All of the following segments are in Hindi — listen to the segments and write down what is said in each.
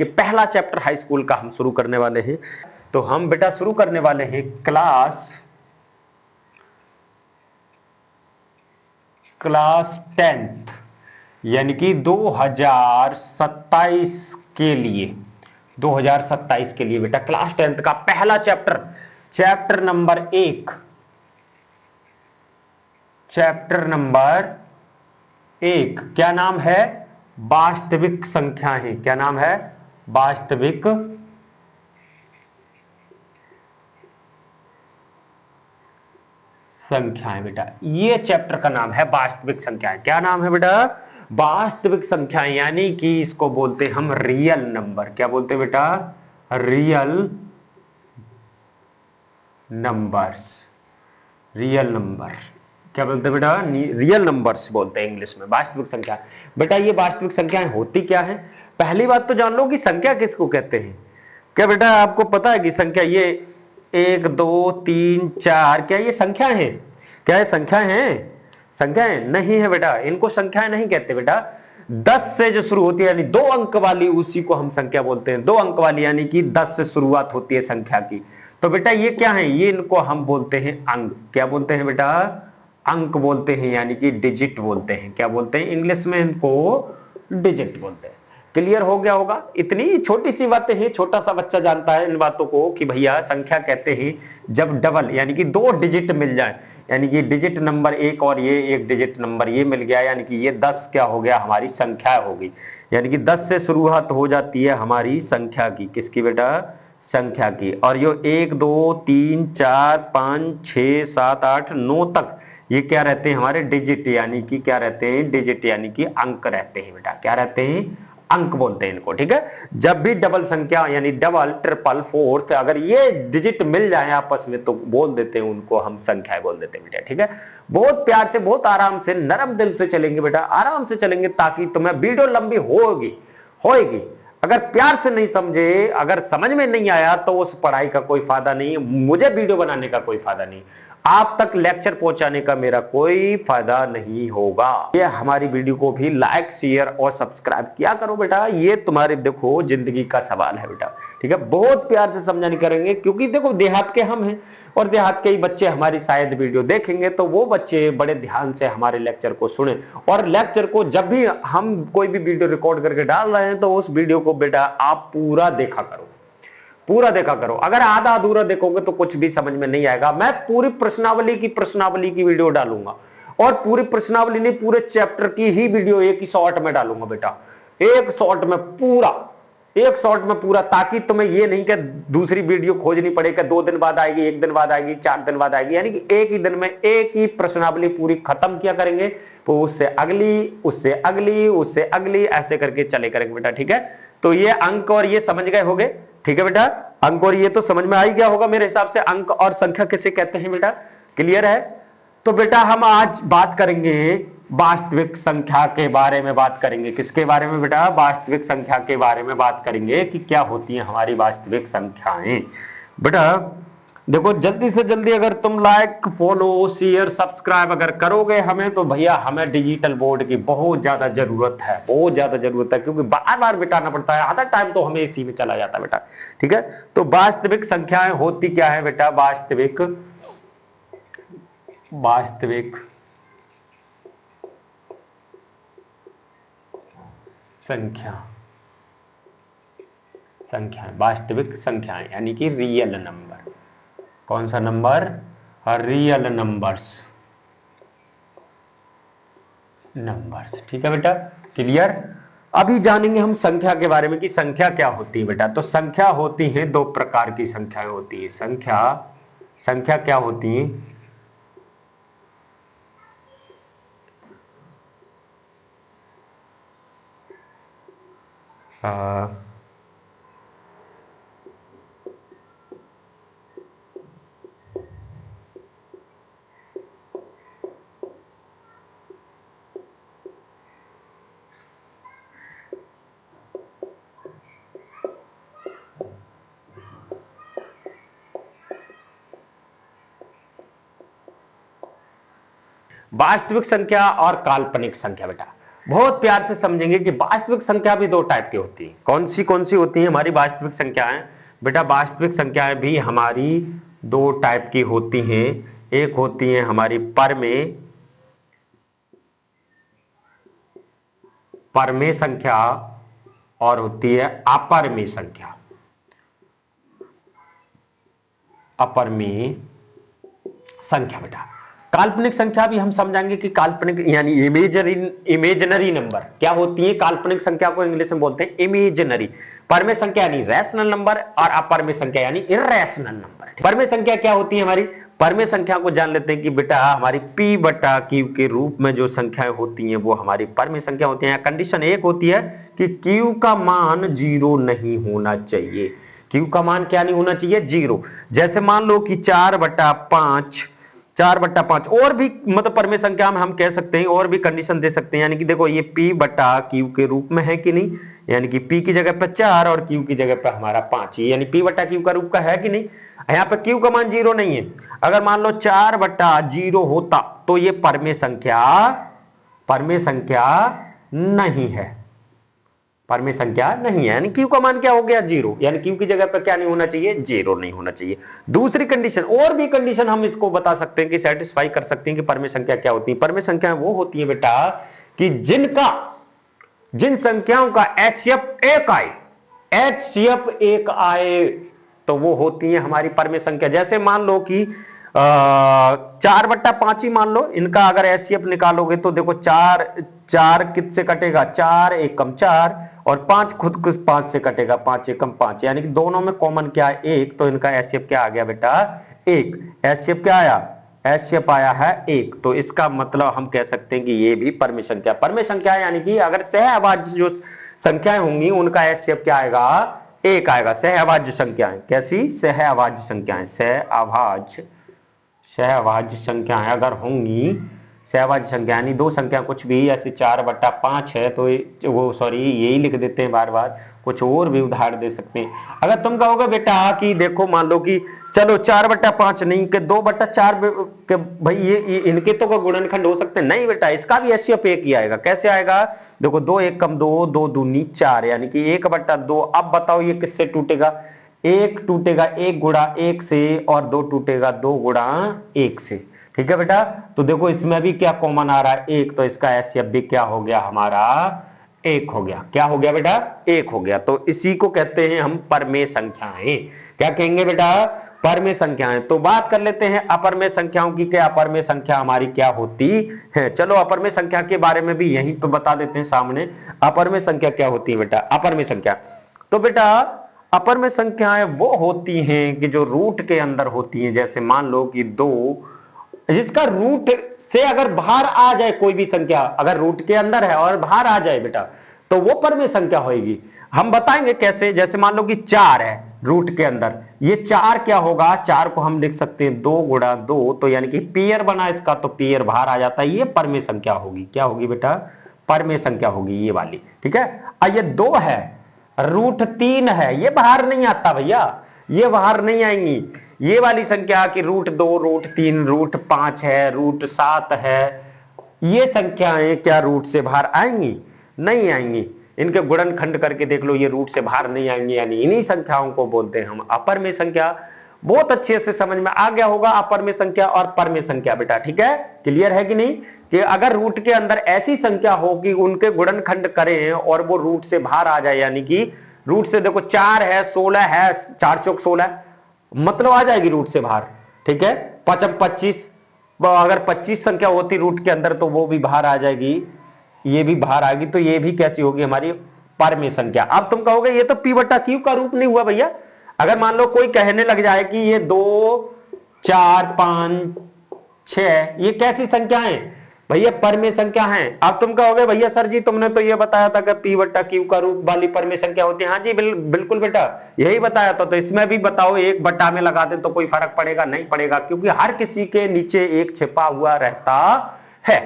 ये पहला चैप्टर हाई स्कूल का हम शुरू करने वाले हैं। तो हम बेटा शुरू करने वाले हैं क्लास 10th यानी कि 2027 के लिए 2027 के लिए बेटा क्लास 10th का पहला चैप्टर नंबर 1 क्या नाम है? वास्तविक संख्याएं। क्या नाम है? वास्तविक संख्याएं। बेटा ये चैप्टर का नाम है वास्तविक संख्याएं। क्या नाम है बेटा? वास्तविक संख्याएं, यानी कि इसको बोलते हैं हम रियल नंबर। क्या बोलते हैं बेटा? Real numbers. रियल नंबर क्या बोलते हैं बेटा? रियल नंबर्स बोलते हैं इंग्लिश में, वास्तविक संख्या। बेटा ये वास्तविक संख्याएं होती क्या है? पहली बात तो जान लो कि संख्या किसको कहते हैं। क्या बेटा आपको पता है कि संख्या ये 1 2 3 4 क्या ये संख्या है? क्या ये संख्या है? संख्याएं नहीं है बेटा, इनको संख्याएं नहीं कहते बेटा। 10 से जो शुरू होती है यानी 2 अंक वाली, उसी को हम संख्या बोलते हैं। 2 अंक वाली यानी कि 10 से शुरुआत होती है संख्या की। तो बेटा ये क्या है? ये इनको हम बोलते हैं अंक। क्या बोलते हैं बेटा? अंक बोलते हैं, यानी कि डिजिट बोलते हैं। क्या बोलते हैं? इंग्लिश में इनको डिजिट बोलते हैं। क्लियर हो गया होगा? इतनी छोटी सी बातें हैं, छोटा सा बच्चा जानता है इन बातों को कि भैया संख्या कहते हैं जब डबल यानी कि 2 डिजिट मिल जाए, यानी कि डिजिट नंबर 1 और ये एक डिजिट नंबर ये मिल गया, यानी कि ये 10 क्या हो गया? हमारी संख्या हो गई। यानी कि 10 से शुरुआत हो जाती है हमारी संख्या की। किसकी बेटा? संख्या की। और ये 1 2 3 4 5 6 7 8 9 तक ये क्या रहते हैं? हमारे डिजिट, यानी कि क्या रहते हैं? डिजिट यानी कि अंक रहते हैं बेटा। क्या रहते हैं? अंक बोलते हैं इनको। ठीक है, जब भी डबल संख्या यानी डबल ट्रिपल फोर्थ अगर ये डिजिट मिल जाए आपस में तो बोल देते हैं उनको हम संख्याएं बोल देते हैं बेटा। ठीक है, बहुत प्यार से, बहुत आराम से, नरम दिल से चलेंगे बेटा, आराम से चलेंगे, ताकि तुम्हें वीडियो लंबी होएगी। अगर प्यार से नहीं समझे, अगर समझ में नहीं आया तो उस पढ़ाई का कोई फायदा नहीं, मुझे वीडियो बनाने का कोई फायदा नहीं, आप तक लेक्चर पहुंचाने का मेरा कोई फायदा नहीं होगा। ये हमारी वीडियो को भी लाइक शेयर और सब्सक्राइब किया करो बेटा, ये तुम्हारे देखो जिंदगी का सवाल है बेटा। ठीक है, बहुत प्यार से समझाने करेंगे, क्योंकि देखो देहात के हम हैं और देहात के ही बच्चे हमारी शायद वीडियो देखेंगे, तो वो बच्चे बड़े ध्यान से हमारे लेक्चर को सुने। और लेक्चर को जब भी हम कोई भी वीडियो रिकॉर्ड करके डाल रहे हैं तो उस वीडियो को बेटा आप पूरा देखा करो, पूरा देखा करो। अगर आधा अधूरा देखोगे तो कुछ भी समझ में नहीं आएगा। मैं पूरी प्रश्नावली की वीडियो डालूंगा, और पूरी प्रश्नावली नहीं, पूरे चैप्टर की ही वीडियो एक ही शॉर्ट में डालूंगा बेटा, एक शॉर्ट में पूरा, ताकि तुम्हें ये नहीं कि दूसरी वीडियो खोजनी पड़े कि 2 दिन बाद आएगी, 1 दिन बाद आएगी, 4 दिन बाद आएगी। यानी कि एक ही दिन में एक ही प्रश्नावली पूरी खत्म किया करेंगे, तो उससे अगली, उससे अगली, उससे अगली, ऐसे करके चले करेंगे बेटा। ठीक है, तो ये अंक और ये समझ गए होंगे। ठीक है बेटा, अंक और ये तो समझ में आ ही गया होगा मेरे हिसाब से, अंक और संख्या किसे कहते हैं बेटा। क्लियर है? तो बेटा हम आज बात करेंगे वास्तविक संख्या के बारे में। बात करेंगे किसके बारे में बेटा? वास्तविक संख्या के बारे में बात करेंगे कि क्या होती है हमारी वास्तविक संख्याएं। बेटा देखो, जल्दी से जल्दी अगर तुम लाइक फॉलो शेयर सब्सक्राइब अगर करोगे हमें, तो भैया हमें डिजिटल बोर्ड की बहुत ज्यादा जरूरत है, बहुत ज्यादा जरूरत है, क्योंकि बार बार बिठाना पड़ता है, आधा टाइम तो हमें इसी में चला जाता है बेटा। ठीक है, तो वास्तविक संख्याएं होती क्या है बेटा? वास्तविक संख्याएं वास्तविक संख्याएं यानी कि रियल नंबर। कौन सा नंबर? Real numbers. ठीक है बेटा, क्लियर? अभी जानेंगे हम संख्या के बारे में कि संख्या क्या होती है बेटा। तो संख्या होती है 2 प्रकार की संख्याएं होती है। संख्या क्या होती है? वास्तविक संख्या और काल्पनिक संख्या बेटा। बहुत प्यार से समझेंगे कि वास्तविक संख्या भी दो टाइप की होती है। कौन सी होती है हमारी वास्तविक संख्याएं? बेटा वास्तविक संख्याएं भी हमारी दो टाइप की होती हैं। एक होती है हमारी परमेय संख्या और होती है अपरमेय संख्या। अपरमेय संख्या बेटा, काल्पनिक संख्या भी हम समझाएंगे कि काल्पनिक यानी इमेजिनरी नंबर क्या होती है। काल्पनिक संख्या को इंग्लिश में बोलते हैं इमेजिनरी। परमेय संख्या यानी रैशनल नंबर और अपरमेय संख्या यानी इर्रेशनल नंबर। परमेय संख्या क्या होती है हमारी? परमेय संख्या को जान लेते हैं कि बेटा हमारी p बटा q के रूप में जो संख्याएं होती हैं वो हमारी परमेय संख्या होती है। कंडीशन एक होती है कि q का मान 0 नहीं होना चाहिए। q का मान क्या नहीं होना चाहिए? 0। जैसे मान लो कि 4/5 और भी मतलब परमेय संख्या में हम कह सकते हैं और भी कंडीशन दे सकते हैं। यानी कि देखो ये p बटा q के रूप में है कि नहीं, यानी कि p की जगह पर 4 और q की जगह पर हमारा 5 ही, यानी p बटा q का रूप का है कि नहीं। यहाँ पे q का मान 0 नहीं है। अगर मान लो 4/0 होता तो ये परमेय संख्या नहीं है। परमेय संख्या नहीं है, यानी q का मान क्या हो गया? 0। यानी q की जगह पर क्या नहीं होना चाहिए? 0 नहीं होना चाहिए। दूसरी कंडीशन, और भी कंडीशन हम इसको बता सकते हैं कि सेटिस्फाई कर सकते हैं कि परमेय संख्या क्या होती है। परमेय संख्या वो होती है बेटा कि जिन संख्याओं का HCF 1 आए तो वो होती है हमारी परमेय संख्या। जैसे मान लो कि 4/5 ही मान लो, इनका अगर HCF निकालोगे तो देखो 4 किससे कटेगा? 4 एकम 4 और 5 खुद 5 से कटेगा, 5 एकम 5, यानी कि दोनों में कॉमन क्या है? 1। तो इनका HCF क्या आ गया बेटा? 1। HCF क्या आया? HCF आया है 1। तो इसका मतलब हम कह सकते हैं कि ये भी परमेय संख्या यानी कि अगर सहअभाज्य जो संख्याएं होंगी उनका HCF क्या आएगा? 1 आएगा। सहअभाज्य संख्याएं कैसी? सहअभाज्य संख्याएं, सहअभाज्य संख्याएं अगर होंगी, सहअभाज्य संख्या यानी दो संख्या कुछ भी, ऐसे 4/5 है तो वो सॉरी यही लिख देते हैं बार बार, कुछ और भी उदाहरण दे सकते हैं। अगर तुम कहोगे बेटा कि देखो मान लो कि चलो 4/5 नहीं के 2/4 के भाई ये इनके तो गुणनखंड हो सकते हैं, नहीं बेटा इसका भी HCF 1 ही आएगा। कैसे आएगा? देखो 2 एकम 2, 2 दूनी 4, यानी कि 1/2। अब बताओ ये किससे टूटेगा? 1 टूटेगा 1 गुणा 1 से और 2 टूटेगा 2 गुणा 1 से। ठीक है बेटा, तो देखो इसमें भी क्या कॉमन आ रहा है? 1। तो इसका HCF भी क्या हो गया हमारा? 1 हो गया। क्या हो गया बेटा? 1 हो गया। तो इसी को कहते हैं हम परमेय संख्याएं। क्या कहेंगे बेटा? परमेय संख्याएं। तो बात कर लेते हैं अपरमेय संख्याओं की। क्या अपरमेय संख्या हमारी क्या होती है? चलो अपरमेय संख्या के बारे में भी यहीं पे बता देते हैं सामने। अपरमेय संख्या क्या होती है बेटा? अपरमेय संख्या, तो बेटा अपरमेय संख्याएं वो होती हैं कि जो रूट के अंदर होती हैं। जैसे मान लो कि 2, जिसका रूट से अगर बाहर आ जाए कोई भी संख्या, अगर रूट के अंदर है और बाहर आ जाए बेटा तो वो परमेय संख्या होगी। हम बताएंगे कैसे। जैसे मान लो कि 4 है रूट के अंदर, ये 4 क्या होगा? 4 को हम लिख सकते हैं 2 गुणा 2, तो यानी कि पेयर बना इसका, तो पेयर बाहर आ जाता है, ये परमेय संख्या होगी। क्या होगी बेटा? परमेय संख्या होगी ये वाली। ठीक है। ये 2 है, रूट 3 है, ये बाहर नहीं आता भैया, ये बाहर नहीं आएंगी। ये वाली संख्या की रूट 2, रूट 3, रूट 5 है, रूट 7 है, ये संख्याएं क्या रूट से बाहर आएंगी? नहीं आएंगी। इनके गुणनखंड करके देख लो, ये रूट से बाहर नहीं आएंगी, यानी इन्हीं संख्याओं को बोलते हैं हम अपरमेय संख्या। बहुत अच्छे से समझ में आ गया होगा अपरमेय संख्या और परमेय संख्या बेटा। ठीक है, क्लियर है कि नहीं? कि अगर रूट के अंदर ऐसी संख्या हो कि उनके गुणनखंड करें और वो रूट से बाहर आ जाए, यानी कि रूट से देखो 4 है, 16 है, 4 चौक 16, मतलब आ जाएगी रूट से बाहर। ठीक है, 5 25, अगर 25 संख्या होती रूट के अंदर तो वो भी बाहर आ जाएगी, ये भी बाहर आ गई, तो ये भी कैसी होगी? हमारी परमेय संख्या। अब तुम कहोगे ये तो p बटा q का रूप नहीं हुआ भैया। अगर मान लो कोई कहने लग जाए कि ये 2 4 5 6 ये कैसी संख्याएं? भैया परमेय संख्या है। अब तुम कहोगे भैया सर जी तुमने तो ये बताया था कि p बटा q का रूप वाली परमेय संख्या होती है। हाँ जी बिल्कुल बेटा यही बताया था। तो इसमें भी बताओ 1 बटा में लगा दे तो कोई फर्क पड़ेगा? नहीं पड़ेगा, क्योंकि हर किसी के नीचे 1 छिपा हुआ रहता है।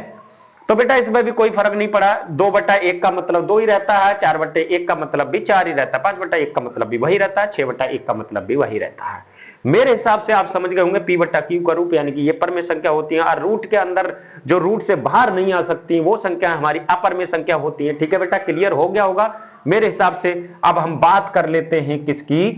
तो बेटा इसमें भी कोई फर्क नहीं पड़ा। 2/1 का मतलब 2 ही रहता है, 4/1 का मतलब भी 4 ही रहता है, 5/1 का मतलब भी वही रहता है, 6/1 का मतलब भी वही रहता है। मेरे हिसाब से आप समझ गए होंगे पी बट्टा क्यू का रूप, यानी कि ये परमेय संख्या होती है, और रूट के अंदर जो रूट से बाहर नहीं आ सकती वो संख्या हमारी अपरमेय संख्या होती है। ठीक है बेटा, क्लियर हो गया होगा मेरे हिसाब से। अब हम बात कर लेते हैं किसकी,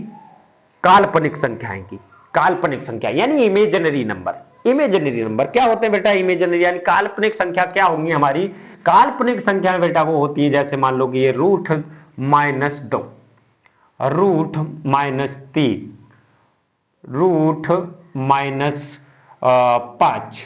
काल्पनिक संख्याएं की। काल्पनिक संख्या यानी इमेजिनरी नंबर। इमेजिनरी नंबर क्या होते हैं बेटा, इमेजिनरी यानी काल्पनिक संख्या क्या होंगी हमारी, काल्पनिक संख्याएं बेटा वो होती है जैसे मान लो कि ये √-2, √-3, √-5,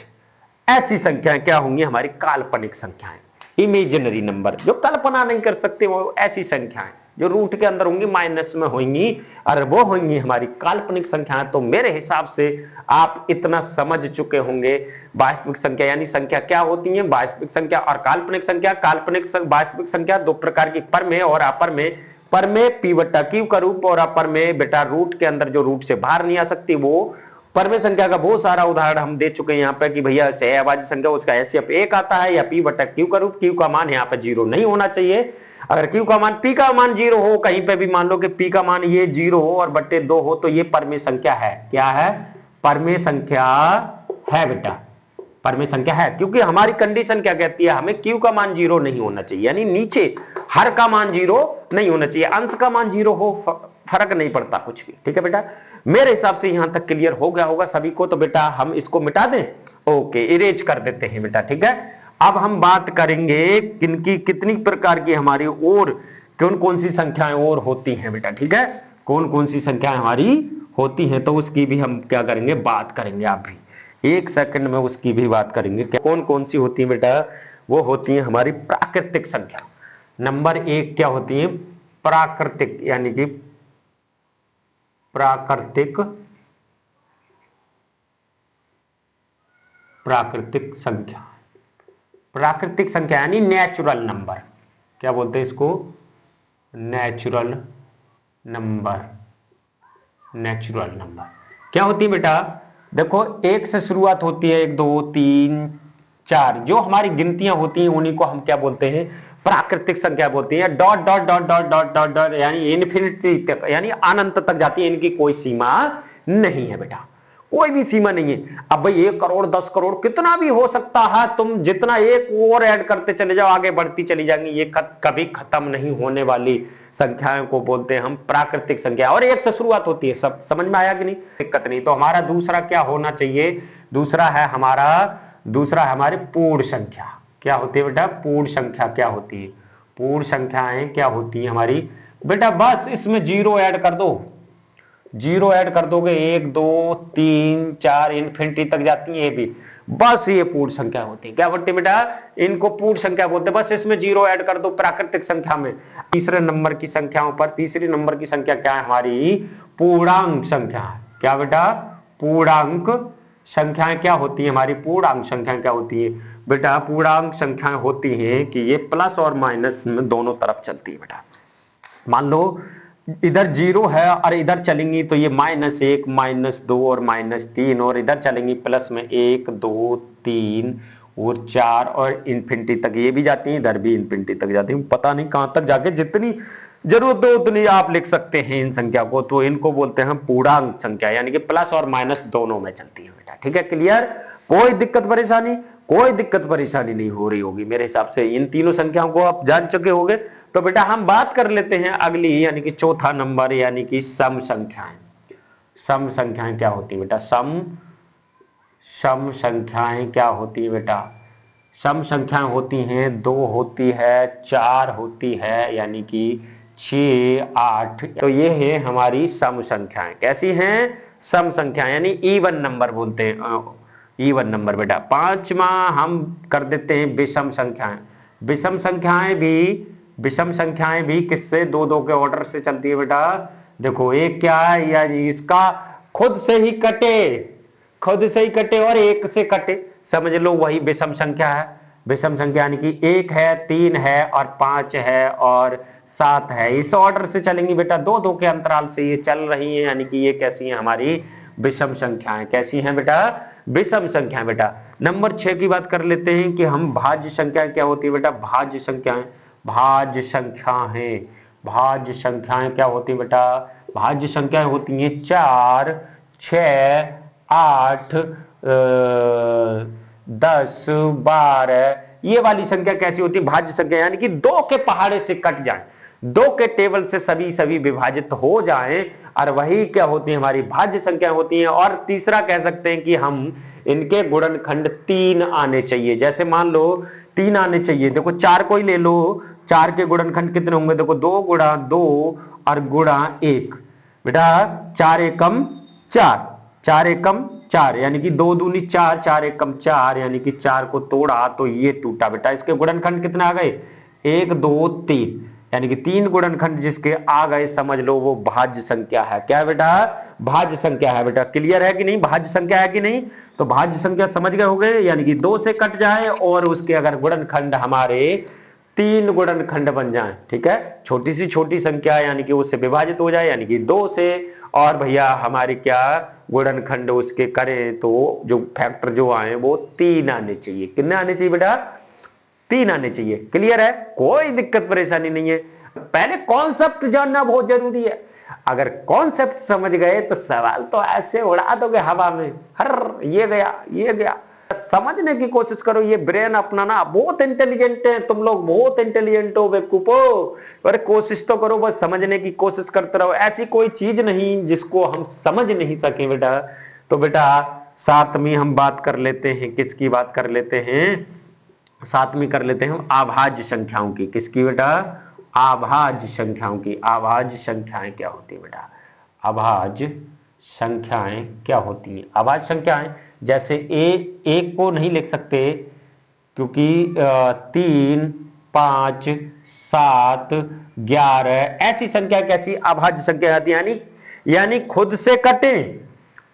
ऐसी संख्याएं क्या होंगी हमारी काल्पनिक संख्याएं, इमेजिनरी नंबर, जो कल्पना नहीं कर सकते वो ऐसी संख्याएं जो रूट के अंदर होंगी, माइनस में होंगी, और वो होंगी हमारी काल्पनिक संख्याएं। तो मेरे हिसाब से आप इतना समझ चुके होंगे वास्तविक संख्या यानी संख्या क्या होती है, वास्तविक संख्या और काल्पनिक संख्या। काल्पनिक वास्तविक संख्या दो प्रकार की, परमेय और अपरमेय। परमेय पी बट्टा क्यू का रूप, और अपरमेय बेटा रूट के अंदर जो रूट से बाहर नहीं आ सकती वो। परमेय संख्या का बहुत सारा उदाहरण हम दे चुके हैं यहाँ पे कि भैया सहअभाज्य संख्या उसका HCF 1 आता है, या पी बट्टा क्यू का रूप, क्यू का मान यहाँ पे 0 नहीं होना चाहिए। अगर क्यू का मान पी का मान 0 हो, कहीं पे भी मान लो कि पी का मान ये 0 हो और बट्टे 2 हो, तो ये परमेय संख्या है। क्या है, परमेय संख्या है बेटा, परमेय संख्या है। क्योंकि हमारी कंडीशन क्या कहती है, हमें क्यू का मान 0 नहीं होना चाहिए, यानी नीचे हर का मान 0 नहीं होना चाहिए, अंश का मान 0 हो, फर्क नहीं पड़ता कुछ भी। ठीक है बेटा, मेरे हिसाब से यहां तक क्लियर हो गया होगा सभी को। तो बेटा हम इसको मिटा दें, ओके, इरेज कर देते हैं बेटा। ठीक है, अब हम बात करेंगे किनकी कितनी प्रकार की हमारी और कौन कौन सी संख्याएं और होती हैं बेटा। ठीक है, कौन कौन सी संख्याएं हमारी होती हैं, तो उसकी भी हम क्या करेंगे, बात करेंगे। आप भी 1 सेकंड में उसकी भी बात करेंगे कौन कौन सी होती है बेटा। वो होती है हमारी प्राकृतिक संख्या। नंबर 1 क्या होती है, प्राकृतिक, यानी कि प्राकृतिक संख्या। प्राकृतिक संख्या यानी नेचुरल नंबर, क्या बोलते हैं इसको, नेचुरल नंबर। नेचुरल नंबर क्या होती है बेटा, देखो 1 से शुरुआत होती है, 1 2 3 4, जो हमारी गिनतियां होती हैं उन्हीं को हम क्या बोलते हैं, प्राकृतिक संख्या बोलते हैं। Dot dot dot dot dot dot dot यानी इन्फिनिटी तक, यानी अनंत तक जाती है, इनकी कोई सीमा नहीं है बेटा, कोई भी सीमा नहीं है। अब भाई 1 करोड़ 10 करोड़ कितना भी हो सकता है, तुम जितना एक और ऐड करते चले जाओ, आगे बढ़ती चली जाएंगी, ये कभी खत्म नहीं होने वाली संख्याओं को बोलते हैं हम प्राकृतिक संख्या। और 1 से शुरुआत होती है, सब समझ में आया कि नहीं, दिक्कत नहीं। तो हमारा दूसरा क्या होना चाहिए, दूसरा है हमारी पूर्ण संख्या। क्या होती है बेटा, पूर्ण संख्या क्या होती है, पूर्ण संख्याएं क्या होती है हमारी बेटा, बस इसमें 0 ऐड कर दो, 0 ऐड कर दोगे, 1 2 3 4 इन्फिनिटी तक जाती है ये भी, बस ये पूर्ण संख्या होती है। क्या बोलते हैं बेटा, इनको पूर्ण संख्या बोलते हैं। बस इसमें 0 ऐड कर दो प्राकृतिक संख्या में। तीसरे नंबर की संख्याओं पर, तीसरी नंबर की संख्या क्या है हमारी, पूर्णांक संख्या। क्या बेटा, पूर्णांक संख्याएं क्या होती है हमारी, पूर्णांक संख्याएं क्या होती है बेटा, पूर्णांक संख्याएं होती हैं कि ये प्लस और माइनस में दोनों तरफ चलती है बेटा। मान लो इधर 0 है और इधर चलेंगी तो ये -1 -2 और -3, और इधर चलेंगी प्लस में 1 2 3 और 4 और इन्फिनिटी तक ये भी जाती है, इधर भी इन्फिनिटी तक जाती है। पता नहीं कहां तक जाके, जितनी जरूरत हो उतनी आप लिख सकते हैं इन संख्या को। तो इनको बोलते हैं पूर्णांक संख्या, यानी कि प्लस और माइनस दोनों में चलती है बेटा। ठीक है, क्लियर, कोई दिक्कत परेशानी, कोई दिक्कत परेशानी नहीं हो रही होगी मेरे हिसाब से। इन तीनों संख्याओं को आप जान चुके होंगे। तो बेटा हम बात कर लेते हैं अगली, यानी कि चौथा नंबर, यानी कि सम संख्याएं। सम संख्याएं क्या होती है बेटा, सम संख्याएं क्या होती है बेटा, सम संख्याएं होती हैं 2 होती है, 4 होती है, यानी कि 6 8। तो ये है हमारी सम संख्याएं। कैसी हैं, सम संख्याएं, यानी इवन नंबर बोलते हैं, इवन नंबर बेटा। 5वां हम कर देते हैं विषम संख्याएं। विषम संख्याएं भी किससे, 2 2 के ऑर्डर से चलती है बेटा। देखो एक क्या है, या इसका खुद से ही कटे और 1 से कटे, समझ लो वही विषम संख्या है। विषम संख्या यानी कि 1 है, 3 है और 5 है और 7 है, इस ऑर्डर से चलेंगी बेटा, 2 2 के अंतराल से ये चल रही है, यानी कि ये कैसी है हमारी विषम संख्याएं। कैसी हैं बेटा, विषम संख्याएं बेटा। नंबर 6 की बात कर लेते हैं कि हम भाज्य संख्याएं क्या होती है बेटा, भाज्य संख्याएं क्या होती है बेटा, भाज्य संख्याएं होती हैं 4 6, 8, 10, 12, ये वाली संख्या कैसी होती है? भाज्य संख्या, यानी कि 2 के पहाड़े से कट जाए, 2 के टेबल से सभी विभाजित हो जाएं, और वही क्या होती है? हमारी भाज्य संख्या होती है। और तीसरा कह सकते हैं कि हम इनके गुणनखंड 3 आने चाहिए। जैसे मान लो 3 आने चाहिए, देखो 4 को ही ले लो, 4 के गुणनखंड कितने होंगे? देखो 2 गुणा 2 और गुणा 1, बेटा 4 एकम 4, 4 एकम 4, यानी कि 2 दूनी 4, 4 एकम 4, यानी कि 4 को तोड़ा तो ये टूटा। बेटा इसके गुणनखंड कितने आ गए? 1, 2, 3, यानी कि 3 गुणनखंड जिसके आ गए, समझ लो वो भाज्य संख्या है। क्या है बेटा? भाज्य संख्या है। बेटा क्लियर है कि नहीं? भाज्य संख्या है कि नहीं? तो भाज्य संख्या समझ गए होंगे, यानी कि 2 से कट जाए और उसके अगर गुणनखंड हमारे 3 गुणनखंड बन जाए, ठीक है, छोटी सी छोटी संख्या यानी कि उससे विभाजित हो जाए, यानी कि 2 से, और भैया हमारे क्या गुणनखंड उसके करे तो जो फैक्टर जो आए वो 3 आने चाहिए। कितने आने चाहिए बेटा? 3 आने चाहिए। क्लियर है? कोई दिक्कत परेशानी नहीं है। पहले कॉन्सेप्ट जानना बहुत जरूरी है। अगर कॉन्सेप्ट समझ गए तो सवाल तो ऐसे उड़ा दोगे हवा में, हर ये गया ये गया। समझने की कोशिश करो, ये ब्रेन अपनाना। बहुत इंटेलिजेंट है तुम लोग, बहुत इंटेलिजेंट हो बेवकूफो। अरे कोशिश तो करो, बस समझने की कोशिश करते रहो। ऐसी कोई चीज नहीं जिसको हम समझ नहीं सके बेटा। तो बेटा साथ में हम बात कर लेते हैं, किसकी बात कर लेते हैं? साथ में कर लेते हैं हम अभाज्य संख्याओं की। किसकी बेटा? अभाज्य संख्याओं की। अभाज्य संख्याएं क्या होती है बेटा? अभाज्य संख्याएं क्या होती हैं? अभाज्य संख्याएं जैसे एक को नहीं लिख सकते क्योंकि 3, 5, 7, 11 ऐसी संख्या कैसी अभाज्य संख्या आती है? यानी खुद से कटे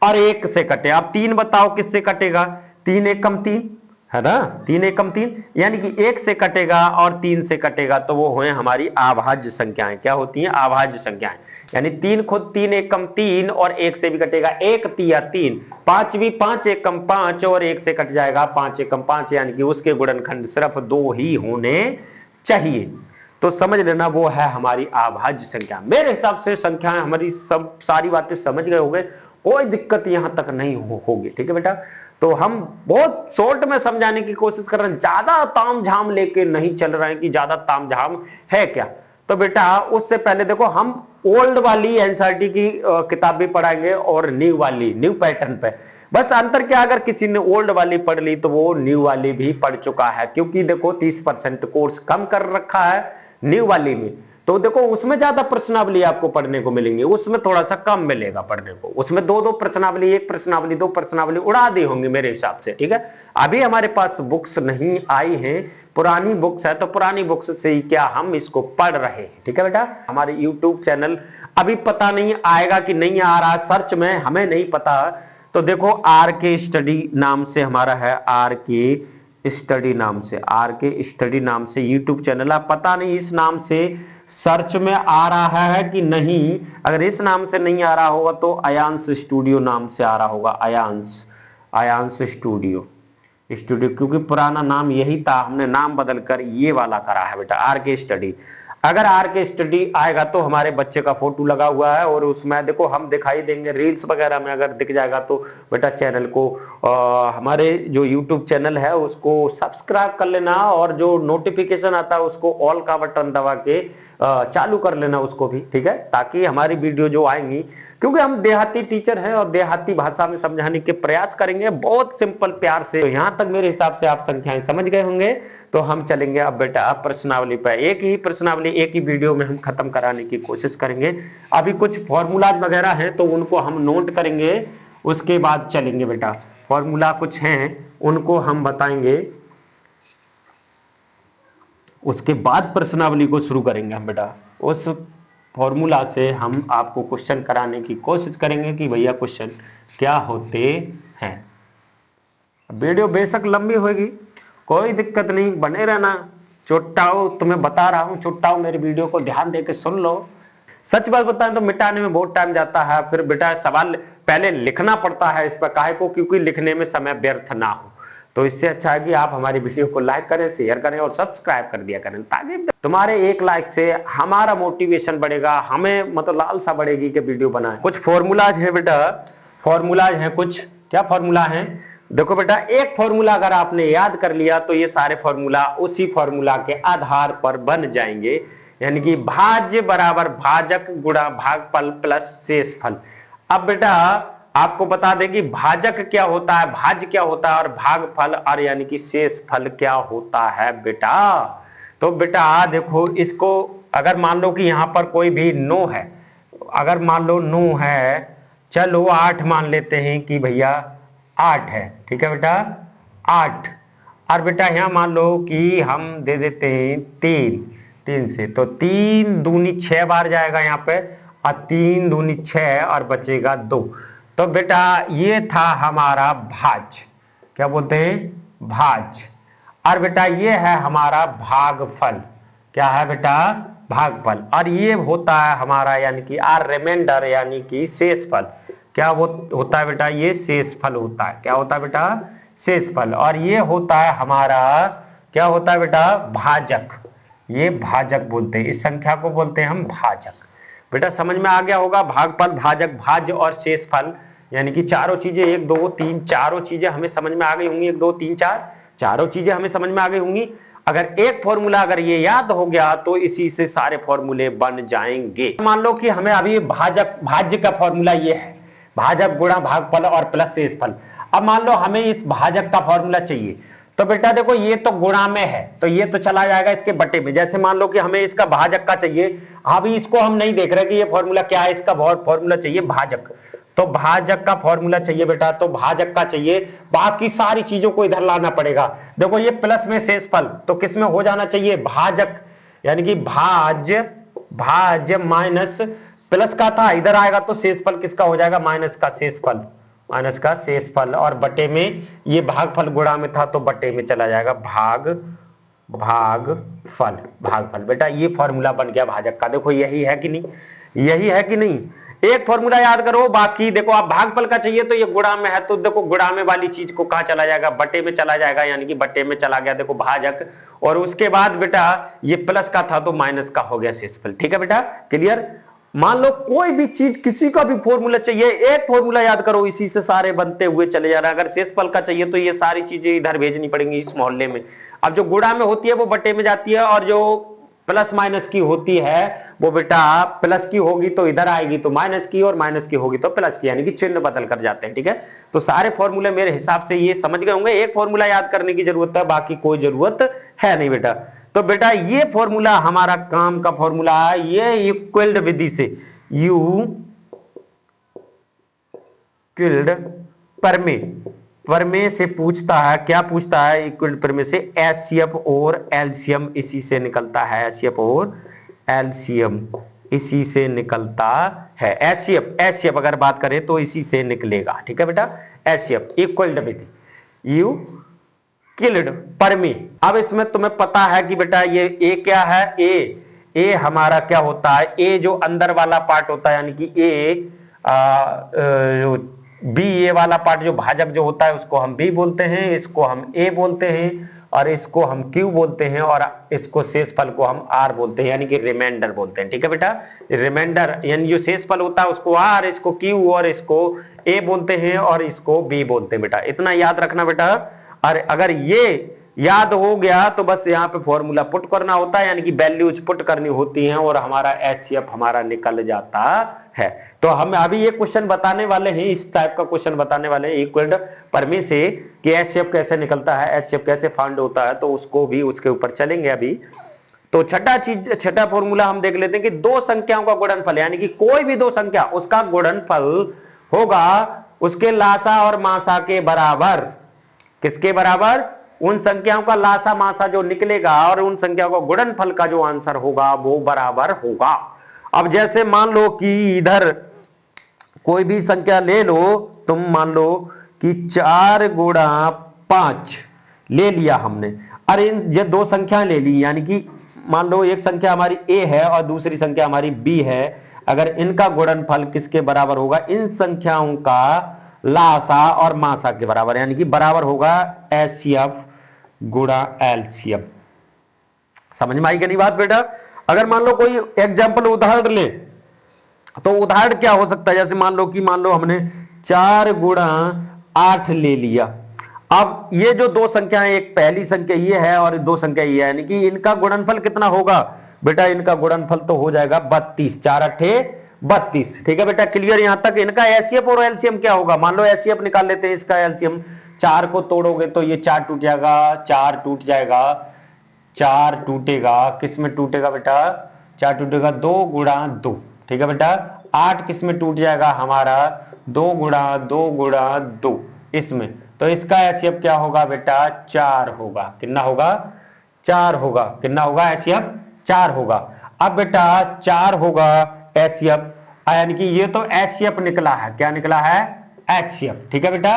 और 1 से कटे। आप 3 बताओ किससे कटेगा? 3 एकम 3 है ना, 3 एकम 3, यानी कि 1 से कटेगा और 3 से कटेगा, तो वो हुए हमारी अभाज्य संख्याएं। क्या होती हैं? अभाज्य संख्याएं। यानी 3 खुद 3 एकम 3 और 1 से भी कटेगा, 1 तिया 3, 5 भी 5 एकम 5 और 1 से कट जाएगा 5 एकम 5, यानी कि उसके गुणनखंड सिर्फ 2 ही होने चाहिए। तो समझ लेना वो है हमारी अभाज्य संख्या। मेरे हिसाब से संख्याएं हमारी सब सारी बातें समझ गए होंगे, कोई दिक्कत यहां तक नहीं होगी। ठीक है बेटा, तो हम बहुत शॉर्ट में समझाने की कोशिश कर रहे हैं, ज्यादा तामझाम लेके नहीं चल रहे हैं कि ज्यादा तामझाम है क्या। तो बेटा उससे पहले देखो हम ओल्ड वाली एनसीईआरटी की किताबें पढ़ाएंगे और न्यू वाली, न्यू पैटर्न पे। बस अंतर क्या, अगर किसी ने ओल्ड वाली पढ़ ली तो वो न्यू वाली भी पढ़ चुका है, क्योंकि देखो 30% कोर्स कम कर रखा है न्यू वाली में। तो देखो उसमें ज्यादा प्रश्नावली आपको पढ़ने को मिलेंगे, उसमें थोड़ा सा कम मिलेगा पढ़ने को। उसमें 2-2 प्रश्नावली, 1 प्रश्नावली, 2 प्रश्नावली उड़ा दी होंगी मेरे हिसाब से। ठीक है, अभी हमारे पास बुक्स नहीं आई हैं, पुरानी बुक्स है, तो पुरानी बुक्स से ही क्या हम इसको पढ़ रहे हैं। ठीक है बेटा, हमारे यूट्यूब चैनल अभी पता नहीं आएगा कि नहीं आ रहा, सर्च में हमें नहीं पता। तो देखो आर के स्टडी नाम से हमारा है, आर के स्टडी नाम से, आर के स्टडी नाम से यूट्यूब चैनल। आप पता नहीं इस नाम से सर्च में आ रहा है कि नहीं। अगर इस नाम से नहीं आ रहा होगा तो अयांश स्टूडियो नाम से आ रहा होगा, अयांश स्टूडियो, क्योंकि पुराना नाम यही था, हमने नाम बदलकर ये वाला करा है बेटा, आर के स्टडी। अगर आर के स्टडी आएगा तो हमारे बच्चे का फोटो लगा हुआ है और उसमें देखो हम दिखाई देंगे रील्स वगैरह में, अगर दिख जाएगा तो बेटा चैनल को हमारे जो यूट्यूब चैनल है उसको सब्सक्राइब कर लेना, और जो नोटिफिकेशन आता है उसको ऑल का बटन दबा के चालू कर लेना उसको भी। ठीक है, ताकि हमारी वीडियो जो आएंगी, क्योंकि हम देहाती टीचर हैं और देहाती भाषा में समझाने के प्रयास करेंगे बहुत सिंपल प्यार से। तो यहां तक मेरे हिसाब से आप संख्याएं समझ गए होंगे। तो हम चलेंगे अब बेटा प्रश्नावली पर। एक ही प्रश्नावली एक ही वीडियो में हम खत्म कराने की कोशिश करेंगे। अभी कुछ फॉर्मूलाज वगैरह हैं तो उनको हम नोट करेंगे, उसके बाद चलेंगे बेटा। फॉर्मूला कुछ हैं उनको हम बताएंगे, उसके बाद प्रश्नावली को शुरू करेंगे हम बेटा। उस फॉर्मूला से हम आपको क्वेश्चन कराने की कोशिश करेंगे कि भैया क्वेश्चन क्या होते हैं। वीडियो बेशक लंबी होगी, कोई दिक्कत नहीं, बने रहना। चुट्टाओ, तुम्हें बता रहा हूं चुट्टाओ, मेरी वीडियो को ध्यान देकर सुन लो। सच बात बताएं तो मिटाने में बहुत टाइम जाता है, फिर बेटा सवाल पहले लिखना पड़ता है इस पर, काहे को, क्योंकि लिखने में समय व्यर्थ ना हो। तो इससे अच्छा है कि आप हमारी वीडियो को लाइक करें, शेयर करें और सब्सक्राइब कर दिया करें, ताकि तुम्हारे एक लाइक से हमारा मोटिवेशन बढ़ेगा, हमें मतलब लालसा बढ़ेगी कि वीडियो बनाएं। कुछ फॉर्मूलाज है बेटा, फॉर्मूला है कुछ। क्या फॉर्मूला है? देखो बेटा, एक फॉर्मूला अगर आपने याद कर लिया तो ये सारे फॉर्मूला उसी फॉर्मूला के आधार पर बन जाएंगे, यानी कि भाज्य बराबर भाजक गुणा भागफल प्लस शेषफल। अब बेटा आपको बता दें कि भाजक क्या होता है, भाज्य क्या होता है, और भागफल और यानी कि शेषफल क्या होता है बेटा। तो बेटा देखो, इसको अगर मान लो कि यहां पर कोई भी 9 है, अगर मान लो 9 है, चलो 8 मान लेते हैं कि भैया 8 है, ठीक है बेटा 8। और बेटा यहाँ मान लो कि हम दे देते हैं 3 से, तो 3 दूनी 6 बार जाएगा यहाँ पे, और 3 दूनी 6 और बचेगा 2। तो बेटा ये था हमारा भाज्य, क्या बोलते हैं, भाज्य। और बेटा ये है हमारा भागफल, क्या है बेटा, भागफल। और ये होता है हमारा यानी कि रिमाइंडर यानी कि शेषफल। क्या वो होता है बेटा, ये शेषफल होता है। क्या होता है बेटा, शेषफल। और ये होता है हमारा, क्या होता है बेटा, भाजक। ये भाजक बोलते हैं, इस संख्या को बोलते हैं हम भाजक। बेटा समझ में आ गया होगा, भागफल, भाजक, भाज्य और शेषफल, यानी कि चारों चीजें 1 2 3 चारों चीजें हमें समझ में आ गई होंगी। 1 2 3 4 चारों चीजें हमें समझ में आ गई होंगी। अगर एक फॉर्मूला अगर ये याद हो गया तो इसी से सारे फॉर्मूले बन जाएंगे। मान लो कि हमें अभी भाजक, भाज्य का फॉर्मूला ये है, भाजक गुणा भागफल और प्लस शेषफल। अब मान लो हमें इस भाजक का फॉर्मूला चाहिए, तो बेटा देखो ये तो गुणा में है, तो ये तो चला जाएगा इसके बटे में। जैसे मान लो कि हमें इसका भाजक का चाहिए, अभी इसको हम नहीं देख रहे कि ये फॉर्मूला क्या है, इसका फॉर्मूला चाहिए भाजक, तो भाजक का फॉर्मूला चाहिए बेटा, तो भाजक का चाहिए, बाकी सारी चीजों को इधर लाना पड़ेगा। देखो ये प्लस में शेषफल, तो किस में हो जाना चाहिए, भाजक, यानी कि भाज्य, भाज्य माइनस प्लस का था, इधर आएगा तो शेषफल किसका हो जाएगा, माइनस का शेषफल, माइनस का शेषफल। और बटे में ये भागफल गुणा में था तो बटे में चला जाएगा भागफल, भागफल। बेटा ये फॉर्मूला बन गया भाजक का। देखो यही है कि नहीं, यही है कि नहीं। एक फॉर्मूला याद करो, बाकी देखो आप भागफल का चाहिए तो ये गुणा में है, तो देखो गुणा में वाली चीज को कहां चला जाएगा, बटे में चला जाएगा, यानी कि बटे में चला गया देखो भाजक। और उसके बाद बेटा ये प्लस का था तो माइनस का हो गया शेषफल। ठीक है बेटा, क्लियर। मान लो कोई भी चीज, किसी का भी फॉर्मूला चाहिए, एक फॉर्मूला याद करो, इसी से सारे बनते हुए चले जा रहा है। अगर शेषफल का चाहिए तो ये सारी चीजें इधर भेजनी पड़ेंगी इस मोहल्ले में। अब जो गुणा में होती है वो बटे में जाती है, और जो प्लस माइनस की होती है वो बेटा प्लस की होगी तो इधर आएगी तो माइनस की, और माइनस की होगी तो प्लस की, यानी कि चिन्ह बदल कर जाते हैं। ठीक है, तो सारे फॉर्मूले मेरे हिसाब से ये समझ गए होंगे। एक फॉर्मूला याद करने की जरूरत है, बाकी कोई जरूरत है नहीं बेटा। तो बेटा ये फॉर्मूला हमारा काम का फॉर्मूला है, ये इक्वल्ड विधि से, इक्वल्ड प्रमेय से पूछता है, क्या पूछता है, इक्वल्ड प्रमेय से एचसीएफ और एलसीएम इसी से निकलता है, एचसीएफ और एलसीएम इसी से निकलता है। एचसीएफ अगर बात करें तो इसी से निकलेगा। ठीक है बेटा, एचसीएफ इक्वल्ड विधि, इक्वल्ड प्रमेय। अब इसमें तुम्हें पता है कि बेटा ये ए क्या है, ए हमारा क्या होता है, ए जो अंदर वाला पार्ट होता है, यानी कि ए बी, ए वाला पार्ट जो भाजक जो होता है उसको हम बी बोलते हैं, इसको हम ए बोलते हैं, और इसको हम क्यू बोलते हैं, और इसको शेषफल को हम आर बोलते हैं, यानी कि रिमाइंडर बोलते हैं। ठीक है बेटा, रिमाइंडर यानी जो शेषफल होता है उसको आर, इसको क्यू, और इसको ए बोलते हैं, और इसको बी बोलते हैं। बेटा इतना याद रखना बेटा। और अगर ये याद हो गया तो बस यहाँ पे फॉर्मूला पुट करना होता है, यानी कि वैल्यूज पुट करनी होती हैं, और हमारा एचसीएफ हमारा निकल जाता है। तो हम अभी ये क्वेश्चन बताने वाले हैं, इस टाइप का क्वेश्चन बताने वाले हैं इक्वल्ड प्रमेय से कि एचसीएफ कैसे निकलता है, एचसीएफ कैसे फाइंड होता है, तो उसको भी उसके ऊपर चलेंगे अभी। तो छठा फॉर्मूला हम देख लेते हैं कि दो संख्याओं का गुणनफल, यानी कि कोई भी दो संख्या उसका गुणनफल होगा उसके लासा और मासा के बराबर। किसके बराबर, उन संख्याओं का लासा मासा जो निकलेगा और उन संख्याओं का गुणनफल का जो आंसर होगा वो बराबर होगा। अब जैसे मान लो कि इधर कोई भी संख्या ले लो, तुम मान लो कि 4 गुणा 5 ले लिया हमने, अरे ये दो संख्या ले ली, यानी कि मान लो एक संख्या हमारी a है और दूसरी संख्या हमारी b है। अगर इनका गुणनफल किसके बराबर होगा, इन संख्याओं का लासा और मासा के बराबर, यानी कि बराबर होगा एचसीएफ गुणा एलसीएम। समझ में आई कि नहीं बात बेटा। अगर मान लो कोई एग्जांपल उदाहरण ले, तो उदाहरण क्या हो सकता है, जैसे मान लो हमने 4 गुणा 8 ले लिया। अब ये जो दो संख्याएं, एक पहली संख्या ये है और दो संख्या ये है, यानी कि इनका गुणनफल कितना होगा बेटा? इनका गुणनफल तो हो जाएगा 32, 4 अट्ठे 32। ठीक है बेटा, क्लियर यहां तक? इनका एचसीएफ और एलसीएम क्या होगा? मान लो एचसीएफ निकाल लेते हैं, इसका एलसीएम 4 को तोड़ोगे तो ये 4 टूट जाएगा, 4 टूट जाएगा, 4 टूटेगा, किस में टूटेगा बेटा? 4 टूटेगा 2 गुणा 2। ठीक है बेटा, 8 किस में टूट जाएगा हमारा? 2 गुणा 2 गुणा 2 इसमें। तो इसका एचसीएफ क्या होगा बेटा? 4 होगा। कितना होगा? 4 होगा। कितना होगा? एचसीएफ 4 होगा। अब बेटा 4 होगा एचसीएफ, यानी कि ये तो एचसीएफ निकला है। क्या निकला है? एचसीएफ। ठीक है बेटा,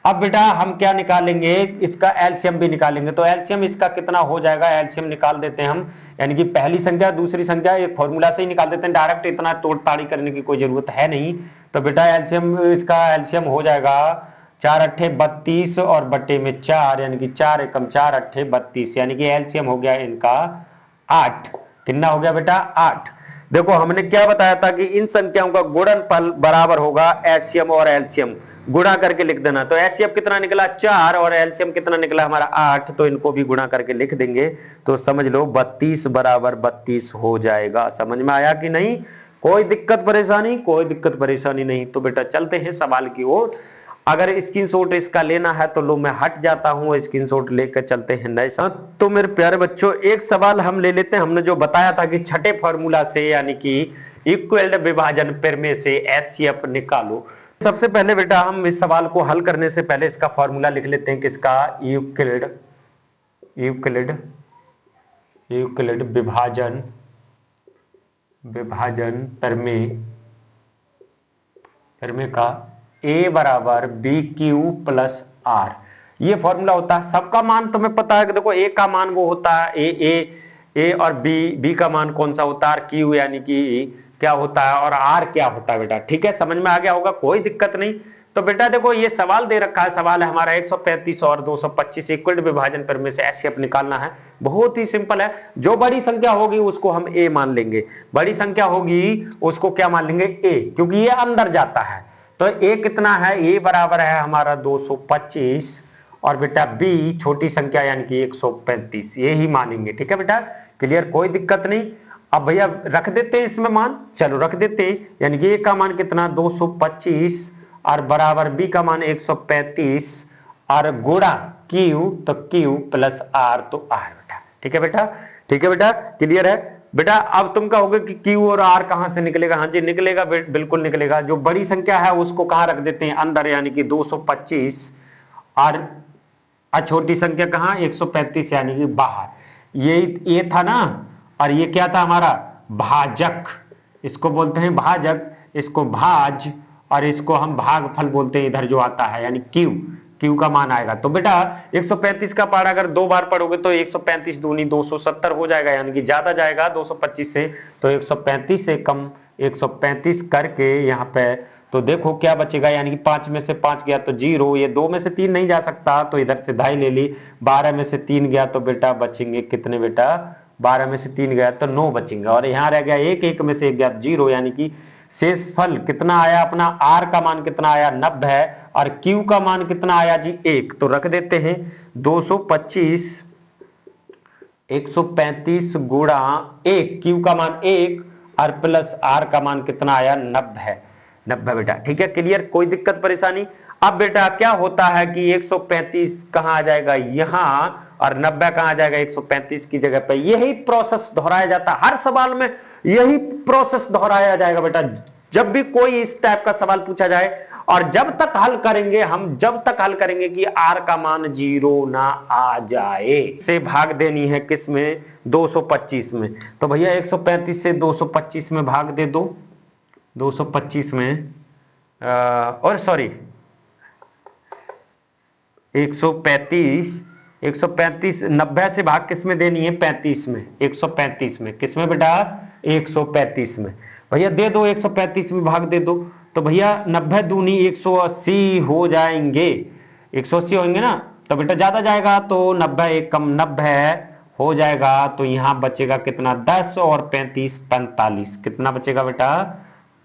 अब बेटा हम क्या निकालेंगे? इसका एलसीएम भी निकालेंगे। तो एलसीएम इसका कितना हो जाएगा? एलसीएम निकाल देते हैं हम, यानी कि पहली संख्या दूसरी संख्या एक फॉर्मूला से ही निकाल देते हैं डायरेक्ट, इतना तोड़ ताड़ी करने की कोई जरूरत है नहीं। तो बेटा एलसीएम, इसका एलसीएम हो जाएगा 4 अट्ठे 32 और बट्टे में 4, यानी कि 4 एकम 4 अट्ठे 32, यानी कि एलसीएम हो गया इनका 8। कितना हो गया बेटा? 8। देखो हमने क्या बताया था कि इन संख्याओं का गुणनफल बराबर होगा एचसीएम और एलसीएम, गुणा करके लिख देना। तो एचसीएफ कितना निकला? 4 और एलसीएम कितना निकला हमारा? 8। तो इनको भी गुणा करके लिख देंगे तो समझ लो 32 बराबर 32 हो जाएगा। समझ में आया कि नहीं? कोई दिक्कत परेशानी? कोई दिक्कत परेशानी नहीं। तो बेटा चलते हैं सवाल की ओर। अगर स्क्रीनशॉट इसका लेना है तो लो मैं हट जाता हूं, स्क्रीनशॉट लेकर चलते हैं नए साथ। तो मेरे प्यारे बच्चों एक सवाल हम ले लेते हैं। हमने जो बताया था कि छठे फॉर्मूला से, यानी कि इक्वल्ड विभाजन प्रमेय से एचसीएफ निकालो। सबसे पहले बेटा हम इस सवाल को हल करने से पहले इसका फॉर्मूला लिख लेते हैं। किसका? यूक्लिड विभाजन प्रमेय का a बराबर बी क्यू प्लस आर। ये फॉर्मूला होता है। सबका मान तुम्हें पता है कि देखो a का मान वो होता है ए और बी का मान कौन सा होता है? क्यू यानी कि क्या होता है और आर क्या होता है बेटा? ठीक है, समझ में आ गया होगा, कोई दिक्कत नहीं। तो बेटा देखो ये सवाल दे रखा है, सवाल है हमारा 135 और 225 इक्वल विभाजन प्रमेय से एचसीएफ निकालना है। बहुत ही सिंपल है, जो बड़ी संख्या होगी उसको हम ए मान लेंगे, बड़ी संख्या होगी उसको क्या मान लेंगे? ए, क्योंकि ये अंदर जाता है। तो ए कितना है? ए बराबर है हमारा 225 और बेटा बी छोटी संख्या यानी कि 135, ये ही मानेंगे। ठीक है बेटा, क्लियर? कोई दिक्कत नहीं। अब भैया रख देते हैं इसमें मान, चलो रख देते हैं, यानी कि ए का मान कितना? 225 और बराबर बी का मान 135 और गुणा क्यू, तो क्यू प्लस आर तो आर बेटा। ठीक है बेटा, ठीक है बेटा, क्लियर है बेटा? अब तुम कहोगे कि क्यू और आर कहां से निकलेगा? हाँ जी निकलेगा, बिल्कुल निकलेगा। जो बड़ी संख्या है उसको कहां रख देते हैं? अंदर, यानी कि 225 और छोटी संख्या कहां? 135 यानी कि बाहर। ये था ना, और ये क्या था हमारा? भाजक, इसको बोलते हैं भाजक, इसको भाज और इसको हम भागफल बोलते हैं इधर जो आता है, यानी क्यू का मान आएगा। तो बेटा 135 का पारा अगर 2 बार पढ़ोगे तो 135 दूनी 270 हो जाएगा, यानी कि ज्यादा जाएगा 225 से। तो 135 से कम 135 करके यहाँ पे तो देखो क्या बचेगा, यानी कि 5 में से 5 गया तो 0, ये 2 में से 3 नहीं जा सकता तो इधर से 2.5 ले ली, 12 में से 3 गया तो बेटा बचेंगे कितने बेटा? 12 में से 3 गया तो 9 बचेंगे, और यहाँ रह गया 1 में से 1 गया 0, यानी कि शेषफल कितना आया अपना? आर का मान कितना आया? 90 और क्यू का मान कितना आया जी? 1। तो रख देते हैं 225 135 गुणा 1, क्यू का मान 1 और प्लस आर का मान कितना आया? 90 बेटा। ठीक है, क्लियर? कोई दिक्कत परेशानी? अब बेटा क्या होता है कि 135 कहां आ जाएगा? यहां, और 90 कहां आ जाएगा? 135 की जगह पे। यही प्रोसेस दोहराया जाता है हर सवाल में, यही प्रोसेस दोहराया जाएगा बेटा जब भी कोई इस टाइप का सवाल पूछा जाए। और जब तक हल करेंगे हम, जब तक हल करेंगे कि आर का मान 0 ना आ जाए, से भाग देनी है किस में? 225 में। तो भैया 135 से 225 में भाग दे दो, 225 में और सॉरी 135 90 से भाग किस में देनी है? 35 में। 135 में किस में बेटा? 135 में। भैया दे दो, 135 में भाग दे दो। तो भैया 90 दूनी 180 हो जाएंगे, 180 होंगे ना, तो बेटा ज्यादा जाएगा तो 90 एक कम 90 हो जाएगा। तो यहां बचेगा कितना? 10 और 35 45। कितना बचेगा बेटा?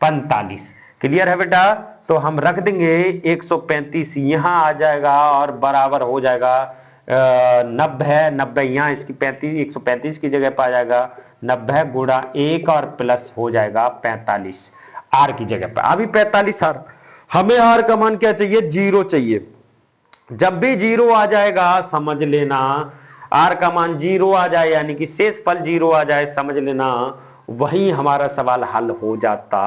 45। क्लियर है बेटा? तो हम रख देंगे 135 यहां आ जाएगा और बराबर हो जाएगा 90 यहाँ इसकी 135 की जगह पर आ जाएगा 90 गुणा 1 और प्लस हो जाएगा 45 आर की जगह पर। अभी 45 आर, हमें आर का मान क्या चाहिए? 0 चाहिए। जब भी 0 आ जाएगा समझ लेना, आर का मान 0 आ जाए यानी कि शेषफल 0 आ जाए, समझ लेना वही हमारा सवाल हल हो जाता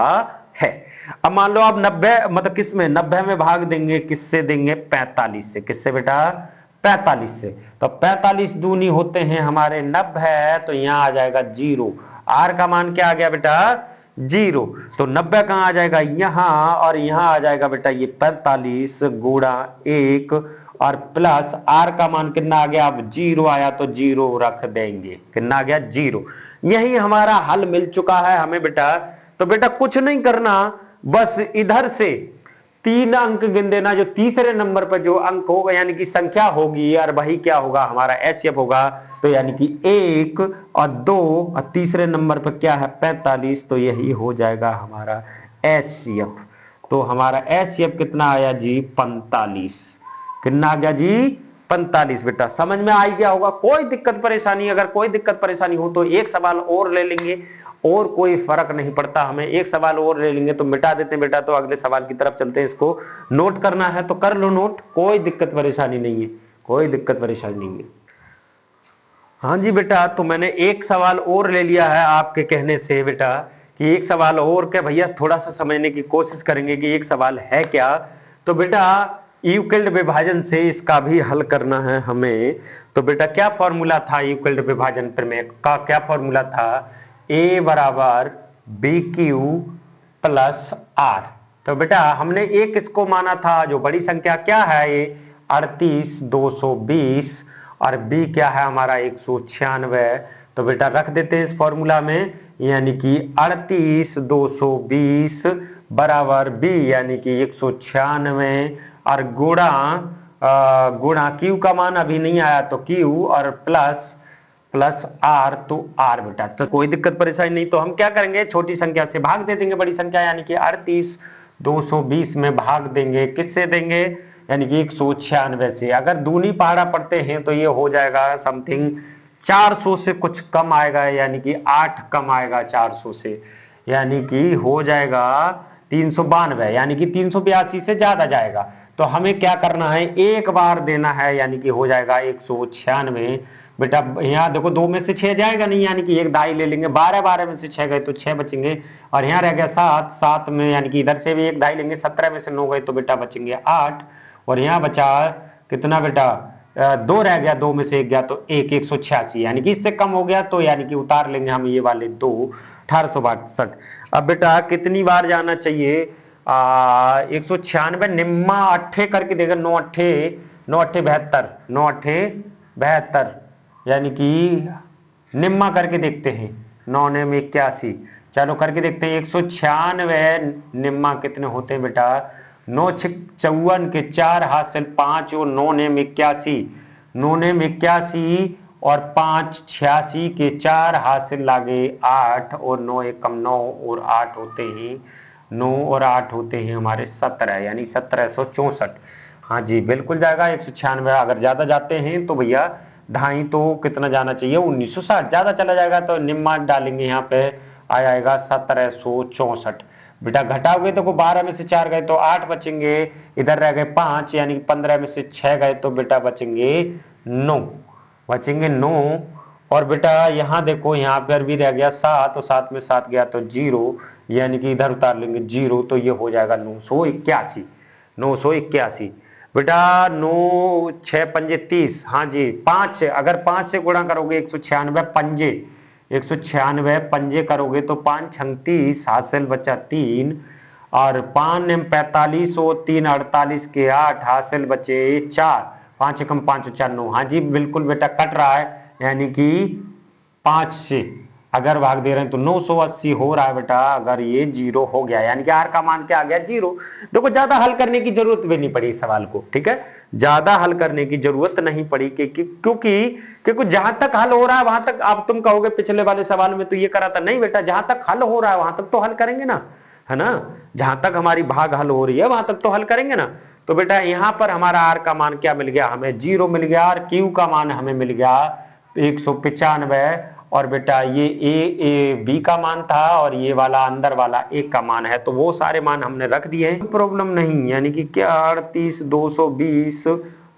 है। अब मान लो आप 90 मतलब किस में 90 में भाग देंगे, किससे देंगे? 45 से। किससे बेटा? 45 से। तो 45 दूनी होते हैं हमारे 90, तो यहां आ जाएगा 0। आर का मान क्या आ गया बेटा? 0। तो 90 कहां आ जाएगा? यहां, और यहां आ जाएगा बेटा ये 45 गुणा 1 और प्लस आर का मान कितना आ गया? अब 0 आया तो 0 रख देंगे। कितना आ गया? 0। यही हमारा हल मिल चुका है हमें बेटा। तो बेटा कुछ नहीं करना, बस इधर से 3 अंक गिन देना, जो तीसरे नंबर पर जो अंक होगा यानी कि संख्या होगी, और वही क्या होगा? हमारा एचसीएफ होगा। तो यानी कि 1 और 2 और तीसरे नंबर पर क्या है? 45। तो यही हो जाएगा हमारा एचसीएफ। तो हमारा एचसीएफ कितना आया जी? 45। कितना आ गया जी? 45। बेटा समझ में आ गया होगा। कोई दिक्कत परेशानी, अगर कोई दिक्कत परेशानी हो तो एक सवाल और ले लेंगे, और कोई फर्क नहीं पड़ता हमें। एक सवाल और ले लेंगे तो मिटा देते हैं बेटा। तो अगले सवाल की तरफ चलते हैं। इसको नोट करना है तो कर लो नोट, कोई दिक्कत परेशानी नहीं है, कोई दिक्कत परेशानी नहीं है। हाँ जी बेटा, तो मैंने एक सवाल और ले लिया है आपके कहने से बेटा, कि एक सवाल और क्या भैया, थोड़ा सा समझने की कोशिश करेंगे कि एक सवाल है क्या। तो बेटा यूक्लिड विभाजन से इसका भी हल करना है हमें। तो बेटा क्या फॉर्मूला था यूक्लिड विभाजन प्रमेय का? क्या फॉर्मूला था? ए बराबर बी क्यू प्लस आर। तो बेटा हमने एक इसको माना था, जो बड़ी संख्या क्या है ये 38,220, और बी क्या है हमारा 196। तो बेटा रख देते हैं इस फॉर्मूला में, यानी कि 38,220 बराबर बी यानी कि 196 और गुणा क्यू का मान अभी नहीं आया तो क्यू और प्लस आर, तो आर बेटा। तो कोई दिक्कत परेशानी नहीं। तो हम क्या करेंगे? छोटी संख्या से भाग दे देंगे बड़ी संख्या, यानी कि 38,220 में भाग देंगे। किससे देंगे? यानी कि 196 से। अगर दूनी पहाड़ा पढ़ते हैं तो ये हो जाएगा समथिंग 400 से कुछ कम आएगा, यानी कि 8 कम आएगा 400 से, यानी कि हो जाएगा 392, यानी कि 382 से ज्यादा जाएगा। तो हमें क्या करना है? एक बार देना है, यानी कि हो जाएगा 196। बेटा यहाँ देखो 2 में से 6 जाएगा नहीं, यानी कि एक दाई ले लेंगे। 12 में से 6 गए तो 6 बचेंगे, और यहाँ रह गया 7 में, यानी कि इधर से भी एक दाई लेंगे। 17 में से 9 गए तो बेटा बचेंगे 8, और यहाँ बचा कितना बेटा? 2 रह गया, 2 में से 1 गया तो 186, यानी कि इससे कम हो गया, तो यानी कि उतार लेंगे हम ये वाले 2, 1862। अब बेटा कितनी बार जाना चाहिए? 196 निम्मा अट्ठे करके देगा, 9 अट्ठे 72, 9 अट्ठे 72, यानी कि निम्मा करके देखते हैं, 9 ने 81। चलो करके देखते हैं 196 निम्मा कितने होते हैं बेटा? 9 6 54 के 4 हासिल 5 और 9 ने 81, 9 ने 81 और 5 86 के 4 हासिल लागे 8, और 9 एक कम 9 और 8 होते हैं, 9 और 8 होते हैं हमारे 17, यानी 1764। हाँ जी बिल्कुल जाएगा 196। अगर ज्यादा जाते हैं तो भैया ढाई, तो कितना जाना चाहिए? 1960। ज्यादा चला जाएगा तो निम्मा डालेंगे, यहाँ पे आ जाएगा 1764। बेटा घटाओगे तो 12 में से 4 गए तो 8 बचेंगे, इधर रह गए 5, यानी 15 में से 6 गए तो बेटा बचेंगे 9, बचेंगे 9। और बेटा यहाँ देखो, यहाँ पर भी रह गया 7, और 7 में 7 गया तो 0, यानी कि इधर उतार लेंगे 0, तो ये हो जाएगा 981, 981। बेटा 9 6 पंजे 30, हाँ जी 5 से, अगर 5 से गुणा करोगे 196 पंजे, 196 पंजे करोगे तो 5 36 हासिल बचा 3, और 5 ने 45 और 3 48 के 8 हासिल बचे 4, 5 एकम 5 4 9। हाँ जी बिल्कुल बेटा कट रहा है, यानी कि 5 से अगर भाग दे रहे हैं तो 980 हो रहा है बेटा, अगर ये 0 हो गया, यानी कि आर का मान क्या आ गया? 0। देखो ज्यादा हल करने की जरूरत भी नहीं पड़ी सवाल को, ठीक है, ज्यादा हल करने की जरूरत नहीं पड़ी, क्योंकि जहां तक हल हो रहा है वहां तक, आप तुम कहोगे पिछले वाले सवाल में तो ये करा था, नहीं बेटा जहां तक हल हो रहा है वहां तक तो हल करेंगे ना। है ना। जहां तक हमारी भाग हल हो रही है वहां तक तो हल करेंगे ना। तो बेटा यहां पर हमारा आर का मान क्या मिल गया, हमें 0 मिल गया, और क्यू का मान हमें मिल गया 195, और बेटा ये ए बी का मान था और ये वाला अंदर वाला एक का मान है, तो वो सारे मान हमने रख दिए हैं, प्रॉब्लम नहीं। यानी कि क्या 38 220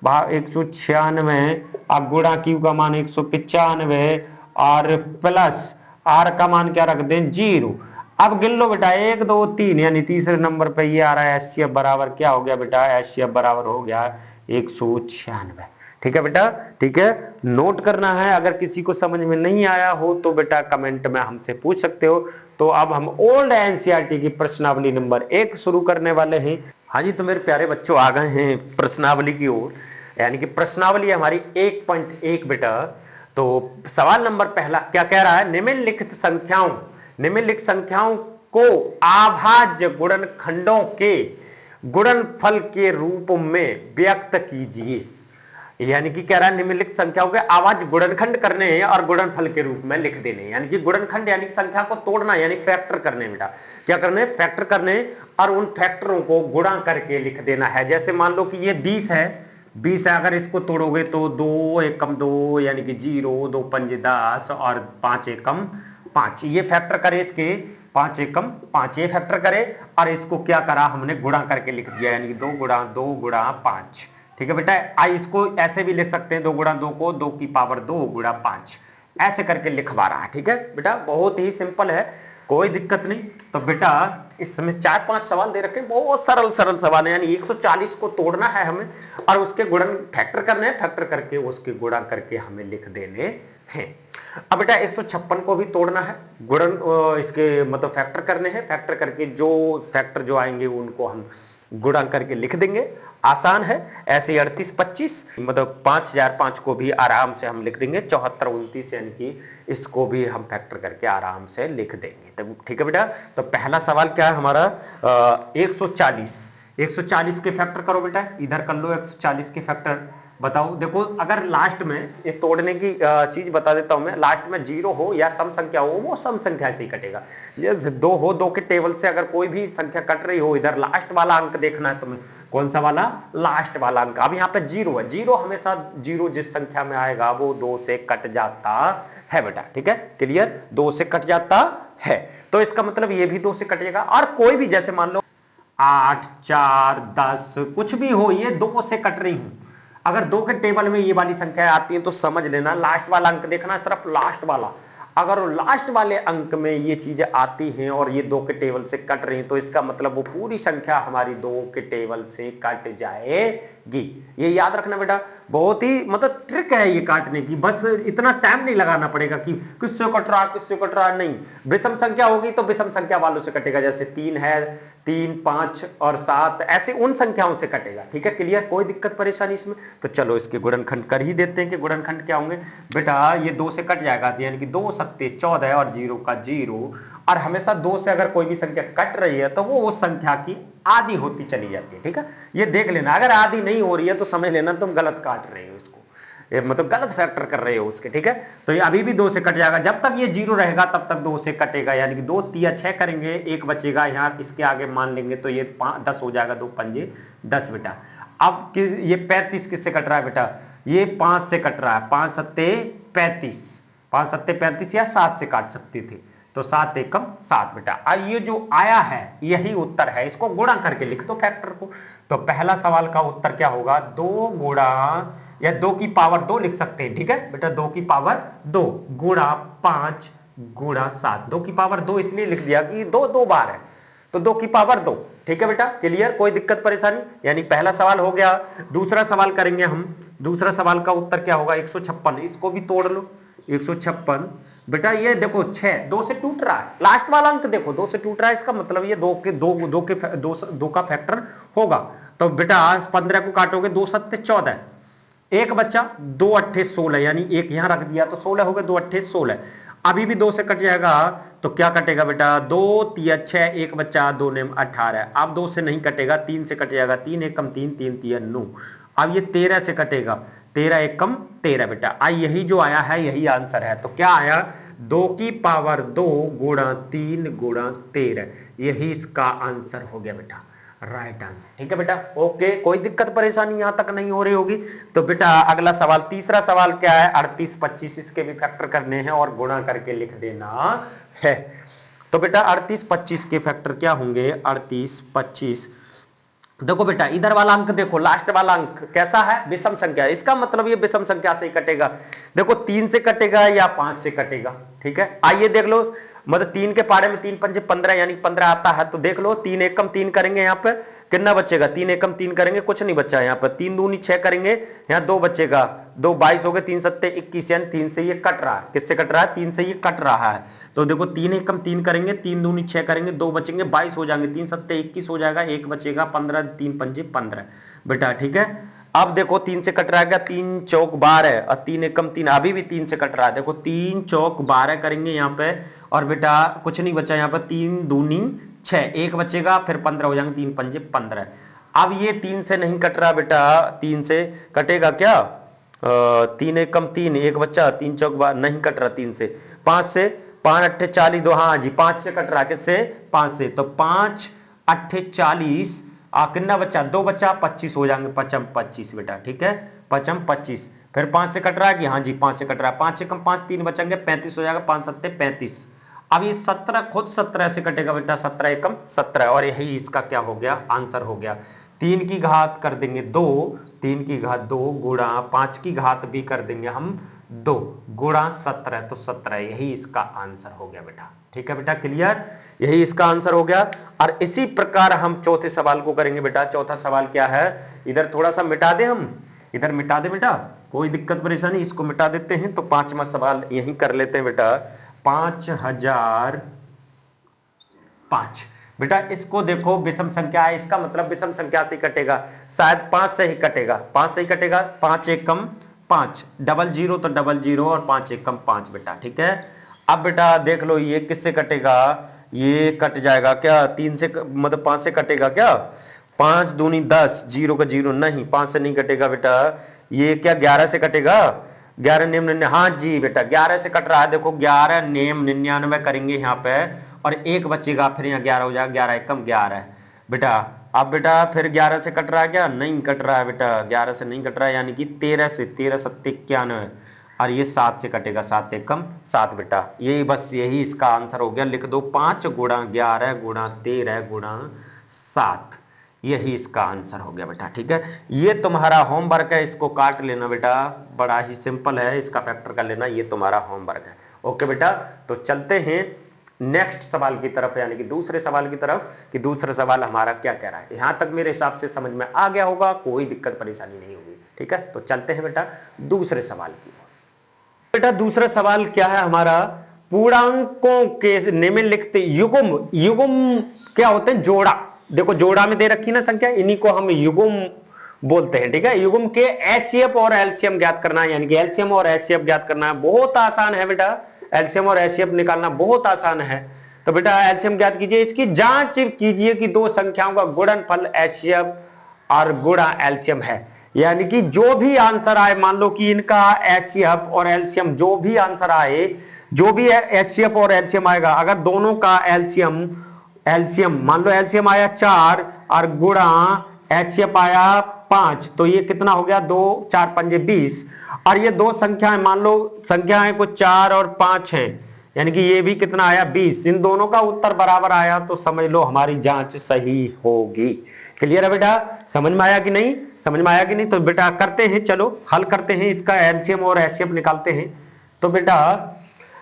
भाग 196, अब गुणा क्यू का मान 195 और प्लस आर का मान क्या रख दें 0। अब गिन लो बेटा 1 2 3, यानी तीसरे नंबर पे ये आ रहा है एचसीएफ बराबर क्या हो गया बेटा, एचसीएफ बराबर हो गया 196। ठीक है बेटा, ठीक है, नोट करना है। अगर किसी को समझ में नहीं आया हो तो बेटा कमेंट में हमसे पूछ सकते हो। तो अब हम ओल्ड एनसीईआरटी की प्रश्नावली नंबर 1 शुरू करने वाले हैं। हाँ जी, तो मेरे प्यारे बच्चों आ गए हैं प्रश्नावली की ओर, यानी कि प्रश्नावली हमारी 1.1 बेटा। तो सवाल नंबर पहला क्या कह रहा है, निम्नलिखित संख्याओं को अभाज्य गुणनखंडों के गुणनफल के रूप में व्यक्त कीजिए। यानी कि कह रहा है निम्नलिखित संख्याओं के अभाज्य गुणनखंड करने हैं और गुणनफल के रूप में लिख देने। यानी कि गुणनखंड यानी संख्या को तोड़ना, यानी फैक्टर करने बेटा, क्या करने, फैक्टर करने, और उन फैक्टरों को गुणा करके लिख देना है। जैसे मान लो कि ये 20 है, 20 है, अगर इसको तोड़ोगे तो 2 एकम 2 यानी कि 0, 2 पंजे 10 और 5 एकम 5, ये फैक्टर करे इसके 5 एकम 5, ये फैक्टर करे और इसको क्या करा हमने गुणा करके लिख दिया, यानी कि 2 गुणा 5। ठीक है बेटा, आई इसको ऐसे भी लिख सकते हैं, 2 गुणा 2 को 2 की पावर 2 गुणा 5, ऐसे करके लिखवा रहा है। ठीक है बेटा, बहुत ही सिंपल है, कोई दिक्कत नहीं। तो बेटा इसमें 4-5 सवाल दे रखे, बहुत सरल सरल सवाल है। यानी 140 को तोड़ना है हमें और उसके गुणन फैक्टर करने हैं, फैक्टर करके उसके गुणा करके हमें लिख देने हैं। अब बेटा 156 को भी तोड़ना है, गुणन इसके मतलब फैक्टर करने हैं, फैक्टर करके जो फैक्टर जो आएंगे उनको हम गुणा करके लिख देंगे, आसान है। ऐसे 38-25 मतलब 5005 को भी आराम से हम लिख देंगे, 74-29 यानी कि इसको भी हम फैक्टर करके आराम से लिख देंगे। तो ठीक है बेटा, तो पहला सवाल क्या है हमारा 140 के फैक्टर करो बेटा, इधर कर लो 140 के फैक्टर, बताओ। देखो अगर लास्ट में ये तोड़ने की चीज बता देता हूं मैं, लास्ट में 0 हो या सम संख्या हो, वो सम संख्या से ही कटेगा। जैसे 2 हो, 2 के टेबल से अगर कोई भी संख्या कट रही हो, इधर लास्ट वाला अंक देखना है तुम्हें, कौन सा वाला, लास्ट वाला अंक। अब यहाँ पे 0 है, 0 हमेशा 0 जिस संख्या में आएगा वो 2 से कट जाता है बेटा। ठीक है, क्लियर, 2 से कट जाता है, तो इसका मतलब ये भी 2 से कटेगा। और कोई भी जैसे मान लो 8 4 10 कुछ भी हो, ये 2 से कट रही हूं, अगर 2 के टेबल में ये वाली संख्या आती है तो समझ लेना लास्ट वाला अंक देखना, सिर्फ लास्ट वाला। अगर लास्ट वाले अंक में ये चीजें आती हैं और ये 2 के टेबल से कट रही हैं, तो इसका मतलब वो पूरी संख्या हमारी 2 के टेबल से कट जाएगी। ये याद रखना बेटा, बहुत ही मतलब ट्रिक है ये काटने की, बस इतना टाइम नहीं लगाना पड़ेगा कि किससे कट रहा किससे कट रहा, नहीं। विषम संख्या होगी तो विषम संख्या वालों से कटेगा, जैसे 3 है, 3 5 और 7, ऐसे उन संख्याओं से कटेगा। ठीक है, क्लियर, कोई दिक्कत परेशानी इसमें। तो चलो इसके गुणनखंड कर ही देते हैं कि गुणनखंड क्या होंगे बेटा, ये 2 से कट जाएगा, यानी कि 2 सत्ते 14 और 0 का 0, और हमेशा 2 से अगर कोई भी संख्या कट रही है तो वो उस संख्या की आधी होती चली जाती है। ठीक है, ये देख लेना, अगर आधी नहीं हो रही है तो समझ लेना तुम गलत काट रहे हो इसको, मतलब गलत फैक्टर कर रहे हो उसके। ठीक है, तो ये अभी भी 2 से कट जाएगा, जब तक ये 0 रहेगा तब तक 2 से कटेगा, यानी कि 2 3 6 करेंगे, 1 बचेगा, यहाँ इसके आगे मान लेंगे तो ये 10 हो जाएगा, 2 पंजे 10 बेटा। अब ये 35 किससे कट रहा है बेटा, ये 5 से कट रहा है, 5 सत्ते 35, 5 सत्ते 35 या 7 से काट सकते थे, तो 7 एकम 7 बेटा। अब ये जो आया है यही उत्तर है, इसको गुणा करके लिख दो फैक्टर को। तो पहला सवाल का उत्तर क्या होगा, 2 गुणा या 2 की पावर 2 लिख सकते हैं। ठीक है बेटा, 2 की पावर 2 गुणा 5 गुणा 7, 2 की पावर 2 इसलिए लिख दिया कि 2 बार है, तो 2 की पावर 2। ठीक है बेटा, क्लियर, कोई दिक्कत परेशानी। यानी पहला सवाल हो गया। दूसरा सवाल करेंगे हम, दूसरा सवाल का उत्तर क्या होगा 156, इसको भी तोड़ लो 156 बेटा। ये देखो 6 2 से टूट रहा है, लास्ट वाला अंक देखो 2 से टूट रहा है, इसका मतलब ये 2 का फैक्टर होगा। तो बेटा 15 को काटोगे 2 सत्ते 14, एक बच्चा 2 अट्ठे 16, यानी एक यहां रख दिया तो 16 हो गए, 2 अट्ठे 16, अभी भी 2 से कट जाएगा तो क्या कटेगा बेटा, 2 3 6, एक बच्चा 2 नेम 18, अब 2 से नहीं कटेगा, 3 से कट जाएगा, 3 एकम 3 3 3 9, अब ये 13 से कटेगा, 13 एकम 13 बेटा। आई यही जो आया है यही आंसर है। तो क्या आया, 2 की पावर 2 गुणा 3 गुणा 13, यही इसका आंसर हो गया बेटा, राइट आंसर। ठीक है बेटा, ओके, कोई दिक्कत परेशानी यहां तक नहीं हो रही होगी। तो बेटा अगला सवाल, तीसरा सवाल क्या है, 38 25, इसके भी फैक्टर करने हैं और गुणा करके लिख देना है। तो बेटा 38 25 के फैक्टर क्या होंगे, 38 25, देखो बेटा इधर वाला अंक देखो, लास्ट वाला अंक कैसा है, विषम संख्या, इसका मतलब ये विषम संख्या से ही कटेगा। देखो 3 से कटेगा या 5 से कटेगा। ठीक है, आइए देख लो, मतलब 3 के पारे में 3 पंजे 15 यानी 15 आता है, तो देख लो 3 एकम 3 करेंगे, यहाँ पे कितना बचेगा, 3 एकम 3 करेंगे, कुछ नहीं बचा यहाँ पर, 3 दूनी 6 करेंगे, यहाँ 2 बचेगा, 2 22 हो गए, 3 सत्ते 21, यानी 3 से ये कट रहा है, किससे कट रहा है, 3 से ये कट रहा है। तो देखो 3 एकम 3 करेंगे, 3 दूनी 6 करेंगे, 2 बचेंगे, 22 हो जाएंगे, 3 सत्ते 21 हो जाएगा, 1 बचेगा 15, 3 पंजे 15 बेटा। ठीक है, अब देखो 3 से कट रहा है, 3 चौक 12 और 3 एकम 3, अभी भी 3 से कट रहा है, देखो 3 चौक 12 करेंगे यहाँ पे, और बेटा कुछ नहीं बचा यहाँ पर, 3 दूनी 6, 1 बचेगा, फिर 15 हो जाएंगे, 3 पंजे 15। अब ये 3 से नहीं कट रहा बेटा, 3 से कटेगा क्या, 3 एकम 3, 1 बच्चा, 3 चौक 12 नहीं कट रहा, 3 से, 5 से, 5 अट्ठे 40, 2 हाँ जी 5 से कट रहा है, किससे, 5 से, तो 5 अट्ठे 40, कितना बच्चा, 2 बच्चा, 25 हो जाएंगे, 5 25 बेटा। ठीक है, 5 25, फिर 5 से कट रहा है कि, हाँ जी 5 से कट रहा है, 5 एकम 5, 3 बचेंगे, 35 हो जाएगा, 5 सत्ते 35। अब ये 17 खुद 17 से कटेगा बेटा, 17 एकम 17, और यही इसका क्या हो गया, आंसर हो गया। 3 की घात कर देंगे 2, 3 की घात 2 गुणा 5 की घात भी कर देंगे हम 2 गुणा 17, तो 17, यही इसका आंसर हो गया बेटा। ठीक है बेटा, क्लियर, यही इसका आंसर हो गया। और इसी प्रकार हम चौथे सवाल को करेंगे बेटा। चौथा सवाल क्या है, इधर थोड़ा सा मिटा दे, हम इधर मिटा दे बेटा, कोई दिक्कत परेशानी, इसको मिटा देते हैं। तो पांचवा सवाल यही कर लेते हैं बेटा, 5005 बेटा। इसको देखो विषम संख्या है, इसका मतलब विषम संख्या से कटेगा, शायद 5 से ही कटेगा, 5 से ही कटेगा, 5 एकम 5, 00 तो 00 और 5 एकम 5 बेटा। ठीक है, अब बेटा देख लो ये किससे कटेगा, ये कट जाएगा क्या, 3 से मतलब 5 से कटेगा क्या, 5 दूनी 10, 0 का 0 नहीं, 5 से नहीं कटेगा बेटा, ये क्या 11 से कटेगा, 11 नेम 99, हाँ जी बेटा 11 से कट रहा है, देखो 11 नेम 99 करेंगे यहाँ पे, और 1 बचेगा, फिर यहाँ 11 हो जाएगा, 11 एकम 11 बेटा। अब बेटा फिर 11 से कट रहा है क्या, नहीं कट रहा है बेटा, 11 से नहीं कट रहा है, यानी कि 13 से, 13 सत्ते 91, और ये 7 से कटेगा, 7 एकम 7 बेटा। यही बस यही इसका आंसर हो गया, लिख दो 5 गुणा 11 गुणा 13 गुणा 7, यही इसका आंसर हो गया बेटा। ठीक है, ये तुम्हारा होमवर्क है, इसको काट लेना बेटा, बड़ा ही सिंपल है, इसका फैक्टर कर लेना, ये तुम्हारा होमवर्क है। ओके बेटा, तो चलते हैं नेक्स्ट सवाल की तरफ, यानी कि दूसरे सवाल की तरफ, कि दूसरा सवाल हमारा क्या कह रहा है। यहां तक मेरे हिसाब से समझ में आ गया होगा, कोई दिक्कत परेशानी नहीं होगी। ठीक है, तो चलते हैं बेटा दूसरे सवाल की। बेटा दूसरा सवाल क्या है हमारा, पूर्णांकों के निम्नलिखित युग्म, युग्म क्या होते हैं, जोड़ा, देखो जोड़ा में दे रखी ना संख्या, इन्हीं को हम युग्म बोलते हैं। ठीक है, युग्म के एचसीएफ और एलसीएम ज्ञात करना है, यानी कि एलसीएम और एचसीएफ ज्ञात करना है, बहुत आसान है बेटा, एलसीएम और एचसीएफ निकालना बहुत आसान है। तो बेटा एलसीएम ज्ञात कीजिए, इसकी जांच कीजिए कि दो संख्याओं का गुणनफल एचसीएफ और गुणा एलसीएम है, यानी कि जो भी आंसर आए, मान लो कि इनका एचसीएफ और एलसीएम जो भी आंसर आए, जो भी एचसीएफ और एलसीएम आएगा, अगर दोनों का एलसीएम मान लो एलसीएम आया 4 और गुणा एचसीएफ आया 5, तो ये कितना हो गया, 2 4 पंजे 20, और ये दो संख्याएं, मान लो संख्याएं कुछ 4 और 5 हैं, यानी कि ये भी कितना आया 20, इन दोनों का उत्तर बराबर आया, तो समझ लो हमारी जांच सही होगी। क्लियर है बेटा, समझ में आया कि नहीं, समझ में आया कि नहीं। तो बेटा करते हैं, चलो हल करते हैं, इसका एलसीएम और एचसीएफ निकालते हैं। तो बेटा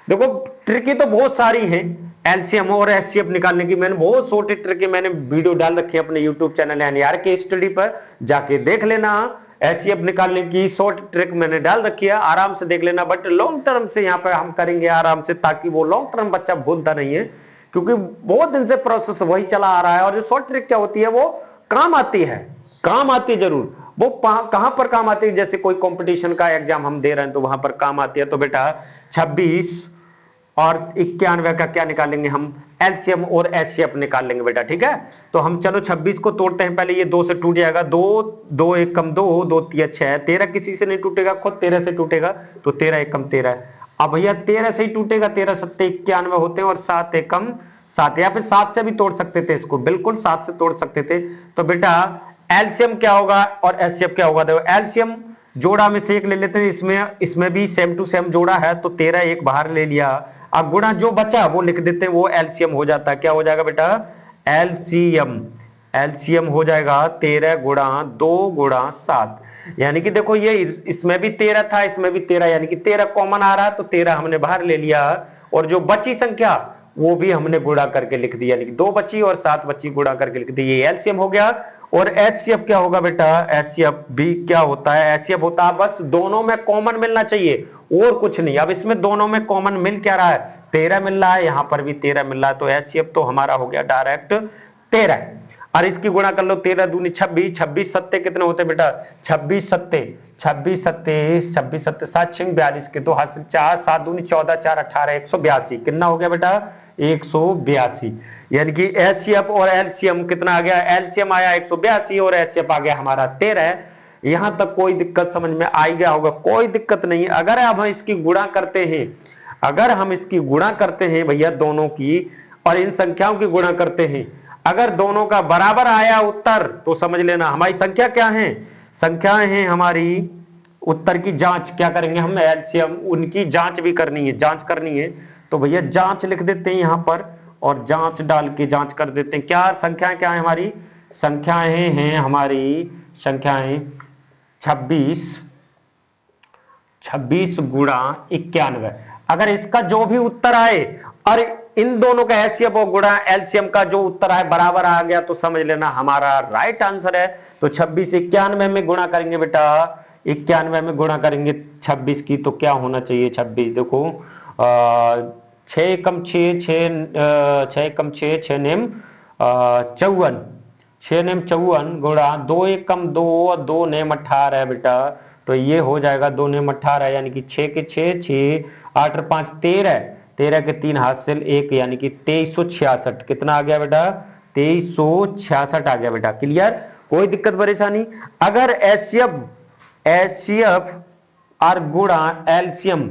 देखो ट्रिकी तो बहुत सारी हैं, एलसीएम और एचसीएफ निकालने की मैंने बहुत छोटी ट्रिकी मैंने वीडियो डाल रखी है अपने यूट्यूब चैनल एनईआर के स्टडी पर, जाके देख लेना। एचसीएफ निकालने की शॉर्ट ट्रिक मैंने डाल रखी है, आराम से देख लेना। बट लॉन्ग टर्म से यहाँ पे हम करेंगे आराम से, ताकि वो लॉन्ग टर्म बच्चा भूलता नहीं है, क्योंकि बहुत दिन से प्रोसेस वही चला आ रहा है। और जो शॉर्ट ट्रिक क्या होती है, वो काम आती है, काम आती है जरूर। वो कहां पर काम आती है, जैसे कोई कंपटीशन का एग्जाम हम दे रहे हैं तो वहां पर काम आती है। तो बेटा 26 और 91 का क्या निकालेंगे हम, एलसीएम और एचसीएफ निकाल लेंगे बेटा। ठीक है, तो हम चलो 26 को तोड़ते हैं पहले, ये 2 से टूट जाएगा, 2 1 कम 2 2 3 6, 13 किसी से नहीं टूटेगा, खुद 13 से टूटेगा, तो 13 1 कम 13। अब भैया 13 से ही टूटेगा, 13 7 91 होते हैं, और 7 1 कम 7, या फिर 7 से भी तोड़ सकते थे इसको, बिल्कुल 7 से तोड़ सकते थे। तो बेटा एलसीएम क्या होगा और एचसीएफ क्या होगा, देखो एलसीएम जोड़ा में से एक ले लेते हैं, इसमें भी सेम टू सेम जोड़ा है, तो 13 एक बाहर ले लिया। अब गुणा जो बचा वो लिख देते हैं, वो एलसीएम हो जाता है। क्या हो जाएगा बेटा, एलसीएम, एलसीएम हो जाएगा 13 गुणा 2 गुणा 7। यानी कि देखो ये इसमें भी 13 था, इसमें भी 13, यानी कि 13 कॉमन आ रहा है, तो 13 हमने बाहर ले लिया, और जो बची संख्या वो भी हमने गुणा करके लिख दी, यानी कि 2 बची और 7 बची, गुणा करके लिख दी। ये एलसीएम हो गया। और एचसीएफ क्या होगा बेटा, एचसीएफ भी क्या होता है, एचसीएफ होता है बस दोनों में कॉमन मिलना चाहिए और कुछ नहीं। अब इसमें दोनों में कॉमन मिल क्या रहा है, 13 मिल रहा है, यहां पर भी 13 मिल रहा है, तो एचसीएफ तो हमारा हो गया डायरेक्ट 13। और इसकी गुणा कर लो, 13 दूनी 26, 26 सत्ते कितने होते बेटा, 26 सत्ते 7 छिंग 42 के 2 हासिल 4, 7 दूनी 14, 4 18, 182। कितना हो गया बेटा, 182। यानी कि एचसीएफ और एलसीएम कितना आ गया, एलसीएम आया 182 और एचसीएफ आ गया हमारा 13। यहां तक कोई दिक्कत समझ में आ गया होगा, कोई दिक्कत नहीं। अगर अब हम इसकी गुणा करते हैं, अगर हम इसकी गुणा करते हैं भैया दोनों की, और इन संख्याओं की गुणा करते हैं, अगर दोनों का बराबर आया उत्तर, तो समझ लेना हमारी संख्या क्या है, संख्याएं हैं हमारी। उत्तर की जांच क्या करेंगे हम, एलसीएम उनकी जांच भी करनी है, जांच करनी है, तो भैया जांच लिख देते हैं यहां पर, और जांच डाल के जांच कर देते हैं। क्या संख्याएं क्या है हमारी, संख्याएं हैं हमारी, संख्याएं 26 गुणा 91। अगर इसका जो भी उत्तर आए और इन दोनों का एचसीएफ और गुणा एलसीएम का जो उत्तर आए बराबर आ गया, तो समझ लेना हमारा राइट आंसर है। तो 26 91 में गुणा करेंगे बेटा, 91 में गुणा करेंगे 26 की, तो क्या होना चाहिए 26, देखो 6 कम 6 6 कम 6 6 नेम 54, 6 नेम 54 गुणा 2 1 कम 2 और 2 नेम 18 है बेटा। तो ये हो जाएगा 2 नेम 18, यानी कि 6 के 6 6 8 और 5 13, 13 के 3 हासिल 1, यानी कि 2366। कितना आ गया बेटा, 2366 आ गया बेटा। क्लियर, कोई दिक्कत परेशानी। अगर एचसीएफ और गुणा एलसीएम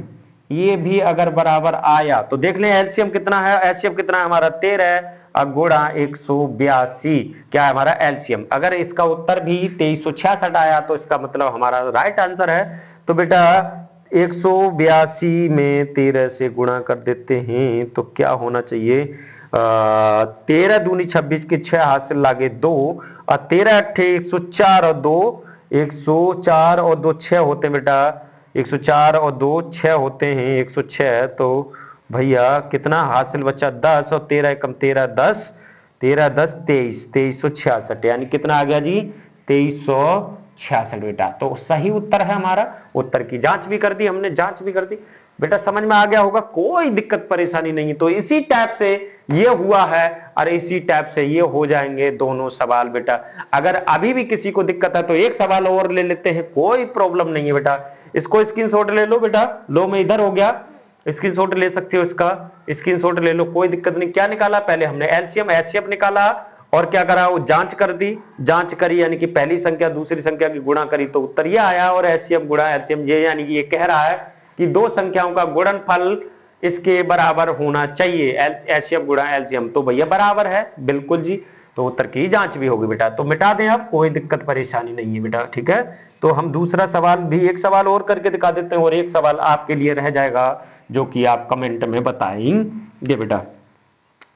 ये भी अगर बराबर आया, तो देख लें एलसीएम कितना है, एचसीएफ कितना है हमारा 13 और गुणा 182 क्या है हमारा एलसीएम। अगर इसका उत्तर भी 2366 आया, तो इसका मतलब हमारा राइट आंसर है। तो बेटा 182 में 13 से गुणा कर देते हैं, तो क्या होना चाहिए, 13 दूनी 26 के 6 हासिल लागे 2, और 13 अट्ठे 104 और 2 104 और 2 6 होते हैं बेटा, 104 और 2 6 होते हैं, 106। तो भैया कितना हासिल बच्चा 10, और 13 एकम 13 10, 13 10 23, 2366, यानी कितना आ गया जी 2366 बेटा। तो सही उत्तर है हमारा। उत्तर की जांच भी कर दी हमने, जांच भी कर दी बेटा, समझ में आ गया होगा, कोई दिक्कत परेशानी नहीं। तो इसी टाइप से ये हुआ है और इसी टाइप से ये हो जाएंगे दोनों सवाल बेटा। अगर अभी भी किसी को दिक्कत है तो एक सवाल और ले लेते हैं, कोई प्रॉब्लम नहीं है बेटा। इसको स्क्रीनशॉट ले लो बेटा, लो मैं इधर हो गया, स्क्रीनशॉट ले सकते हो, इसका स्क्रीनशॉट ले लो, कोई दिक्कत नहीं। क्या निकाला, पहले हमने एलसीएम एचसीएफ निकाला, और क्या करा, वो जांच कर दी, जांच करी, यानी कि पहली संख्या दूसरी संख्या की गुणा करी, तो उत्तर ये आया। और एचसीएफ गुणा एलसीएम ये, यानी कि ये कह रहा है कि दो संख्याओं का गुणनफल इसके बराबर होना चाहिए, एचसीएफ गुणा एलसीएम, तो भैया बराबर है, बिल्कुल जी। तो उत्तर की जांच भी होगी बेटा। तो मिटा दें आप, कोई दिक्कत परेशानी नहीं है बेटा, ठीक है। तो हम दूसरा सवाल भी, एक सवाल और करके दिखा देते हैं, और एक सवाल आपके लिए रह जाएगा जो कि आप कमेंट में बताएंगे बेटा,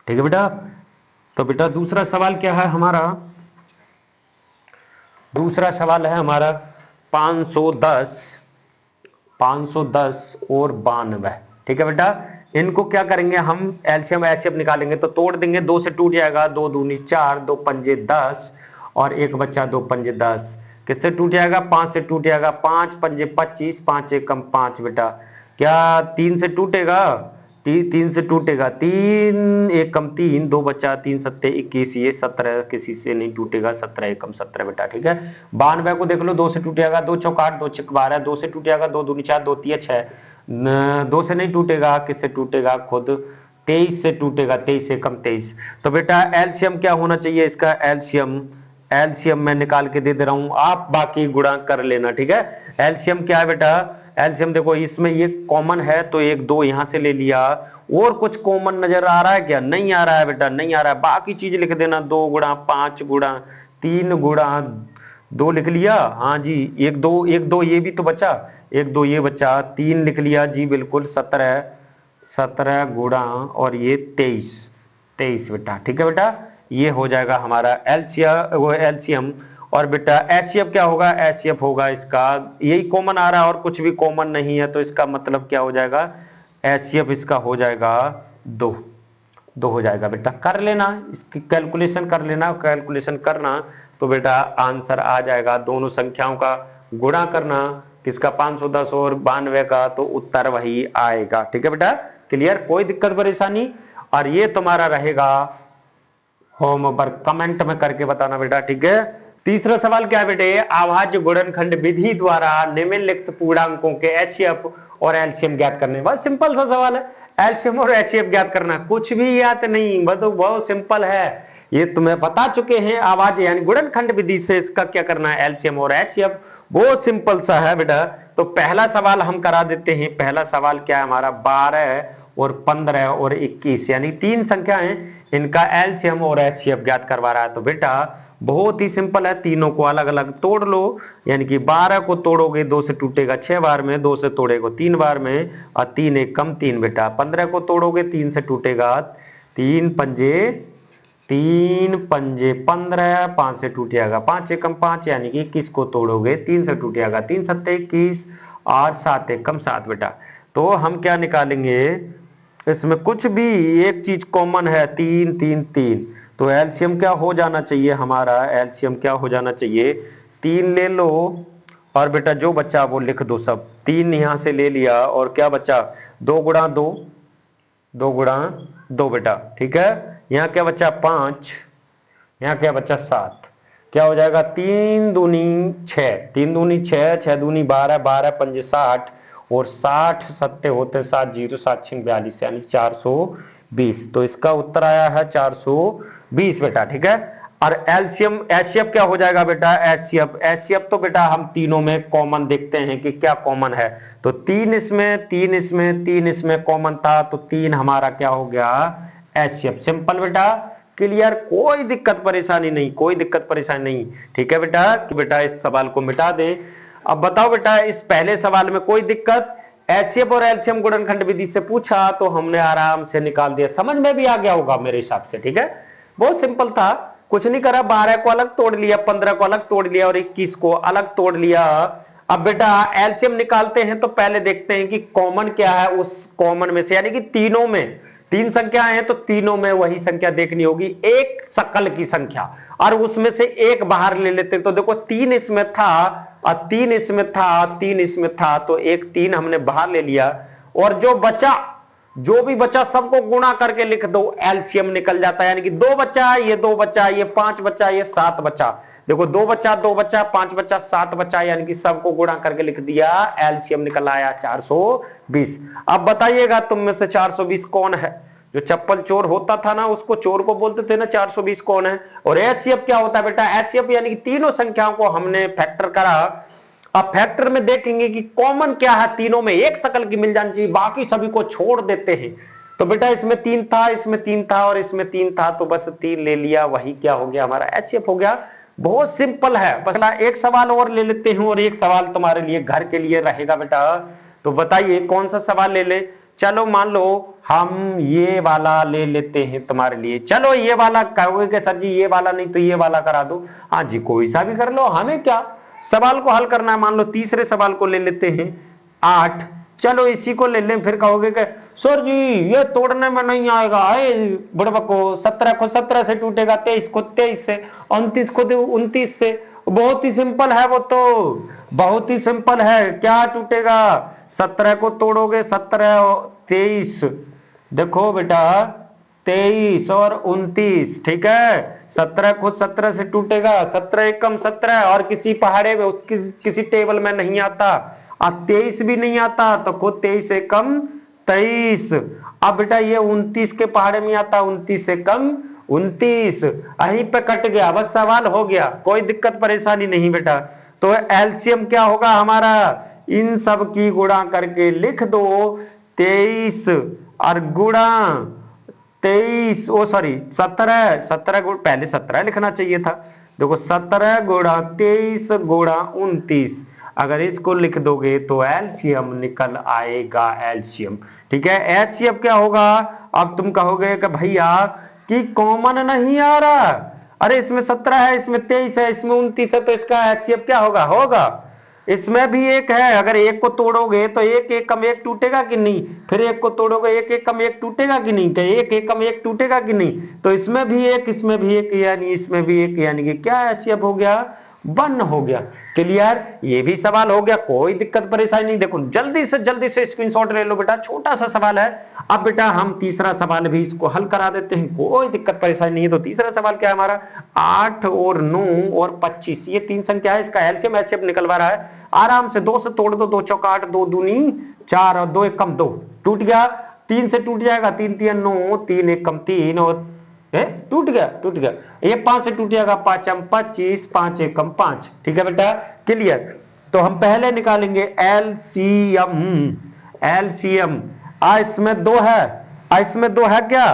ठीक है बेटा। तो बेटा दूसरा सवाल क्या है हमारा, दूसरा सवाल है हमारा 510 और 92, ठीक है बेटा। इनको क्या करेंगे हम, एलसीएम एचसीएफ निकालेंगे, तो तोड़ देंगे, 2 से टूट जाएगा, 2 दूनी 4, 2 पंजे 10, और एक बच्चा 2 पंजे 10। किससे टूट जाएगा, 5 से टूट जाएगा, 5 पंजे 25, 5 एकम 5 बेटा। क्या 3 से टूटेगा, 3 से टूटेगा, 3 एकम 3, 2 बच्चा 3 सत्ते 21, ये 17 किसी से नहीं टूटेगा, 17 एकम 17 बेटा, ठीक है। 92 को देख लो, 2 से टूटेगा, 2 चौक 8, 2 छिक 12, 2 से टूटेगा, 2 दूनी 4, 2 तिया 6, 2 से नहीं टूटेगा, किससे टूटेगा खुद, 23 से टूटेगा, 23 एकम 23। तो बेटा एलसीएम क्या होना चाहिए इसका, एलसीएम मैं निकाल के दे रहा हूं, आप बाकी गुणा कर लेना, ठीक है। एलसीएम क्या है बेटा, एलसीएम देखो, इसमें ये कॉमन है, तो 1 2 यहां से ले लिया, और कुछ कॉमन नजर आ रहा है क्या? नहीं आ रहा है बेटा, नहीं आ रहा है। बाकी चीज लिख देना, 2 गुणा 5 गुणा 3 गुणा 2 लिख लिया। हाँ जी, 1 2 1 2 ये भी तो बचा, 1 2 ये बचा, 3 लिख लिया जी बिल्कुल। 17 17 गुणा और ये 23 23 बेटा। ठीक है बेटा, ये हो जाएगा हमारा एलसीएम। और बेटा एचसीएफ क्या होगा? एचसीएफ होगा इसका, यही कॉमन आ रहा है और कुछ भी कॉमन नहीं है, तो इसका मतलब क्या हो जाएगा? एचसीएफ इसका हो जाएगा 2 2 हो जाएगा बेटा। कर लेना, इसकी कैलकुलेशन कर लेना, कैलकुलेशन करना तो बेटा आंसर आ जाएगा। दोनों संख्याओं का गुणा करना, किसका 510 और 92 का, तो उत्तर वही आएगा। ठीक है बेटा, क्लियर? कोई दिक्कत परेशानी? और ये तुम्हारा रहेगा होमवर्क, कमेंट में करके बताना बेटा। ठीक है, तीसरा सवाल क्या है बेटे? अभाज्य गुणनखंड विधि द्वारा निम्नलिखित पूर्णांकों के एचसीएफ और एलसीएम ज्ञात करने। बहुत सिंपल सा सवाल है, एलसीएम और एचसीएफ ज्ञात करना, कुछ भी याद नहीं, बहुत सिंपल है। ये तुम्हें बता चुके हैं, अभाज्य यानी गुणनखंड विधि से इसका क्या करना है, एलसीएम और एचसीएफ। बहुत सिंपल सा है बेटा। तो पहला सवाल हम करा देते हैं। पहला सवाल क्या है हमारा? 12 और 15 और 21 यानी 3 संख्या है, इनका एलसीएम और एचसीएफ ज्ञात करवा रहा है। तो बेटा बहुत ही सिंपल है, तीनों को अलग अलग तोड़ लो। यानी कि 12 को तोड़ोगे 2 से टूटेगा 6 बार में, 2 से तोड़ेगा 3 बार में, और 3 1 कम 3 बेटा। 15 को तोड़ोगे 3 से टूटेगा 3 पंजे 15, 5 से टूट जाएगा 5 1 कम 5, यानी कि 21 को तोड़ोगे 3 से टूट जाएगा 3 7 21 और 7 1 कम 7 बेटा। तो हम क्या निकालेंगे? इसमें कुछ भी एक चीज कॉमन है, 3 3 3, तो एलसीएम क्या हो जाना चाहिए हमारा? एलसीएम क्या हो जाना चाहिए? 3 ले लो और बेटा जो बच्चा वो लिख दो सब। 3 यहां से ले लिया और क्या बचा? 2 गुणा 2, 2 गुणा 2 बेटा। ठीक है, यहाँ क्या बचा? 5, यहाँ क्या बचा? 7। क्या हो जाएगा? 3 दूनी 6, 3 दूनी 6, 6 दूनी 12, 12 पंजे 60 और 60 सत्ते होते 7 0 7 6 42 यानी 420। तो इसका उत्तर आया है 420 बेटा। ठीक है, और एलसीएम एचसीएफ क्या हो जाएगा बेटा? एचसीएफ तो बेटा हम तीनों में कॉमन देखते हैं कि क्या कॉमन है। तो 3 इसमें 3 इसमें 3 इसमें कॉमन था, तो 3 हमारा क्या हो गया? एचसीएफ। सिंपल बेटा, क्लियर? कोई दिक्कत परेशानी नहीं, कोई दिक्कत परेशानी नहीं। ठीक है बेटा, कि बेटा इस सवाल को मिटा दे। अब बताओ बेटा, इस पहले सवाल में कोई दिक्कत? एचसीएफ और एलसीएम गुणनखंड विधि से पूछा तो हमने आराम से निकाल दिया, समझ में भी आ गया होगा मेरे हिसाब से। ठीक है, बहुत सिंपल था, कुछ नहीं करा। 12 को अलग तोड़ लिया, 15 को अलग तोड़ लिया और 21 को अलग तोड़ लिया। अब बेटा एलसीएम निकालते हैं तो पहले देखते हैं कि कॉमन क्या है उस कॉमन में से, यानी कि तीनों में 3 संख्याएं हैं तो तीनों में वही संख्या देखनी होगी, एक सकल की संख्या, और उसमें से एक बाहर ले लेते हैं। तो देखो 3 इसमें था और 3 इसमें था, 3 इसमें था, तो एक 3 हमने बाहर ले लिया और जो बचा, जो भी बचा सबको गुणा करके लिख दो, एलसीएम निकल जाता है। यानी कि 2 बचा, ये 2 बचा, ये 5 बचा, ये 7 बचा। देखो 2 बचा, 2 बचा, 5 बचा, 7 बचा, यानी कि सबको गुणा करके लिख दिया, एलसीएम निकल आया 420। अब बताइएगा तुम में से 420 कौन है? जो चप्पल चोर होता था ना, उसको चोर को बोलते थे ना, 420 कौन है? और एचसीएफ क्या होता है बेटा? एचसीएफ यानी कि तीनों संख्याओं को हमने फैक्टर करा। अब फैक्टर में देखेंगे कि कॉमन क्या है, तीनों में एक शकल की मिल जानी चाहिए, बाकी सभी को छोड़ देते हैं। तो बेटा इसमें 3 था, इसमें 3 था और इसमें 3 था, तो बस 3 ले लिया, वही क्या हो गया हमारा? एचसीएफ हो गया। बहुत सिंपल है। बस एक सवाल और ले लेते हैं और एक सवाल तुम्हारे लिए घर के लिए रहेगा बेटा। तो बताइए कौन सा सवाल ले ले? चलो मान लो हम ये वाला ले लेते हैं तुम्हारे लिए। चलो ये वाला कहोगे कि सर जी ये वाला नहीं तो ये वाला करा दो। हाँ जी, कोई सा भी कर लो, हमें क्या, सवाल को हल करना है। मान लो तीसरे सवाल को ले लेते हैं 8। चलो इसी को ले लें। फिर कहोगे कि सर जी ये तोड़ने में नहीं आएगा, बुढ़वा को 17 को 17 से टूटेगा, 23 को 23 से, 29 को 29 से। बहुत ही सिंपल है वो, तो बहुत ही सिंपल है। क्या टूटेगा? 17 को तोड़ोगे 17 23, देखो बेटा 23 और 29। ठीक है, 17 खुद 17 से टूटेगा, 17 1 कम 17 और किसी पहाड़े में किसी टेबल में नहीं आता, और 23 भी नहीं आता, तो खुद 23 से कम 23। अब बेटा ये 29 के पहाड़े में आता, 29 से कम 29, यहीं पे कट गया, बस सवाल हो गया, कोई दिक्कत परेशानी नहीं बेटा। तो एलसीएम क्या होगा हमारा? इन सब की गुणा करके लिख दो, 23 और गुणा 23, ओ सॉरी 17, 17 गुण, पहले 17 लिखना चाहिए था। देखो 17 गुणा 23 गुणा 29, अगर इसको लिख दोगे तो एलसीएम निकल आएगा एलसीएम। ठीक है, एचसीएफ क्या होगा? अब तुम कहोगे कि भैया कि कॉमन नहीं आ रहा, अरे इसमें 17 है, इसमें 23 है, इसमें 29 है, तो इसका एचसीएफ क्या होगा? होगा इसमें भी एक है, अगर एक को तोड़ोगे तो एक एक कम एक टूटेगा कि नहीं, फिर एक को तोड़ोगे एक एक कम एक टूटेगा कि नहीं, तो एक एक कम एक टूटेगा कि नहीं, तो इसमें भी एक, इसमें भी एक, यानी इसमें भी एक, यानी कि क्या एचसीएफ हो गया? 1 हो गया। क्लियर, ये भी सवाल हो गया, कोई दिक्कत परेशानी नहीं। देखो जल्दी से स्क्रीनशॉट ले लो बेटा, छोटा सा सवाल है। अब बेटा हम तीसरा सवाल भी इसको हल करा देते हैं, कोई दिक्कत परेशानी नहीं है। तो तीसरा सवाल क्या है हमारा? 8 और 9 और 25, ये 3 संख्या है, इसका एलसीएम एचसीएफ निकलवा रहा है। आराम से 2 से तोड़ दो, 2 चौका 8, 2 दूनी 4 और 2 एक कम 2, टूट गया। 3 से टूट जाएगा, 3 3 9, 3 एक कम 3 और टूट गया। ये 5 से टूट जाएगा, 5 हम 25, 5 एक कम 5। ठीक है बेटा, क्लियर। तो हम पहले निकालेंगे एलसीएम। इसमें 2 है, इसमें 2 है क्या?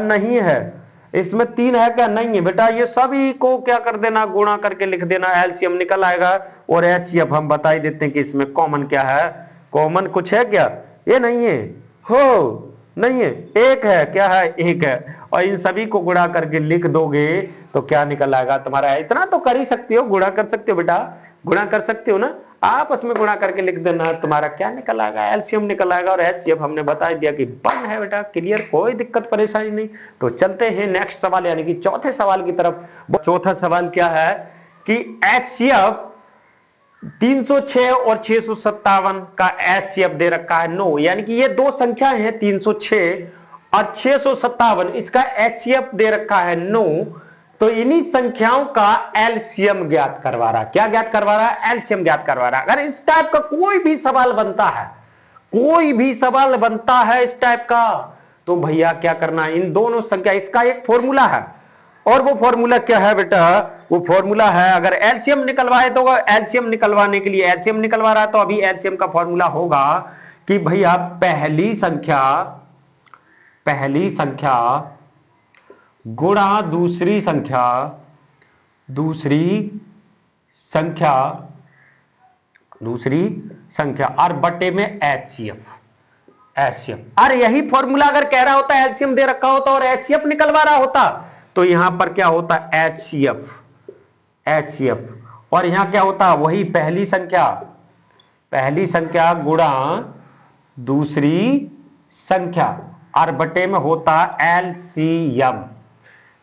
नहीं है। इसमें 3 है क्या? नहीं है बेटा। ये सभी को क्या कर देना? गुणा करके लिख देना, एलसीएम निकल आएगा। और एचसीएफ हम बता ही देते हैं कि इसमें कॉमन क्या है? कॉमन कुछ है क्या? ये नहीं है, हो नहीं है, एक है। क्या है? एक है। और इन सभी को गुणा करके लिख दोगे तो क्या निकल आएगा तुम्हारा? इतना तो कर ही सकते हो, गुणा कर सकते हो बेटा, गुणा कर सकते हो ना, आपस में गुणा करके लिख देना, तुम्हारा क्या निकल आएगा? एलसीएम निकल आएगा। और एचसीएफ हमने बता दिया कि 1 है बेटा। क्लियर, कोई दिक्कत परेशानी नहीं। तो चलते हैं नेक्स्ट सवाल यानी कि चौथे सवाल की तरफ। चौथा सवाल क्या है कि एचसीएफ 306 और 657 का एचसीएफ दे रखा है 9, यानी कि ये 2 संख्या है 306 और 657, इसका एचसीएफ दे रखा है 9। तो इन्हीं संख्याओं का एलसीएम ज्ञात करवा रहा। क्या ज्ञात करवा रहा है? एलसीएम ज्ञात करवा रहा। अगर इस टाइप का कोई भी सवाल बनता है, कोई भी सवाल बनता है इस टाइप का, तो भैया क्या करना, इन दोनों संख्या, इसका एक फॉर्मूला है। और वो फॉर्मूला क्या है बेटा? वो फॉर्मूला है, अगर एलसीएम निकलवाए तो एलसीएम निकलवाने के लिए, एलसीएम निकलवा रहा है तो अभी एलसीएम का फॉर्मूला होगा कि भैया पहली संख्या गुणा दूसरी संख्या और बटे में एचसीएफ। अरे यही फॉर्मूला अगर कह रहा होता, एलसीएम दे रखा होता और एचसीएफ निकलवा रहा होता, तो यहां पर क्या होता? एचसीएफ। और यहां क्या होता? वही पहली संख्या गुणा दूसरी संख्या और बटे में होता एलसीएम।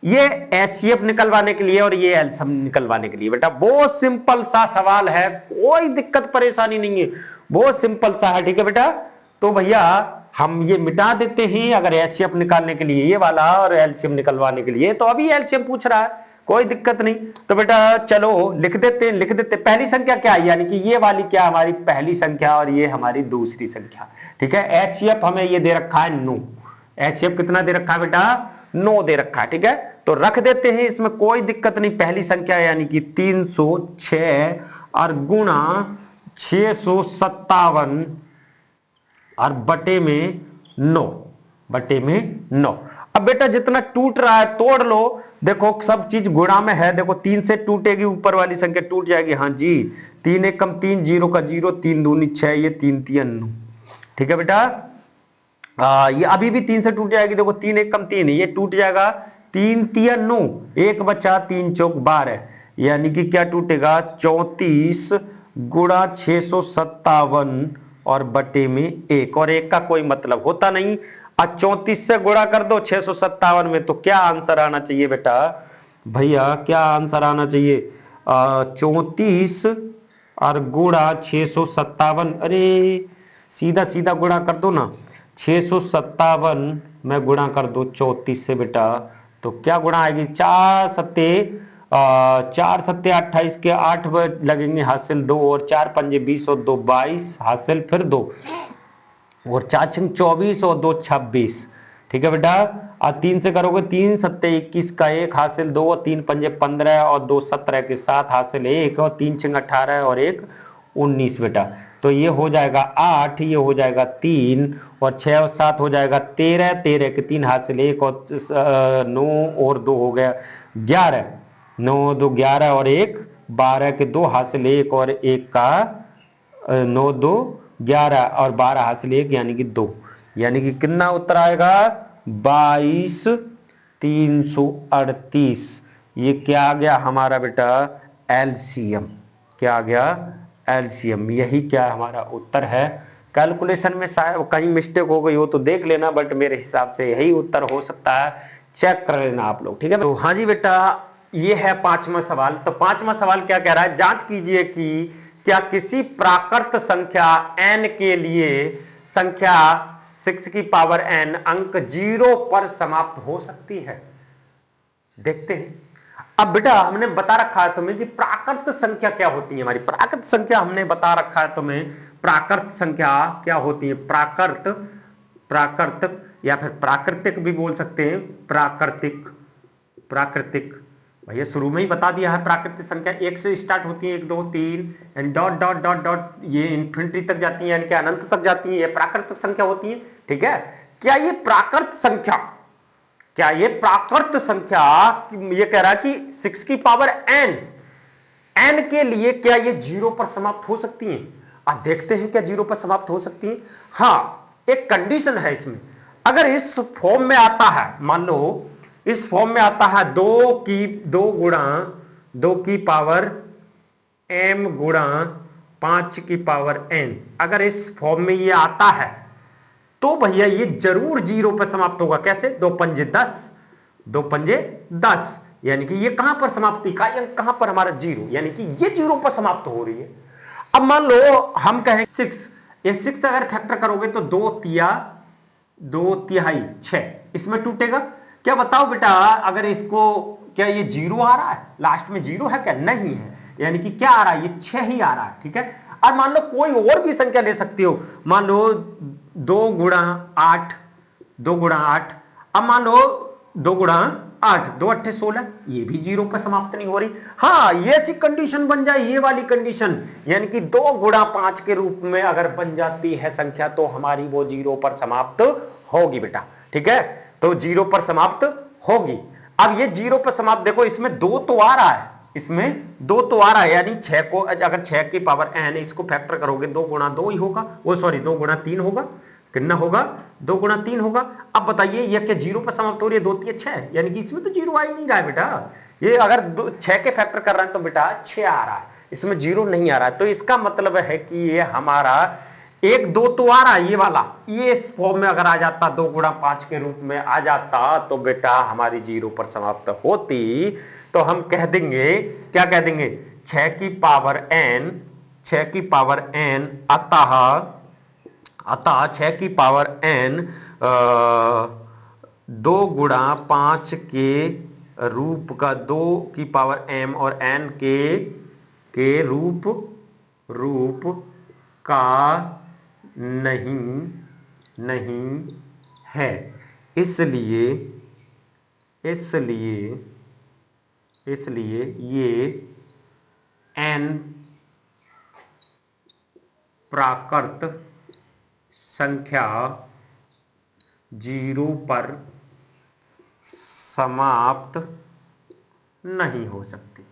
ये एचसीएफ निकलवाने के लिए और ये एलसीएम निकलवाने के लिए। बेटा बहुत सिंपल सा सवाल है, कोई दिक्कत परेशानी नहीं है, बहुत सिंपल सा है। ठीक है बेटा, तो भैया हम ये मिटा देते हैं, अगर एचसीएफ निकालने के लिए ये वाला और एलसीएम निकलवाने के लिए, तो अभी एलसीएम पूछ रहा है, कोई दिक्कत नहीं। तो बेटा चलो लिख देते। पहली संख्या क्या है? यानी कि ये वाली क्या हमारी पहली संख्या और ये हमारी दूसरी संख्या। ठीक है, एचसीएफ हमें ये दे रखा है 9। एचसीएफ कितना दे रखा है बेटा? 9 दे रखा है। ठीक है, तो रख देते हैं, इसमें कोई दिक्कत नहीं। पहली संख्या यानी कि 306 और गुणा 657 और बटे में 9। अब बेटा जितना टूट रहा है तोड़ लो। देखो सब चीज गुणा में है। देखो 3 से टूटेगी, ऊपर वाली संख्या टूट जाएगी। हाँ जी, 3 एक कम 3, 0 का 0, 3 दूनी 6, ये 3 3 9। ठीक है बेटा, ये अभी भी 3 से टूट जाएगी। देखो 3 एक कम 3, ये टूट जाएगा, 3 3 9, एक बचा, 3 चौक 12, यानी कि क्या टूटेगा? 34 गुणा 657 और बटे में 1, और 1 का कोई मतलब होता नहीं। और 34 से गुणा कर दो 657 में, तो क्या आंसर आना चाहिए बेटा? भैया क्या आंसर आना चाहिए? 34 और गुणा 657, अरे सीधा गुणा कर दो ना, 657 में गुणा कर दो 34 से बेटा, तो क्या गुणा आएगी? 4 सत्ते 28 के 8 लगेंगे, हासिल 2, और 4 पंजे 20 और 2 22, हासिल फिर 2, और 4 6 24 और 2 26। ठीक है बेटा, और 3 से करोगे 3 सत्ते 21 का 1, हासिल 2, और 3 पंजे 15 और 2 17 के 7, हासिल 1, और 3 6 18 और 1 19 बेटा। तो ये हो जाएगा 8, ये हो जाएगा 3 और 6 और 7 हो जाएगा 13, 13 के 3 हासिल 1 और 9 और 2 हो गया 11, 9 2 11 और 1 12 के 2 हासिल 1 और 1 का 9 2 11 और 12 हासिल 1 यानी कि 2, यानी कि कितना उत्तर आएगा 22,338। ये क्या आ गया हमारा बेटा एलसीएम, क्या आ गया एलसीएम, यही क्या हमारा उत्तर है। कैलकुलेशन में शायद कहीं मिस्टेक हो गई हो तो देख लेना, बट मेरे हिसाब से यही उत्तर हो सकता है, चेक कर लेना आप लोग, ठीक है। तो हाँ जी बेटा, ये है 5वां सवाल। तो 5वां सवाल क्या कह रहा है, जांच कीजिए कि क्या किसी प्राकृत संख्या n के लिए संख्या 6 की पावर n अंक 0 पर समाप्त हो सकती है। देखते हैं। अब बेटा हमने बता रखा है तुम्हें कि प्राकृत संख्या क्या होती है। हमारी प्राकृत संख्या हमने बता रखा है तुम्हें, प्राकृत संख्या क्या होती है। प्राकृत, प्राकृत या फिर प्राकृतिक भी बोल सकते हैं, प्राकृतिक, प्राकृतिक भैया शुरू में ही बता दिया है। प्राकृतिक संख्या 1 से स्टार्ट होती है, 1 2 3 and dot dot dot dot, ये इन्फिनिटी तक जाती है, यानी कि अनंत तक जाती है, ये प्राकृतिक संख्या होती है, ठीक है। क्या ये प्राकृत संख्या, क्या ये प्राकृत संख्या, ये कह रहा है कि 6 की पावर n, n के लिए क्या ये 0 पर समाप्त हो सकती है। आप देखते हैं क्या 0 पर समाप्त हो सकती है। हाँ, एक कंडीशन है इसमें, अगर इस फॉर्म में आता है, मान लो इस फॉर्म में आता है 2 गुणा 2 की पावर m गुणा 5 की पावर n, अगर इस फॉर्म में ये आता है तो भैया ये जरूर 0 पर समाप्त होगा। कैसे, 2 पंजे 10, 2 पंजे 10, यानी कि ये कहां पर समाप्त, इकाई अंक कहां पर हमारा 0, यानी कि ये 0 पर समाप्त हो रही है। अब मान लो हम कहें 6, ये 6 अगर फैक्टर करोगे तो 2 तिहाई 6, इसमें टूटेगा। क्या बताओ बेटा, अगर इसको, क्या ये 0 आ रहा है, लास्ट में 0 है क्या, नहीं है, यानी कि क्या आ रहा है, ये 6 ही आ रहा है, ठीक है। और मान लो कोई और भी संख्या ले सकती हो, मान लो 2 गुणा 8, 2 गुणा 8, अब मान लो 2 गुणा 8, 2 8 16, ये भी 0 पर समाप्त नहीं हो रही। हाँ, ये ऐसी कंडीशन बन जाए, ये वाली कंडीशन, यानी कि 2 गुणा 5 के रूप में अगर बन जाती है संख्या तो हमारी वो 0 पर समाप्त होगी बेटा, ठीक है। तो 0 पर समाप्त होगी। अब ये 0 पर समाप्त, देखो इसमें 2 तो आ रहा है, इसमें 2 तो आ रहा है, यानी 6 को, अगर 6 की पावर n इसको फैक्टर करोगे 2 गुणा 2 ही होगा, वो सॉरी 2 गुणा 3 होगा, कितना होगा, 2 गुणा 3 होगा। अब बताइए ये क्या 0 पर समाप्त हो रही है, 2 3 6, यानी कि इसमें तो 0 आ ही नहीं रहा है बेटा। ये अगर 6 के फैक्टर कर रहे हैं तो बेटा 6 आ रहा है, इसमें 0 नहीं आ रहा है। तो इसका मतलब है कि ये हमारा 1 2 तो आ रहा है, ये वाला, ये इस फॉर्म में अगर आ जाता, 2 गुणा 5 के रूप में आ जाता तो बेटा हमारी 0 पर समाप्त होती। तो हम कह देंगे, क्या कह देंगे, 6 की पावर n, 6 की पावर n, अतः 6 की पावर n 2 गुणा 5 के रूप का, 2 की पावर m और n के रूप का नहीं है। इसलिए ये n प्राकृत संख्या 0 पर समाप्त नहीं हो सकती,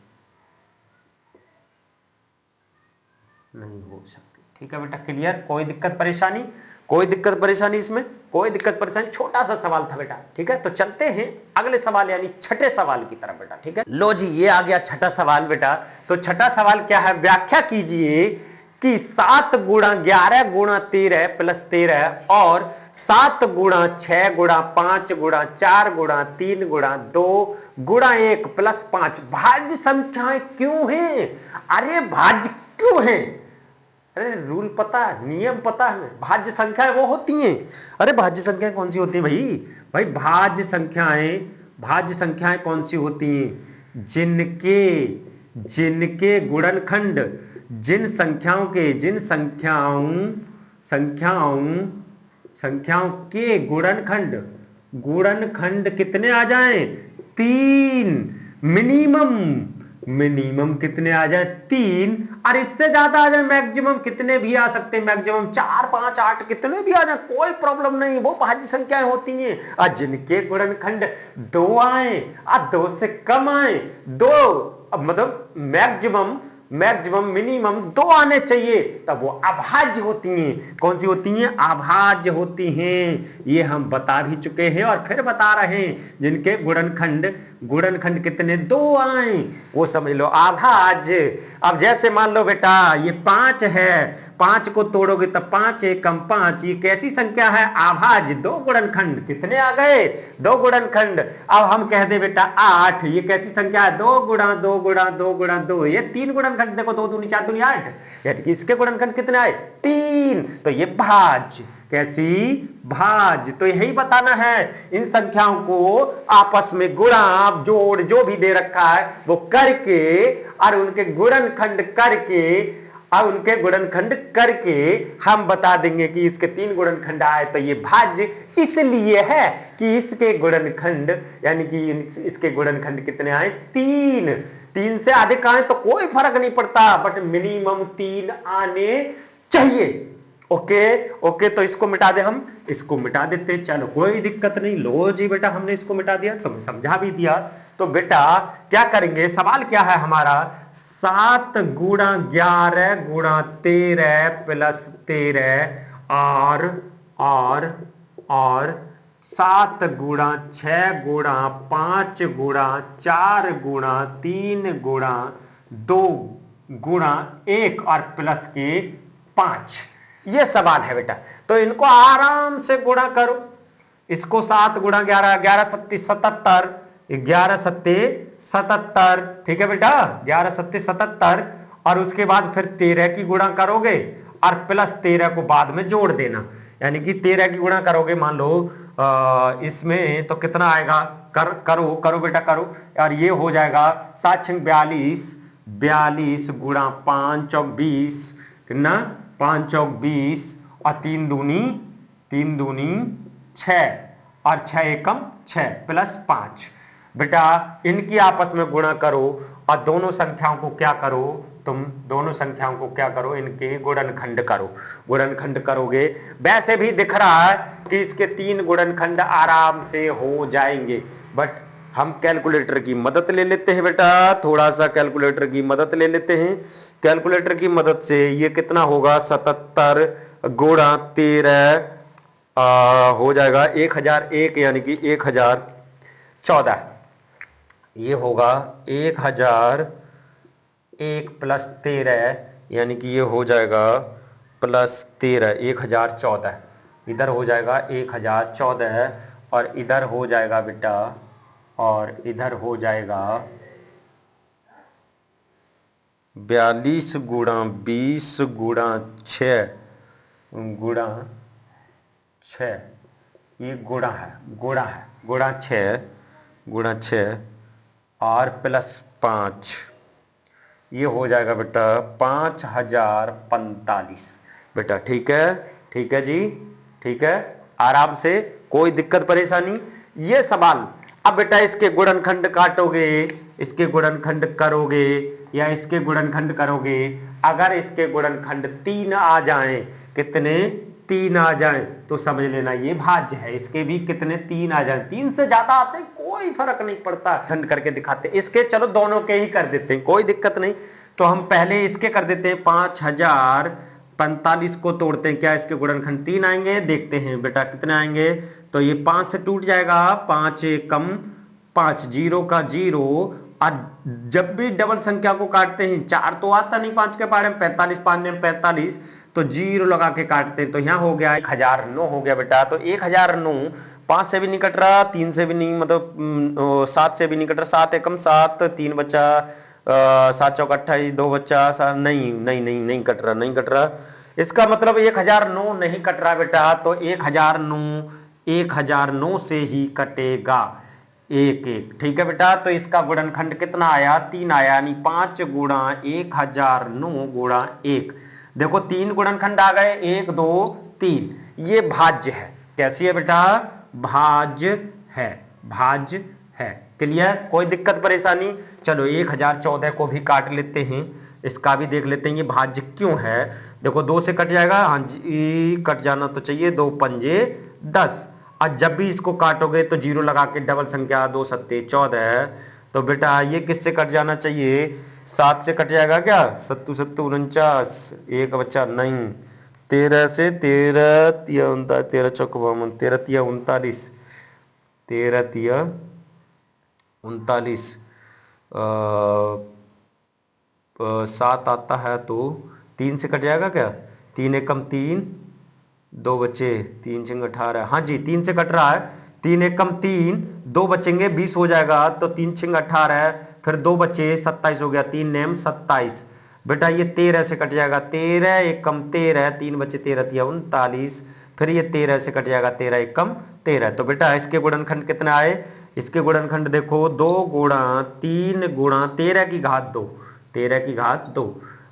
नहीं हो सकती, ठीक है बेटा। क्लियर, कोई दिक्कत परेशानी, कोई दिक्कत परेशानी इसमें, कोई दिक्कत परेशानी, छोटा सा सवाल था बेटा, ठीक है। तो चलते हैं अगले सवाल यानी छठे सवाल की तरफ बेटा, ठीक है। लो जी, ये आ गया छठा सवाल बेटा। तो छठा सवाल क्या है, व्याख्या कीजिए कि 7 गुणा 11 गुणा 13 प्लस 13 और 7 गुणा 6 गुणा 5 गुणा 4 गुणा 3 गुणा 2 गुणा 1 प्लस 5 भाज्य संख्याएं क्यों हैं। अरे भाज्य क्यों हैं, अरे रूल पता है, नियम पता है, भाज्य संख्याएं वो होती हैं। अरे भाज्य संख्याएं कौन सी होती हैं भाई, भाई भाज्य संख्याएं कौन सी होती हैं, जिनके गुणनखंड, जिन संख्याओं के गुणनखंड कितने आ जाएं, 3, मिनिमम मिनिमम कितने आ जाए 3, और इससे ज्यादा आ जाए मैक्सिमम कितने भी आ सकते हैं, मैक्सिमम 4, 5, 8 कितने भी आ जाए कोई प्रॉब्लम नहीं, वो भाज्य संख्याएं होती हैं। और जिनके गुणनखंड 2 आए और 2 से कम आए, 2 मतलब मैक्सिमम मिनिमम 2 आने चाहिए, तब वो अभाज्य होती हैं। कौन सी होती हैं? अभाज्य होती हैं। ये हम बता भी चुके हैं और फिर बता रहे हैं। जिनके गुणनखंड कितने 2 आए वो समझ लो अभाज्य। अब जैसे मान लो बेटा ये 5 है, 5 को तोड़ोगे तब 5 एकम 5, ये कैसी संख्या है? अभाज्य। 2 गुणनखंड कितने आ गए? 2 गुणनखंड। अब हम कह दे बेटा 8, ये कैसी संख्या है? 2 गुणा 2 गुणा 2 गुणा 2, ये 3 गुणनखंड। देखो 2 दूनी 4 दूनी 8, यानी कि इसके गुणनखंड कितने आए? 3। तो ये भाज्य। कैसी? भाज्य। तो यही बताना है, इन संख्याओं को आपस में गुणा जोड़ जो भी दे रखा है वो करके और उनके गुणनखंड करके हम बता देंगे कि इसके 3 गुणनखंड आए, तो ये भाज्य इसलिए है कि इसके गुणनखंड यानी कि इसके गुणनखंड कितने आए? 3। 3 से अधिक आए तो कोई फर्क नहीं पड़ता, बट मिनिमम 3 आने चाहिए। ओके, तो इसको मिटा दे, हम इसको मिटा देते, चलो कोई दिक्कत नहीं। लो जी बेटा, हमने इसको मिटा दिया, तुम्हें समझा भी दिया। तो बेटा क्या करेंगे, सवाल क्या है हमारा? 7 गुणा 11 गुणा 13 प्लस 13 और 7 गुणा 6 गुणा 5 गुणा 4 गुणा 3 गुणा 2 गुणा 1 और प्लस के 5। ये सवाल है बेटा। तो इनको आराम से गुणा करो। इसको 7 गुणा 11, 11 सत्ती 77, 11 सत्ते 77, ठीक है बेटा, 11 सत्ते 77। और उसके बाद फिर 13 की गुणा करोगे और प्लस 13 को बाद में जोड़ देना, यानी कि 13 की गुणा करोगे, मान लो इसमें तो कितना आएगा? करो बेटा करो। और ये हो जाएगा 7 6 42, 42 गुणा 5 चौक 20, कितना? 5 चौक 20 और 3 दूनी 6 और 6 एकम 6 प्लस 5। बेटा इनकी आपस में गुणा करो और दोनों संख्याओं को क्या करो? तुम दोनों संख्याओं को क्या करो? इनके गुणनखंड करो। गुणनखंड करोगे, वैसे भी दिख रहा है कि इसके 3 गुणनखंड आराम से हो जाएंगे, बट हम कैलकुलेटर की मदद ले लेते हैं बेटा, थोड़ा सा कैलकुलेटर की मदद ले लेते हैं। कैलकुलेटर की मदद से ये कितना होगा? 77 गुणा 13 हो जाएगा 1001, यानी कि 1014। ये होगा 1001 प्लस 13, यानी कि ये हो जाएगा प्लस 13, 1014। इधर हो जाएगा 1014 और इधर हो जाएगा बेटा, और इधर हो जाएगा 42 गुणा 20 गुणा 6 गुणा 6, ये गुणा 6 और प्लस 5, ये हो जाएगा बेटा 5045 बेटा। ठीक है जी, ठीक है, आराम से, कोई दिक्कत परेशानी? ये सवाल। अब बेटा इसके गुणनखंड काटोगे, इसके गुणनखंड करोगे या इसके गुणनखंड करोगे, अगर इसके गुणनखंड 3 आ जाएं, कितने? 3 आ जाएं, तो समझ लेना ये भाज्य है। इसके भी कितने? 3 आ जाएं। 3 से ज्यादा आते कोई फर्क नहीं पड़ता, खंड करके दिखाते। इसके चलो दोनों के ही कर देते हैं, कोई दिक्कत नहीं। तो हम पहले इसके कर देते हैं, 5045 को तोड़ते हैं, क्या इसके गुणनखंड 3 आएंगे? देखते हैं बेटा कितने आएंगे। तो ये 5 से टूट जाएगा, 5 एकम 5, 0 का 0। और जब भी डबल संख्या को काटते हैं, 4 तो आता नहीं 5 के बारे में, 45 5 में 45, तो 0 लगा के काटते हैं। तो यहाँ हो गया 1009 हो गया बेटा। तो 1009 5 से भी नहीं कट रहा, 3 से भी नहीं, मतलब 7 से भी नहीं कट रहा, 7 एकम 7, 3 बचा, 7 चौक 28, 2 बच्चा, नहीं कट रहा। इसका मतलब 1009 नहीं कट रहा बेटा। तो 1009 से ही कटेगा 1 ठीक है बेटा। तो इसका गुणनखंड कितना आया? 3 आया, यानी 5 गुणा 1009 गुणा 1। देखो 3 गुणनखंड आ गए, 1 2 3। ये भाज्य है। कैसी है बेटा? भाज्य है। क्लियर, कोई दिक्कत परेशानी? चलो 1014 को भी काट लेते हैं, इसका भी देख लेते हैं ये भाज्य क्यों है। देखो 2 से कट जाएगा, हाँ जी कट जाना तो चाहिए, 2 पंजे 10। और जब भी इसको काटोगे तो जीरो लगा के डबल संख्या 2 सत्ते 14, तो बेटा ये किससे कट जाना चाहिए? 7 से कट जाएगा क्या? सत्तू सत्तू 49, एक बच्चा नहीं, 13 से, 13 तिया 39, 13 चौक 52, 13 तिया 39, 13 तिया 39, 7 आता है तो 3 से कट जाएगा क्या? 3 एकम 3, 2 बचे, 3 छिंग 18, हाँ जी 3 से कट रहा है, 3 एकम 3, 2 बचेंगे 20 हो जाएगा, तो 3 छिंग 18, फिर 2 बचे 27 हो गया, 3 नेम 27। बेटा ये 13 से कट जाएगा, 13 एकम 13, 3 बचे 13 तिया 39, फिर ये 13 से कट जाएगा, 13 एकम 13। तो बेटा इसके गुणनखंड कितना आए? इसके गुणनखंड देखो 2 गुणा 3 गुणा 13 की घात 2, 13 की घात 2।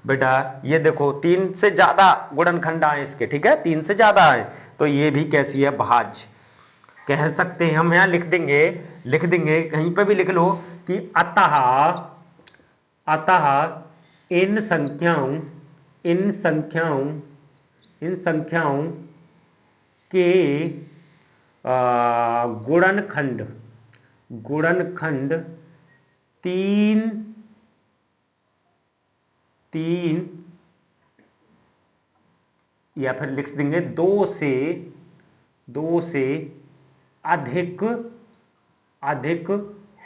बेटा ये देखो 3 से ज्यादा गुणनखंड आए इसके, ठीक है 3 से ज्यादा आए, तो ये भी कैसी है? भाज्य कह सकते हैं हम। यहां लिख देंगे कहीं पे भी लिख लो कि अतः इन संख्याओं के गुणनखंड 3 या फिर लिख देंगे 2 से अधिक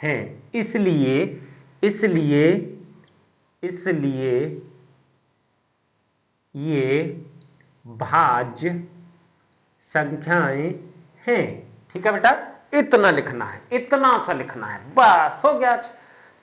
हैं, इसलिए ये भाज्य संख्याएं हैं। ठीक है बेटा, इतना लिखना है, इतना सा लिखना है, बस हो गया।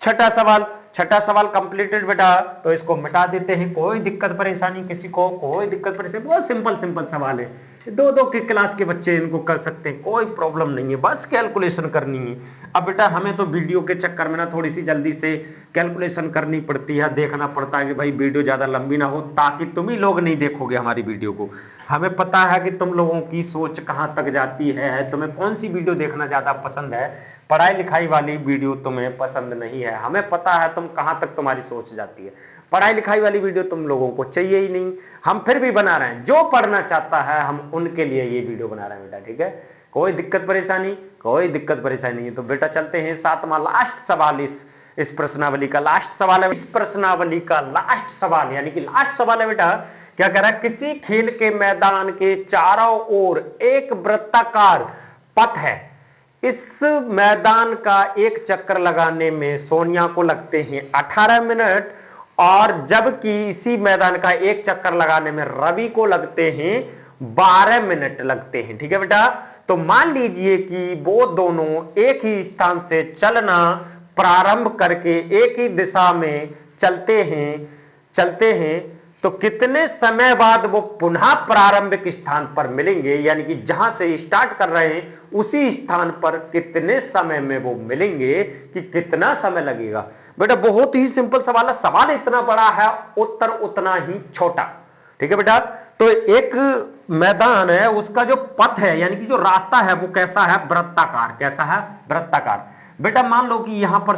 छठा सवाल कंप्लीटेड बेटा। तो इसको मिटा देते हैं, कोई दिक्कत परेशानी किसी को? कोई दिक्कत परेशानी? बहुत सिंपल सवाल है, 2 के क्लास के बच्चे इनको कर सकते हैं, कोई प्रॉब्लम नहीं है, बस कैलकुलेशन करनी है। अब बेटा हमें तो वीडियो के चक्कर में ना थोड़ी सी जल्दी से कैलकुलेशन करनी पड़ती है, देखना पड़ता है कि भाई वीडियो ज्यादा लंबी ना हो, ताकि तुम ही लोग नहीं देखोगे हमारी वीडियो को। हमें पता है कि तुम लोगों की सोच कहां तक जाती है, तुम्हें कौन सी वीडियो देखना ज्यादा पसंद है। पढ़ाई लिखाई वाली वीडियो तुम्हें पसंद नहीं है, हमें पता है तुम कहां तक तुम्हारी सोच जाती है। पढ़ाई लिखाई वाली वीडियो तुम लोगों को चाहिए ही नहीं, हम फिर भी बना रहे हैं। जो पढ़ना चाहता है हम उनके लिए ये वीडियो बना रहे हैं बेटा, ठीक है। कोई दिक्कत परेशानी? कोई दिक्कत परेशानी नहीं। तो बेटा चलते हैं 7वां लास्ट सवाल, इस प्रश्नावली का लास्ट सवाल है। इस प्रश्नावली का लास्ट सवाल यानी कि लास्ट सवाल है बेटा, क्या कह रहा है? किसी खेल के मैदान के चारों ओर एक वृत्ताकार पथ है, इस मैदान का एक चक्कर लगाने में सोनिया को लगते हैं 18 मिनट, और जबकि इसी मैदान का एक चक्कर लगाने में रवि को लगते हैं 12 मिनट लगते हैं। ठीक है बेटा, तो मान लीजिए कि वो दोनों एक ही स्थान से चलना प्रारंभ करके एक ही दिशा में चलते हैं, तो कितने समय बाद वो पुनः प्रारंभिक स्थान पर मिलेंगे, यानी कि जहां से स्टार्ट कर रहे हैं उसी स्थान पर कितने समय में वो मिलेंगे, कि कितना समय लगेगा। बेटा बहुत ही सिंपल सवाल है, सवाल इतना बड़ा है, उत्तर उतना ही छोटा। ठीक है बेटा, तो एक मैदान है, उसका जो पथ है यानी कि जो रास्ता है वो कैसा है? वृत्ताकार। कैसा है? वृत्ताकार। बेटा मान लो कि यहां पर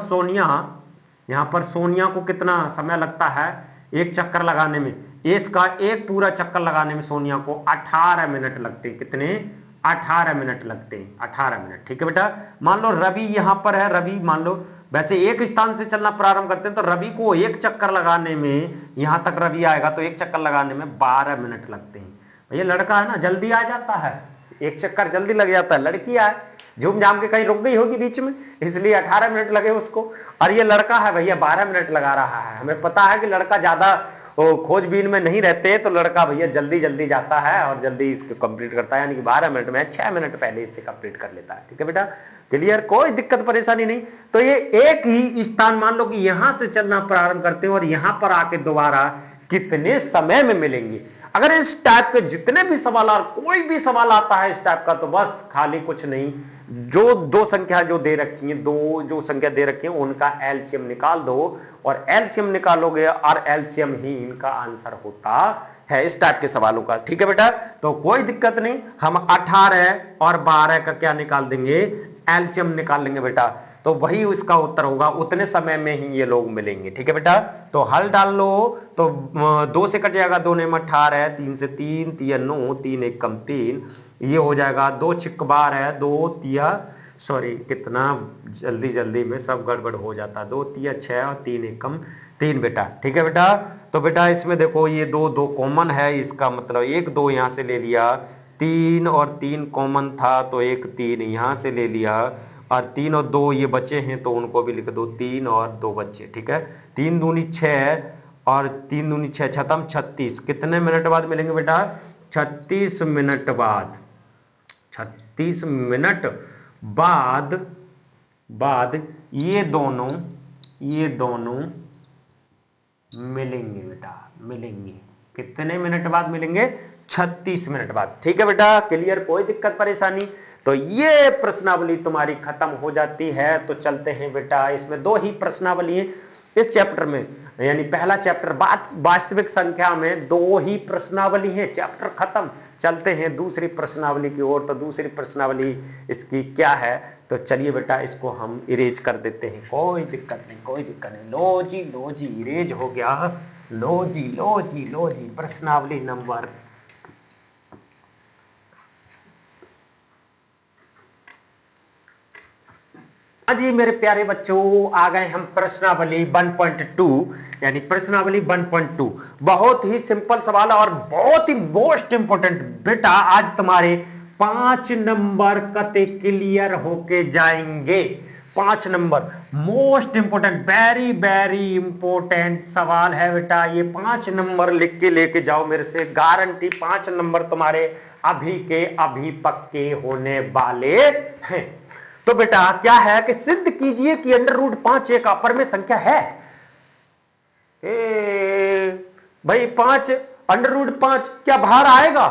सोनिया को कितना समय लगता है एक चक्कर लगाने में? इसका एक पूरा चक्कर लगाने में सोनिया को 18 मिनट लगते हैं। कितने? 18 मिनट लगते हैं, 18 मिनट। ठीक है बेटा, मान लो रवि यहां पर है, रवि मान लो वैसे एक स्थान से चलना प्रारंभ करते हैं, तो रवि को एक चक्कर लगाने में, यहां तक रवि आएगा तो एक चक्कर लगाने में 12 मिनट लगते हैं। भैया लड़का है ना, जल्दी आ जाता है, एक चक्कर जल्दी लग जाता है। लड़की है झूम झाम के कहीं रुक गई होगी बीच में, इसलिए 18 मिनट लगे उसको। और ये लड़का है भैया 12 मिनट लगा रहा है। हमें पता है कि लड़का ज्यादा खोजबीन में नहीं रहते, तो लड़का भैया जल्दी जाता है और जल्दी इसको कंप्लीट करता है, यानी कि 12 मिनट में 6 मिनट पहले इससे कंप्लीट कर लेता है। ठीक है बेटा, क्लियर, कोई दिक्कत परेशानी नहीं। तो ये एक ही स्थान, मान लो कि यहां से चलना प्रारंभ करते हैं और यहां पर आके दोबारा कितने समय में मिलेंगे। अगर इस टाइप के जितने भी सवाल, कोई भी सवाल आता है इस टाइप का, तो बस खाली कुछ नहीं, जो दो संख्या जो दे रखी है, दो जो संख्या दे रखी है उनका एलसीएम निकाल दो, और एलसीएम निकालोगे और एलसीएम ही इनका आंसर होता है इस टाइप के सवालों का। ठीक है बेटा, तो कोई दिक्कत नहीं, हम 18 और 12 का क्या निकाल देंगे? एलसीएम निकाल लेंगे बेटा। तो वही उसका उत्तर होगा, उतने समय में ही ये लोग मिलेंगे। ठीक है बेटा, तो हल डाल लो तो 2 से कट जाएगा, 2 नेम 18 है, 3 से 3 3 9, 3 1 कम 3, ये हो जाएगा 2 छिक 12 है, 2 तिया सॉरी कितना जल्दी जल्दी में सब गड़बड़ हो जाता, 2 तिया 6 और 3 1 कम 3 बेटा। ठीक है बेटा, तो बेटा इसमें देखो ये 2 2 कॉमन है, इसका मतलब 1 2 यहां से ले लिया, 3 और 3 कॉमन था तो 1 3 यहां से ले लिया, और 3 और 2 ये बचे हैं तो उनको भी लिख दो, 3 और 2 बचे। ठीक है, 3 दूनी 6 और 3 दूनी 6 छतम 36, कितने मिनट बाद मिलेंगे बेटा? 36 मिनट बाद, 36 मिनट बाद बाद ये दोनों मिलेंगे बेटा, मिलेंगे। कितने मिनट बाद मिलेंगे? 36 मिनट बाद। ठीक है बेटा, क्लियर, कोई दिक्कत परेशानी? तो ये प्रश्नावली तुम्हारी खत्म हो जाती है। तो चलते हैं बेटा, इसमें 2 ही प्रश्नावली है इस चैप्टर में, यानी पहला चैप्टर वास्तविक संख्या में 2 ही प्रश्नावली है, चैप्टर खत्म। चलते हैं दूसरी प्रश्नावली की ओर। तो दूसरी प्रश्नावली इसकी क्या है? तो चलिए बेटा इसको हम इरेज कर देते हैं, कोई दिक्कत नहीं, कोई दिक्कत नहीं। लो जी इरेज हो गया। लो जी प्रश्नावली नंबर, जी मेरे प्यारे बच्चों, आ गए हम प्रश्नावली 1.2, यानी प्रश्नावली 1.2। बहुत ही सिंपल सवाल और बहुत ही मोस्ट इंपोर्टेंट बेटा, आज तुम्हारे 5 नंबर कते क्लियर होके जाएंगे। 5 number most important, very very important सवाल है बेटा। ये 5 नंबर लिख के लेके जाओ मेरे से, गारंटी 5 नंबर तुम्हारे अभी के अभी पक्के होने वाले हैं। तो बेटा क्या है कि सिद्ध कीजिए कि √5 एक अपर में संख्या है। भाई 5 √5 क्या बाहर आएगा?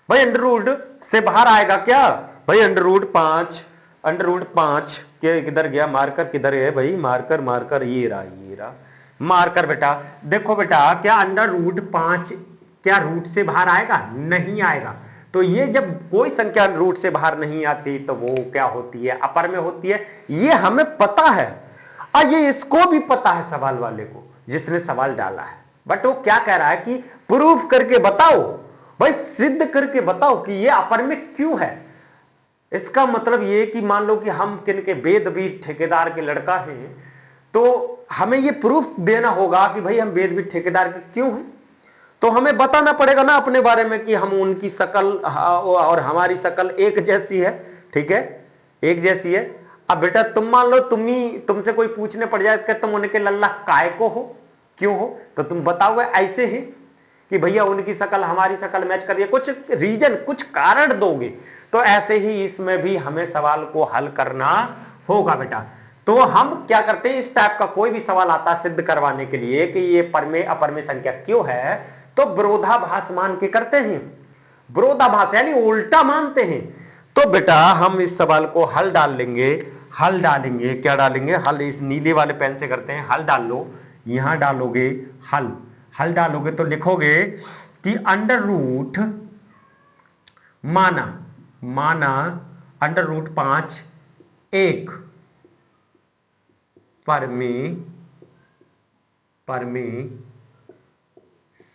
भाई अंडर से बाहर आएगा क्या? भाई √5 के किधर गया मार्कर? किधर है भाई मार्कर? मार्कर ये रहा मार्कर। बेटा देखो बेटा, क्या √5 क्या रूट से बाहर आएगा? नहीं आएगा। तो ये जब कोई संख्या रूट से बाहर नहीं आती तो वो क्या होती है? अपर में होती है। ये हमें पता है और ये इसको भी पता है, सवाल वाले को, जिसने सवाल डाला है। बट वो क्या कह रहा है कि प्रूफ करके बताओ, भाई सिद्ध करके बताओ कि ये अपर में क्यों है। इसका मतलब ये कि मान लो कि हम किनके वेदवीर ठेकेदार के लड़का हैं, तो हमें ये प्रूफ देना होगा कि भाई हम वेदवीर ठेकेदार के क्यों हैं। तो हमें बताना पड़ेगा ना अपने बारे में कि हम उनकी शकल और हमारी शकल एक जैसी है। ठीक है, एक जैसी है। अब बेटा तुम मान लो तुमसे कोई पूछने पड़ जाए कि तुम उनके लल्ला काय को हो, क्यों हो, तो तुम बताओगे ऐसे ही कि भैया उनकी शकल हमारी शकल मैच कर रही है, कुछ रीजन कुछ कारण दोगे। तो ऐसे ही इसमें भी हमें सवाल को हल करना होगा बेटा। तो हम क्या करते हैं, इस टाइप का कोई भी सवाल आता सिद्ध करवाने के लिए कि ये परमे अपर में संख्या क्यों है, तो विरोधाभास मान के करते हैं। विरोधाभास यानी उल्टा मानते हैं। तो बेटा हम इस सवाल को हल डाल लेंगे। हल डालेंगे, क्या डालेंगे? हल इस नीले वाले पेन से करते हैं। हल डाल लो, यहां डालोगे हल। हल डालोगे तो लिखोगे कि माना माना √5 एक परमी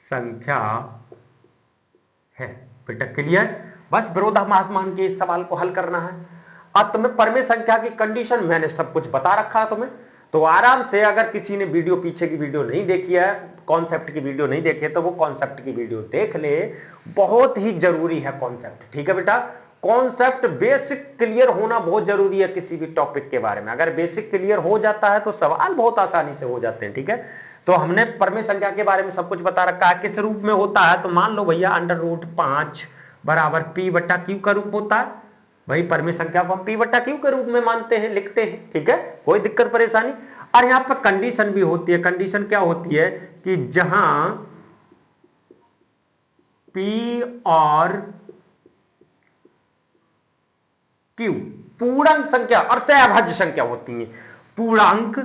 संख्या है। बेटा क्लियर? बस विरोधाभास मान के इस सवाल को हल करना है। अब तुम्हें परमे संख्या की कंडीशन मैंने सब कुछ बता रखा है तुम्हें, तो आराम से, अगर किसी ने वीडियो पीछे की वीडियो नहीं देखी है, कॉन्सेप्ट की वीडियो नहीं देखी है, तो वो कॉन्सेप्ट की वीडियो देख ले। बहुत ही जरूरी है कॉन्सेप्ट। ठीक है बेटा, कॉन्सेप्ट बेसिक क्लियर होना बहुत जरूरी है किसी भी टॉपिक के बारे में। अगर बेसिक क्लियर हो जाता है तो सवाल बहुत आसानी से हो जाते हैं। ठीक है, तो हमने परमे संख्या के बारे में सब कुछ बता रखा है, किस रूप में होता है। तो मान लो भैया √5 बराबर P/Q का रूप होता है। भाई परमे संख्या को हम P/Q के रूप में मानते हैं, लिखते हैं। ठीक है, कोई दिक्कत परेशानी? और यहां पर कंडीशन भी होती है। कंडीशन क्या होती है कि जहां P और Q पूर्णांक संख्या और सहअभाज्य संख्या होती है। पूर्णांक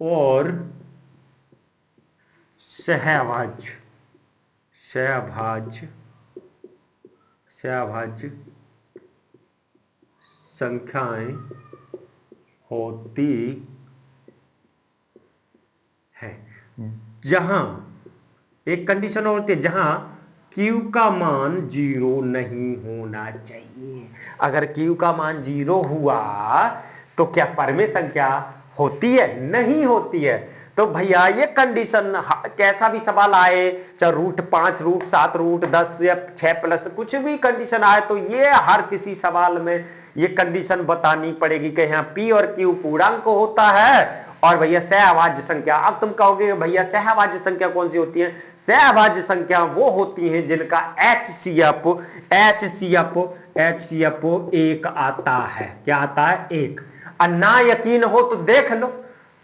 और सहअभाज्य संख्याएं होती है जहां एक कंडीशन होती है, जहां Q का मान 0 नहीं होना चाहिए। अगर Q का मान 0 हुआ तो क्या परमेय संख्या होती है? नहीं होती है। तो भैया ये कंडीशन कैसा भी सवाल आए, चाहे √5 √7 √10 या 6+ कुछ भी कंडीशन आए, तो ये हर किसी सवाल में ये कंडीशन बतानी पड़ेगी कि यहाँ P और Q पूर्णांक होता है और भैया सहअभाज्य संख्या। अब तुम कहोगे भैया सहअभाज्य संख्या कौन सी होती है? सहअभाज्य संख्या वो होती हैं जिनका HCF 1 आता है। क्या आता है? 1। और ना यकीन हो तो देख लो,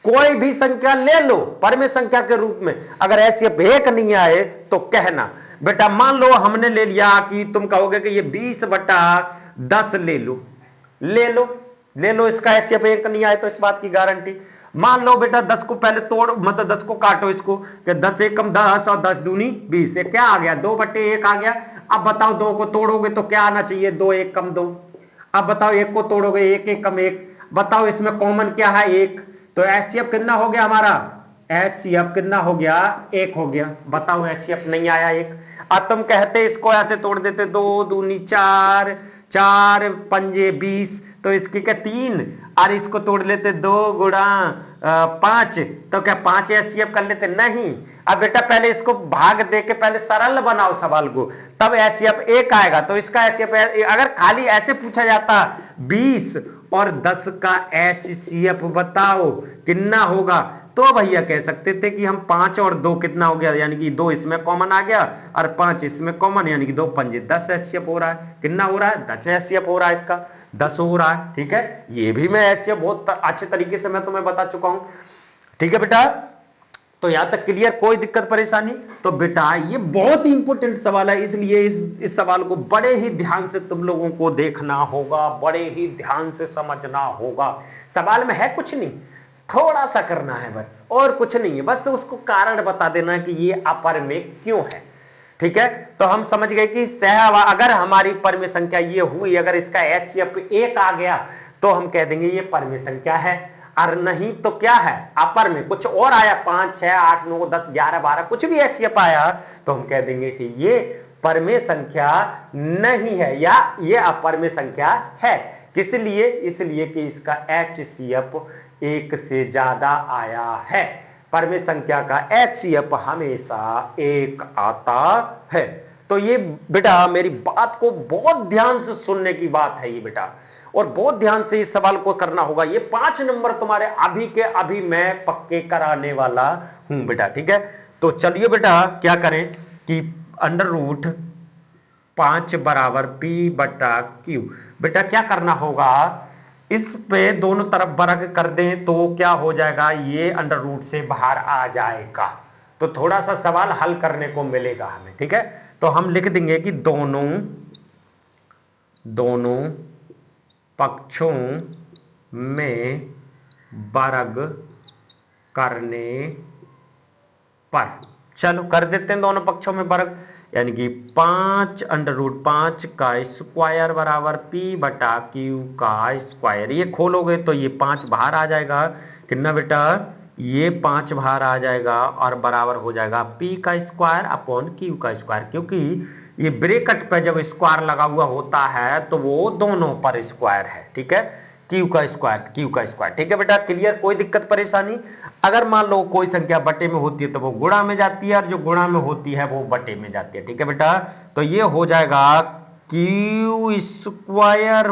कोई भी संख्या ले लो परमेय संख्या के रूप में, अगर HCF 1 नहीं आए तो कहना। बेटा मान लो हमने ले लिया कि तुम कहोगे कि ये 20/10 ले लो, इसका HCF 1 नहीं आए तो इस बात की गारंटी। मान लो बेटा 10 को पहले तोड़, मतलब 10 को काटो इसको, कि 10 1 कम 10 और 10 दूनी 20, ये क्या आ गया? 2/1 आ गया। अब बताओ 2 को तोड़ोगे तो क्या आना चाहिए? 2 1 कम 2। अब बताओ 1 को तोड़ोगे 1 1 कम 1। बताओ इसमें कॉमन क्या है? 1। तो HCF कितना हो गया हमारा? HCF कितना हो गया? 1 हो गया। बताओ HCF नहीं आया 1। अब तुम कहते इसको ऐसे तोड़ देते, 2 दूनी 4, 4 पंजे 20, तो इसके क्या 3, और इसको तोड़ लेते 2 गुणा 5, तो क्या 5 HCF कर लेते? नहीं। अब बेटा पहले इसको भाग दे के पहले सरल बनाओ सवाल को, तब HCF 1 आएगा। तो इसका HCF, अगर खाली ऐसे पूछा जाता 20 और 10 का HCF बताओ कितना होगा, तो भैया कह सकते थे कि हम 5 और 2 कितना हो गया, यानी कि 2 इसमें कॉमन आ गया और 5 इसमें कॉमन, यानी कि 2 पंजे 10 HCF हो रहा है। कितना हो रहा है? 10 HCF हो रहा है, इसका 10 हो रहा है। ठीक है, ये भी मैं HCF बहुत अच्छे तरीके से मैं तुम्हें बता चुका हूं। ठीक है बेटा, तो यहां तक क्लियर? कोई दिक्कत परेशानी? तो बेटा ये बहुत ही इंपॉर्टेंट सवाल है, इसलिए इस सवाल को बड़े ही ध्यान से तुम लोगों को देखना होगा, बड़े ही ध्यान से समझना होगा। सवाल में है कुछ नहीं, थोड़ा सा करना है बस, और कुछ नहीं है, बस उसको कारण बता देना कि ये अपरमेय क्यों है। ठीक है, तो हम समझ गए कि अगर हमारी परमेय संख्या ये हुई, अगर इसका HCF 1 आ गया तो हम कह देंगे ये परमेय संख्या है, और नहीं तो क्या है? अपरमेय। कुछ और आया 5 6 8 9 10 11 12 कुछ भी HCF आया तो हम कह देंगे कि ये परमेय संख्या नहीं है या ये अपरमेय संख्या है। किस लिए? इसलिए कि इसका HCF 1 से ज्यादा आया है। परमेय संख्या का HCF हमेशा 1 आता है। तो ये बेटा मेरी बात को बहुत ध्यान से सुनने की बात है ये बेटा, और बहुत ध्यान से इस सवाल को करना होगा। ये 5 नंबर तुम्हारे अभी के अभी मैं पक्के कराने वाला हूं बेटा। ठीक है, तो चलिए बेटा क्या करें कि √5 बराबर P/Q। बेटा क्या करना होगा, इस पे दोनों तरफ वर्ग कर दें तो क्या हो जाएगा? ये √, से बाहर आ जाएगा, तो थोड़ा सा सवाल हल करने को मिलेगा हमें। ठीक है, तो हम लिख देंगे कि दोनों पक्षों में वर्ग करने पर, चलो कर देते हैं दोनों पक्षों में वर्ग, यानी कि 5 का स्क्वायर बराबर P/Q का स्क्वायर। ये खोलोगे तो ये 5 बाहर आ जाएगा। कितना बेटा? ये 5 बाहर आ जाएगा और बराबर हो जाएगा P का स्क्वायर अपॉन Q का स्क्वायर, क्योंकि ये ब्रैकेट पे जब स्क्वायर लगा हुआ होता है तो वो दोनों पर स्क्वायर है। ठीक है, Q का स्क्वायर। ठीक है बेटा, क्लियर? कोई दिक्कत परेशानी? अगर मान लो कोई संख्या बटे में होती है तो वो गुणा में जाती है, और जो गुणा में होती है वो बटे में जाती है। ठीक है बेटा, तो ये हो जाएगा Q स्क्वायर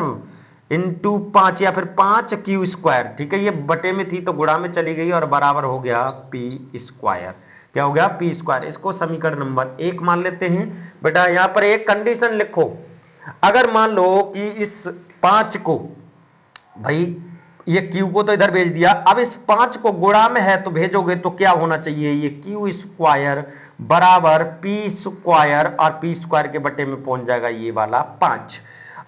इंटू 5 या फिर 5Q स्क्वायर। ठीक है, ये बटे में थी तो गुणा में चली गई और बराबर हो गया P स्क्वायर। क्या हो गया? P square. इसको समीकरण नंबर 1 मान लेते हैं। बेटा यहां पर एक कंडीशन लिखो, अगर मान लो कि इस 5 को, भाई ये Q को तो इधर भेज दिया, अब इस 5 को गुणा में है तो भेजोगे तो क्या होना चाहिए? ये Q स्क्वायर बराबर P स्क्वायर, और P स्क्वायर के बटे में पहुंच जाएगा ये वाला 5।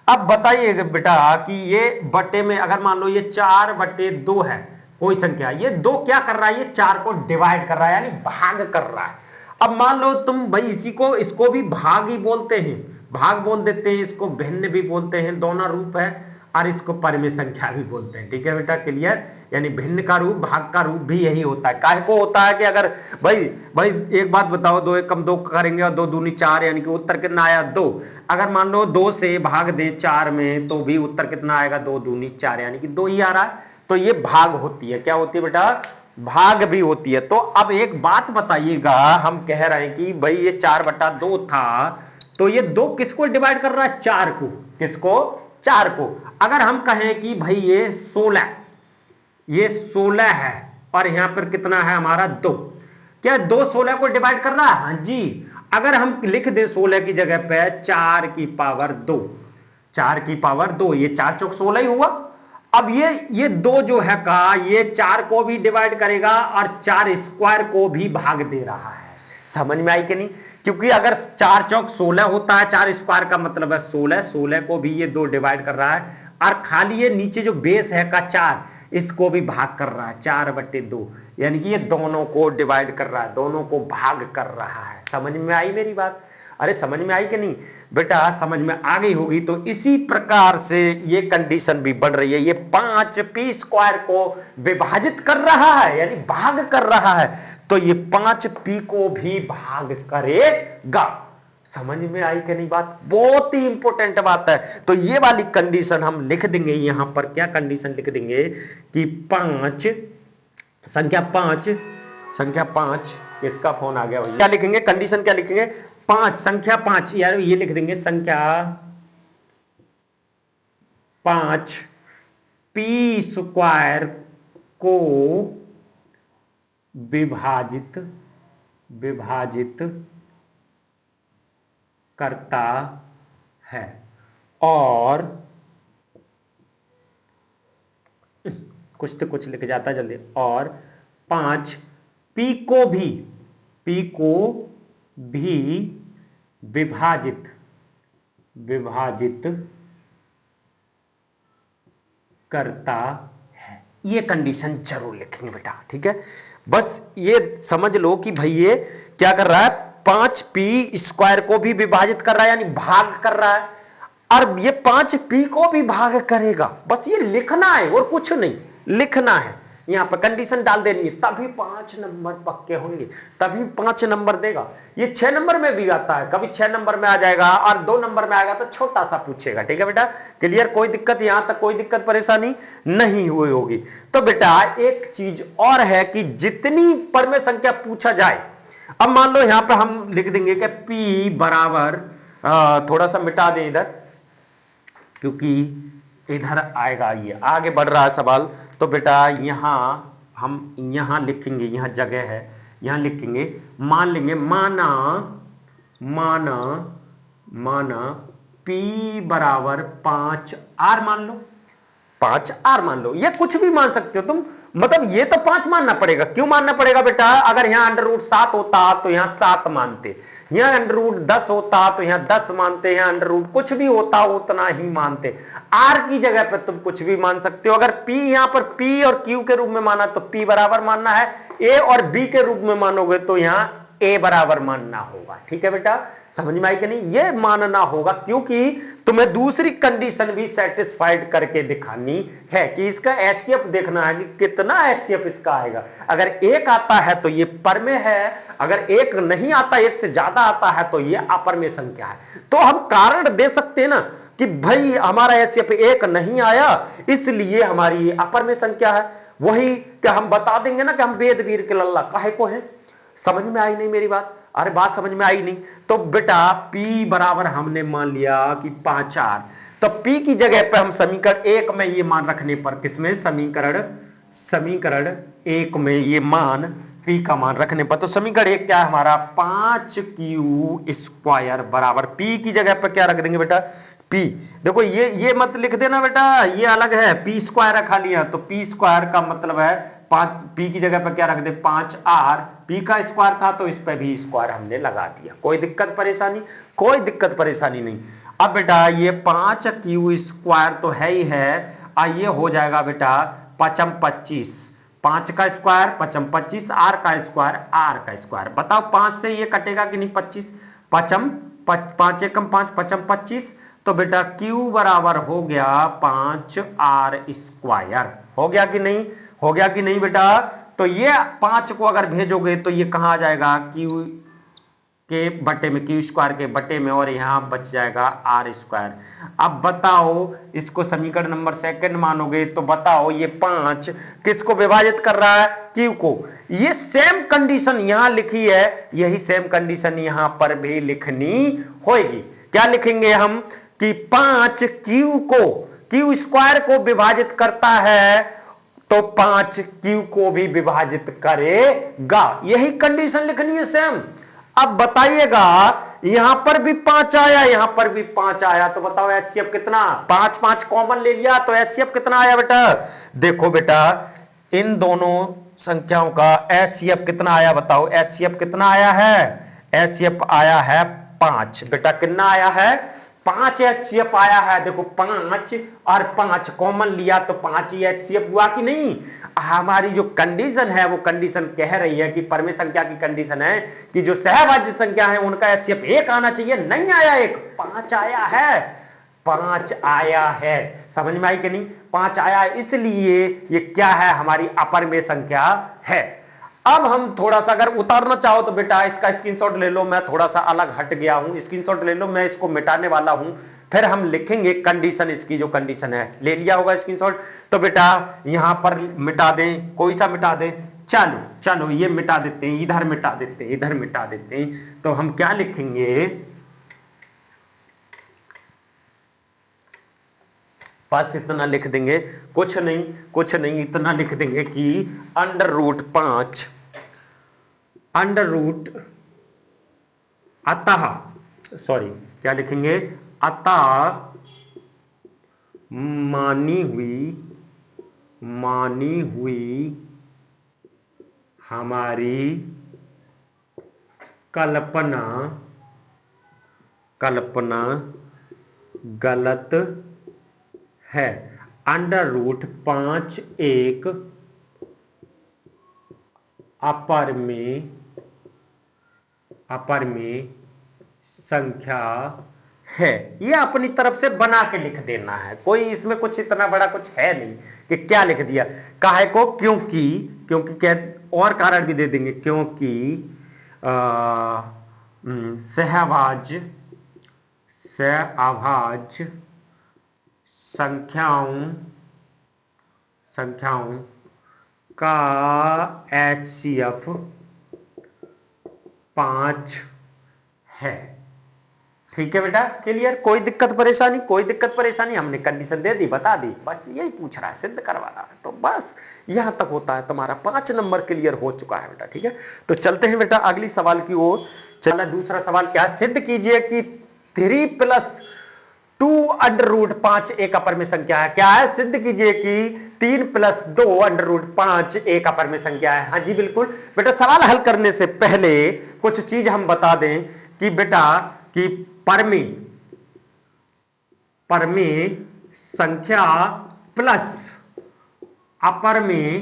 अब बताइए बेटा कि ये बटे में अगर मान लो ये 4/2 है कोई संख्या, ये 2 क्या कर रहा है? ये 4 को डिवाइड कर रहा है, यानी भाग कर रहा है। अब मान लो तुम भाई इसको भी भाग ही बोलते हैं, भाग बोल देते हैं, इसको भिन्न भी बोलते हैं, दोनों रूप है। और इसको परिमेय संख्या भी बोलते हैं। ठीक है बेटा, क्लियर। यानी भिन्न का रूप, भाग का रूप भी यही होता है। काहे को होता है कि अगर भाई भाई एक बात बताओ, 2 एकम 2 करेंगे और 2 दूनी 4, यानी कि उत्तर कितना आया 2। अगर मान लो 2 से भाग दे 4 में तो भी उत्तर कितना आएगा 2 दूनी 4, यानी कि 2 ही आ रहा है। तो ये भाग होती है, क्या होती है बेटा, भाग भी होती है। तो अब एक बात बताइएगा, हम कह रहे हैं कि भाई ये 4/2 था, तो ये 2 किसको डिवाइड कर रहा है, 4 को। किसको, 4 को। अगर हम कहें कि भाई ये 16 है और यहां पर कितना है हमारा 2, क्या 2 16 को डिवाइड कर रहा है, हाँ जी। अगर हम लिख दे 16 की जगह पे 4 की पावर 2, 4 की पावर 2, ये 4 चौक 16 ही हुआ। अब ये 2 जो है का, ये 4 को भी डिवाइड करेगा और 4 स्क्वायर को भी भाग दे रहा है। समझ में आई कि नहीं, क्योंकि अगर 4 चौक 16 होता है, 4 स्क्वायर का मतलब है 16, 16 को भी ये 2 डिवाइड कर रहा है, और खाली ये नीचे जो बेस है का 4, इसको भी भाग कर रहा है 4/2, यानी कि ये दोनों को डिवाइड कर रहा है, दोनों को भाग कर रहा है। समझ में आई मेरी बात, अरे समझ में आई कि नहीं बेटा, समझ में आ गई होगी। तो इसी प्रकार से ये कंडीशन भी बढ़ रही है, ये 5p² को विभाजित कर रहा है, यानी भाग कर रहा है, तो ये 5p को भी भाग करेगा। समझ में आई कि नहीं बात, बहुत ही इंपॉर्टेंट बात है। तो ये वाली कंडीशन हम लिख देंगे यहां पर, क्या कंडीशन लिख देंगे कि 5, संख्या 5, इसका फोन आ गया, क्या लिखेंगे कंडीशन, क्या लिखेंगे, 5, संख्या 5, यार ये लिख देंगे संख्या 5p² को विभाजित करता है, और कुछ तो कुछ लिख जाता जल्दी, और 5p को भी विभाजित करता है। ये कंडीशन जरूर लिखेंगे बेटा, ठीक है। बस ये समझ लो कि भाई ये क्या कर रहा है, 5p² को भी विभाजित कर रहा है, यानी भाग कर रहा है, और ये 5p को भी भाग करेगा। बस ये लिखना है और कुछ नहीं, लिखना है, यहां पर कंडीशन डाल देनी है, तभी 5 नंबर पक्के होंगे, तभी 5 नंबर देगा। ये 6 नंबर में भी आता है, कभी 6 नंबर में आ जाएगा, और 2 नंबर में आएगा तो छोटा सा पूछेगा। ठीक है बेटा, क्लियर, कोई दिक्कत, यहां तक कोई दिक्कत परेशानी नहीं हुई होगी। तो बेटा एक चीज और है कि जितनी परिमेय संख्या पूछा जाए, अब मान लो यहां पर हम लिख देंगे कि p बराबर, थोड़ा सा मिटा दें इधर, क्योंकि इधर आएगा, ये आगे बढ़ रहा है सवाल। तो बेटा यहां हम यहां लिखेंगे, यहां जगह है, यहां लिखेंगे, मान लेंगे, माना p बराबर 5r मान लो, 5r मान लो, ये कुछ भी मान सकते हो तुम, मतलब ये तो 5 मानना पड़ेगा। क्यों मानना पड़ेगा बेटा, अगर यहां √7 होता तो यहां 7 मानते, यहां √10 होता तो यहां 10 मानते, यहां √ कुछ भी होता उतना ही मानते। r की जगह पर तुम कुछ भी मान सकते हो। अगर p यहां पर p और q के रूप में माना तो p बराबर मानना है, a और b के रूप में मानोगे तो यहां a बराबर मानना होगा। ठीक है बेटा, समझ में आई कि नहीं, ये मानना होगा, क्योंकि तुम्हें दूसरी कंडीशन भी सेटिस्फाइड करके दिखानी है कि इसका HCF देखना है कि कितना HCF इसका आएगा। अगर 1 आता है तो ये परिमेय है, अगर 1 नहीं आता, 1 से ज्यादा आता है तो ये अपरिमेय संख्या है। तो हम कारण दे सकते हैं ना कि भाई हमारा HCF 1 नहीं आया, इसलिए हमारी ये अपरिमेय संख्या है। वही क्या हम बता देंगे ना कि हम वेद वीर के लल्ला काहे को है। समझ में आई नहीं मेरी बात, अरे बात समझ में आई नहीं। तो बेटा p बराबर हमने मान लिया कि 5r, तो p की जगह पे हम समीकरण 1 में ये मान रखने पर, किसमें, समीकरण 1 में ये मान p का मान रखने पर, तो समीकरण 1 क्या है हमारा, 5q² बराबर p की जगह पर क्या रख देंगे बेटा, p। देखो ये मत लिख देना बेटा, ये अलग है, p² रखा लिया, तो p² का मतलब है 5, p की जगह पर क्या रख दे 5r, p का स्क्वायर था तो इस पर भी स्क्वायर हमने लगा दिया। कोई दिक्कत परेशानी, कोई दिक्कत परेशानी नहीं। अब बेटा ये 5q² तो है ही है, ये हो जाएगा बेटा 5 25, 5 का स्क्वायर 5 25, r का स्क्वायर, बताओ 5 से ये कटेगा कि नहीं, 25, 5 1 5, 5 25, तो बेटा Q बराबर हो गया 5R²। हो गया कि नहीं, हो गया कि नहीं बेटा। तो ये 5 को अगर भेजोगे तो ये कहां आ जाएगा, Q के बटे में, Q² के बटे में, और यहां बच जाएगा R²। अब बताओ, इसको समीकरण नंबर 2 मानोगे तो बताओ ये 5 किसको विभाजित कर रहा है, Q को। ये सेम कंडीशन यहां लिखी है, यही सेम कंडीशन यहां पर भी लिखनी होगी। क्या लिखेंगे हम कि 5 Q² को विभाजित करता है तो 5 Q को भी विभाजित करेगा, यही कंडीशन लिखनी है सेम। अब बताइएगा, यहां पर भी 5 आया, यहां पर भी 5 आया, तो बताओ HCF कितना, 5 5 कॉमन ले लिया तो HCF कितना आया बेटा। देखो बेटा, इन दोनों संख्याओं का HCF कितना आया, बताओ HCF कितना आया है। HCF आया है 5 बेटा, कितना आया है, 5 HCF आया है। देखो 5 और 5 कॉमन लिया तो 5 ही HCF हुआ कि नहीं। हमारी जो कंडीशन है वो कंडीशन कह रही है कि परमेय संख्या की कंडीशन है कि जो सहभाज्य संख्या है उनका HCF 1 आना चाहिए, नहीं आया 1, 5 आया है, 5 आया है। समझ में आई कि नहीं, 5 आया, इसलिए ये क्या है, हमारी अपरमेय संख्या है। अब हम थोड़ा सा अगर उतारना चाहो तो बेटा इसका स्क्रीनशॉट ले लो, मैं थोड़ा सा अलग हट गया हूं, स्क्रीनशॉट ले लो, मैं इसको मिटाने वाला हूं, फिर हम लिखेंगे कंडीशन, इसकी जो कंडीशन है। ले लिया होगा स्क्रीनशॉट, तो बेटा यहां पर मिटा दें, कोई सा मिटा दें, चलो चलो ये मिटा देते हैं, इधर मिटा देते हैं, इधर मिटा देते हैं। तो हम क्या लिखेंगे, बस इतना लिख देंगे, कुछ नहीं इतना लिख देंगे कि √5 अतः, सॉरी क्या लिखेंगे, अतः मानी हुई हमारी कल्पना गलत है। √5 एक अपरमेय संख्या है। ये अपनी तरफ से बना के लिख देना है, कोई इसमें कुछ इतना बड़ा कुछ है नहीं कि क्या लिख दिया, काहे को, क्योंकि क्या, और कारण भी दे देंगे, क्योंकि सहभाज्य संख्याओं का HCF 5 है। ठीक है बेटा, क्लियर, कोई दिक्कत परेशानी, हमने कंडीशन दे दी, बता दी, बस यही पूछ रहा है, सिद्ध करवा रहा है, तो बस यहां तक होता है, तुम्हारा 5 नंबर क्लियर हो चुका है बेटा। ठीक है, तो चलते हैं बेटा अगली सवाल की ओर। चला, दूसरा सवाल क्या है, सिद्ध कीजिए कि 3 + 2√5 एक अपरमेय संख्या है। क्या है, सिद्ध कीजिए कि 3 + 2√5 एक अपरमेय संख्या है। हाँ जी बिल्कुल बेटा, सवाल हल करने से पहले कुछ चीज हम बता दें कि बेटा कि परमेय संख्या प्लस अपरमेय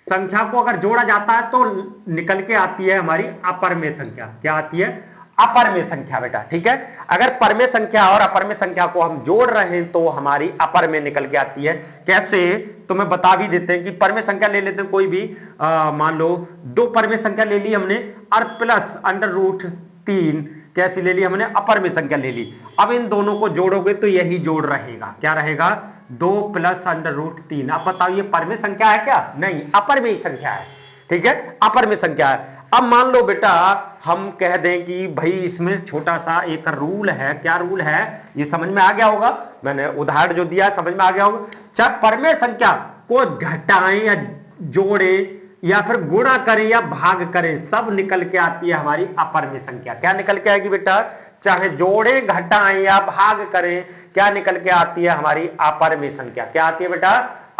संख्या को अगर जोड़ा जाता है तो निकल के आती है हमारी अपरमेय संख्या। क्या आती है, अपरमेय संख्या बेटा। ठीक है, अगर परमेय संख्या और अपरमेय संख्या को हम जोड़ रहे हैं तो हमारी अपरमेय निकल के आती है। कैसे, तो मैं बता भी देते हैं कि परमेय संख्या ले लेते हैं कोई भी, मान लो 2 परमेय संख्या ले ली हमने और प्लस √3 कैसी ले ली हमने, अपरमेय संख्या ले ली। अब इन दोनों को जोड़ोगे तो यही जोड़ रहेगा, क्या रहेगा, 2 + √3। अब बताओ ये परमेय संख्या है क्या, नहीं, अपरमेय संख्या है। ठीक है, अपरमेय संख्या है। अब मान लो बेटा हम कह दें कि भाई इसमें छोटा सा एक रूल है, क्या रूल है, ये समझ में आ गया होगा, मैंने उदाहरण जो दिया समझ में आ गया होगा। चाहे परमेय संख्या को घटाएं या जोड़ें या फिर गुणा करें या भाग करें, सब निकल के आती है हमारी अपरमेय संख्या। क्या निकल के आएगी बेटा, चाहे जोड़ें घटाएं या भाग करें, क्या निकल के आती है हमारी अपरमेय संख्या। क्या आती है बेटा,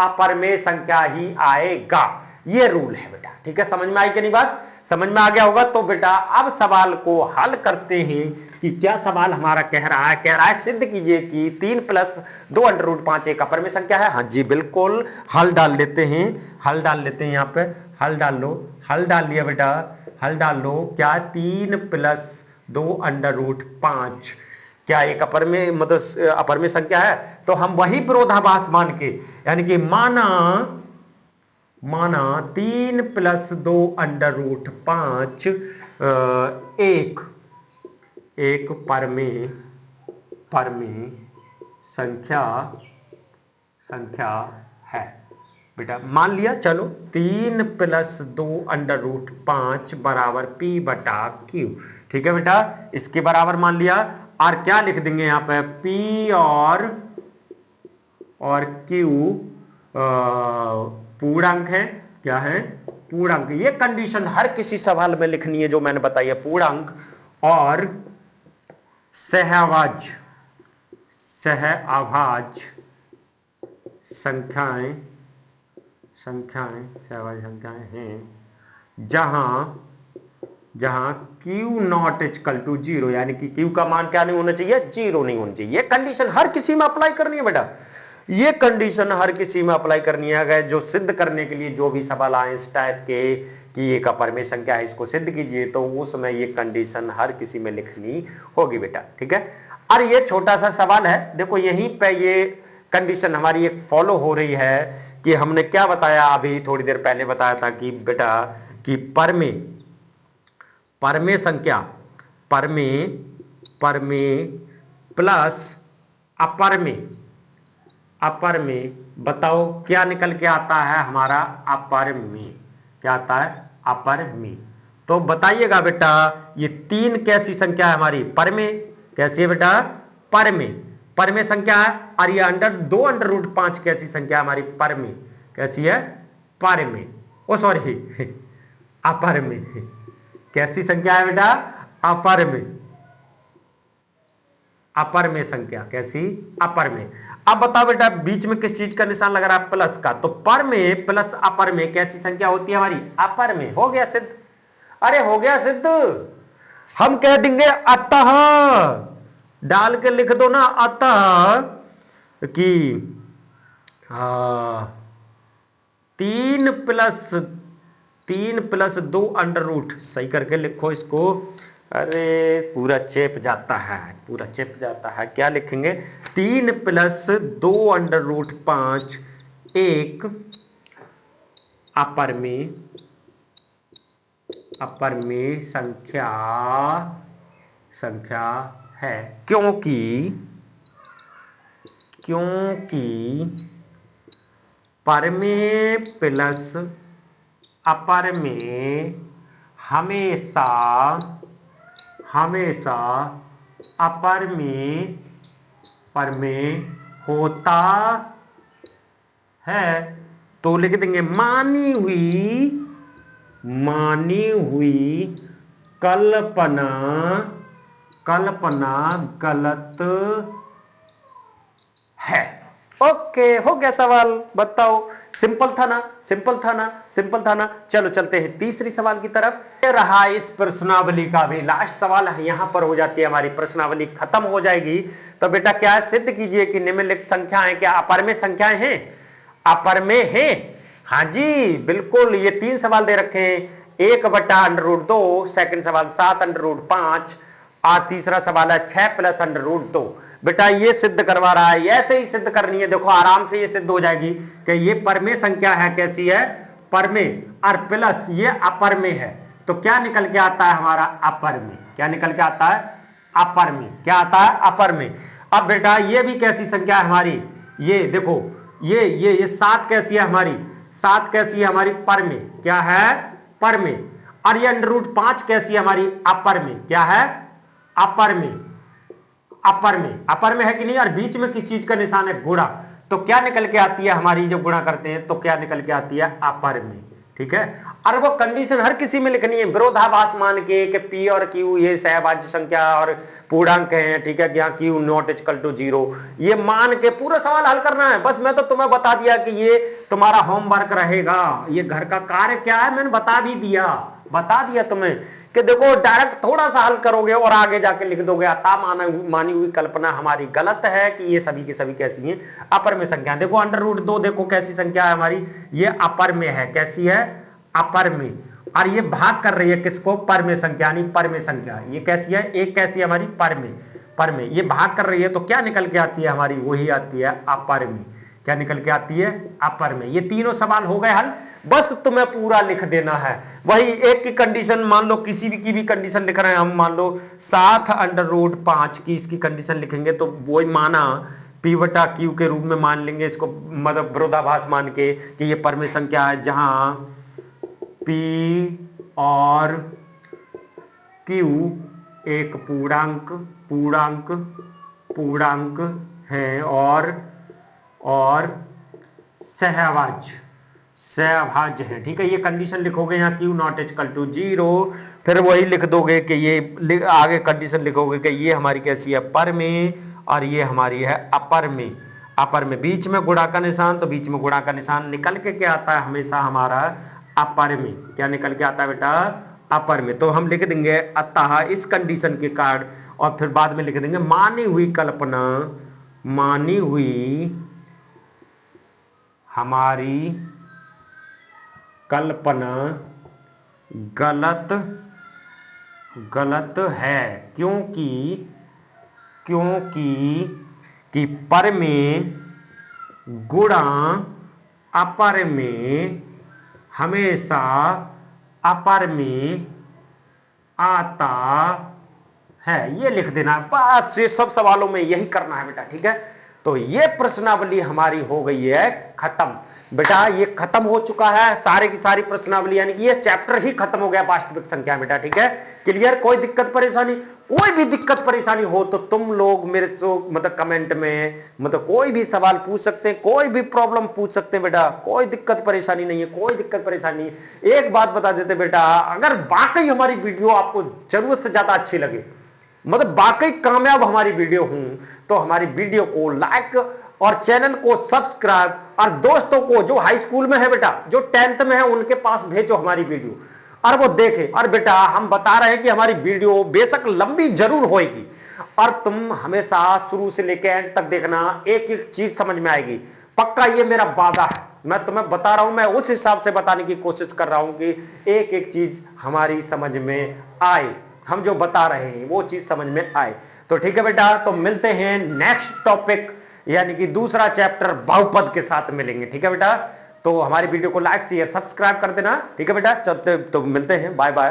अपरमेय संख्या ही आएगा, ये रूल है बेटा। ठीक है, समझ में आई कि नहीं बात, समझ में आ गया होगा। तो बेटा अब सवाल को हल करते हैं कि क्या सवाल हमारा कह रहा है, सिद्ध कीजिए कि 3 + 2√5 एक अपरमेय संख्या है। हाँ जी बिल्कुल, हल डाल लेते हैं, यहाँ पे हल डाल लो, हल डाल लिया बेटा, हल डाल लो। क्या 3 + 2√5 क्या एक अपर में मतलब अपर में संख्या है? तो हम वही विरोधाभास मान के, यानी कि माना 3 + 2√5 एक परमेय संख्या है। बेटा मान लिया, चलो 3 + 2√5 बराबर P/Q। ठीक है बेटा, इसके बराबर मान लिया। और क्या लिख देंगे यहाँ पे? P और Q पूर्णांक है। क्या है? पूर्णांक। ये कंडीशन हर किसी सवाल में लिखनी है जो मैंने बताई है। पूर्णांक और सहअभाज्य संख्याएं सहअभाज्य संख्याएं हैं जहां Q नॉट इक्वल टू 0, यानी कि Q का मान क्या नहीं होना चाहिए? 0 नहीं होना चाहिए। ये कंडीशन हर किसी में अप्लाई करनी है बेटा, ये कंडीशन हर किसी में अप्लाई करनी है। अगर जो सिद्ध करने के लिए जो भी सवाल आए इस टाइप के कि एक अपर में संख्या है, इसको सिद्ध कीजिए, तो उसमें ये कंडीशन हर किसी में लिखनी होगी बेटा। ठीक है, और ये छोटा सा सवाल है, देखो यहीं पे ये कंडीशन हमारी एक फॉलो हो रही है कि हमने क्या बताया अभी थोड़ी देर पहले बताया था कि बेटा कि परमेय संख्या परमेय प्लस अपर में बताओ क्या निकल के आता है हमारा? अपर में क्या आता है? अपर में। तो बताइएगा बेटा, ये 3 कैसी संख्या है हमारी? परमेय। कैसी है बेटा? परमेय संख्या है। और ये 2√5 कैसी संख्या है हमारी? परमेय। कैसी है? परमेय। ओ सॉरी अपर में। कैसी संख्या है बेटा? अपर में संख्या। कैसी? अपर में। अब बताओ बेटा, बीच में किस चीज का निशान लग रहा है? प्लस का। तो पर में प्लस अपर में कैसी संख्या होती है हमारी? अपर में। हो गया सिद्ध। अरे हो गया सिद्ध। हम कह देंगे अतः, डाल के लिख दो ना, अतः कि 3 + 2 सही करके लिखो इसको। अरे पूरा चेप जाता है, क्या लिखेंगे? 3 + 2√5 एक अपर में संख्या है, क्योंकि परमेय प्लस अपर में हमेशा अपर में परमेय होता है। तो लिख देंगे मानी हुई कल्पना गलत है। ओके, हो गया सवाल। बताओ, सिंपल था ना? चलो चलते हैं तीसरी सवाल की तरफ। ये रहा इस प्रश्नावली का भी लास्ट सवाल है, यहां पर हो जाती है हमारी प्रश्नावली, खत्म हो जाएगी। तो बेटा क्या है? सिद्ध कीजिए कि निम्नलिखित संख्याएं क्या अपर में संख्याएं हैं? अपर में हैं। हाँ जी बिल्कुल, ये 3 सवाल दे रखे हैं। 1/√2, सेकंड सवाल 7/5 और तीसरा सवाल है 6 + √2। बेटा ये सिद्ध करवा रहा है, ऐसे ही सिद्ध करनी है। देखो आराम से ये सिद्ध हो जाएगी कि ये परमेय संख्या है। कैसी है? परमेय। और प्लस ये अपर में है, तो क्या निकल के आता है हमारा? अपर में। क्या निकल के आता है? अपर में। क्या आता है? अपर में। अब बेटा ये भी कैसी संख्या है हमारी? ये देखो, ये 7 कैसी है हमारी? 7 कैसी है हमारी? परमेय। क्या है? परमेय। और ये √5 कैसी है हमारी? अपर में। क्या है? अपर में है कि नहीं? और बीच में किस चीज का निशान है? गुणा। तो क्या निकल के आती है हमारी? जो गुणा करते हैं तो क्या निकल के आती है? अपर में। ठीक है, और वो कंडीशन हर किसी में लिखनी है, विरोधाभास मान के कि P और Q ये सहभाज्य संख्या और पूर्णांक है। ठीक है, यहाँ Q नॉट इक्वल टू 0 ये मान के पूरा सवाल हल करना है। बस मैं तो तुम्हें बता दिया कि ये तुम्हारा होमवर्क रहेगा, ये घर का कार्य क्या है मैंने बता दिया तुम्हें कि देखो डायरेक्ट थोड़ा सा हल करोगे और आगे जाके लिख दोगे अतः मानी हुई कल्पना हमारी गलत है कि ये सभी की सभी कैसी हैं? अपर में संख्या। देखो √2 देखो कैसी संख्या है हमारी? ये अपर में है। कैसी है? अपर में। और ये भाग कर रही है किसको, परमेय संख्या, यानी परमेय संख्या। ये कैसी है, एक कैसी है हमारी, परमेय, परमेय। ये भाग कर रही है तो क्या निकल के आती है हमारी, वही आती है अपरमेय। क्या निकल के आती है, अपरमेय। ये तीनों सवाल हो गए हल, बस तुम्हें पूरा लिख देना है। वही एक की कंडीशन, मान लो किसी की भी कंडीशन लिख रहे हैं हम, मान लो 7√5 की इसकी कंडीशन लिखेंगे तो वही माना P बटा Q के रूप में मान लेंगे इसको, मतलब विरोधाभास मान के कि ये परमेय संख्या है जहां P और Q एक पूर्णांक पूर्णांक पूर्णांक है और सहअभाज्य है। ठीक है, ये कंडीशन लिखोगे यहाँ Q नॉट इक्वल टू 0, फिर वही लिख दोगे कि ये आगे कंडीशन लिखोगे कि ये हमारी कैसी है, परमेय, और ये हमारी है अपरमेय। अपरमेय बीच में गुणा का निशान, तो बीच में गुणा का निशान निकल के क्या आता है हमेशा हमारा, अपरमेय। क्या निकल के आता है बेटा, अपरमेय। तो हम लिख देंगे अतः इस कंडीशन के कारण, और फिर बाद में लिख देंगे मानी हुई कल्पना, मानी हुई हमारी कल्पना गलत है, क्योंकि कि परमेय गुणा अपरमेय हमेशा अपरमेय आता है। ये लिख देना बस, ये सब सवालों में यही करना है बेटा। ठीक है, तो ये प्रश्नावली हमारी हो गई है खत्म बेटा, ये खत्म हो चुका है सारे की सारी प्रश्नावली, यानी कि ये चैप्टर ही खत्म हो गया वास्तविक संख्या बेटा। ठीक है, क्लियर, कोई दिक्कत परेशानी, कोई भी दिक्कत परेशानी हो तो तुम लोग मेरे से मतलब कमेंट में मतलब कोई भी सवाल पूछ सकते हैं, कोई भी प्रॉब्लम पूछ सकते हैं बेटा, कोई दिक्कत परेशानी नहीं है, कोई दिक्कत परेशानी नहीं है। एक बात बता देते बेटा, अगर वाकई हमारी वीडियो आपको जरूरत से ज्यादा अच्छी लगे, मतलब वाकई कामयाब हमारी वीडियो हूं, तो हमारी वीडियो को लाइक और चैनल को सब्सक्राइब, और दोस्तों को जो हाई स्कूल में है बेटा, जो 10th में है, उनके पास भेजो हमारी वीडियो और वो देखे। और बेटा हम बता रहे हैं कि हमारी वीडियो बेशक लंबी जरूर होगी, और तुम हमेशा शुरू से लेकर एंड तक देखना, एक एक चीज समझ में आएगी, पक्का ये मेरा वादा है। मैं तुम्हें बता रहा हूं, मैं उस हिसाब से बताने की कोशिश कर रहा हूं कि एक एक चीज हमारी समझ में आए, हम जो बता रहे हैं वो चीज समझ में आए। तो ठीक है बेटा, तो मिलते हैं नेक्स्ट टॉपिक, यानी कि दूसरा चैप्टर बहुपद के साथ मिलेंगे। ठीक है बेटा, तो हमारी वीडियो को लाइक शेयर सब्सक्राइब कर देना। ठीक है बेटा, चलते तो मिलते हैं, बाय बाय।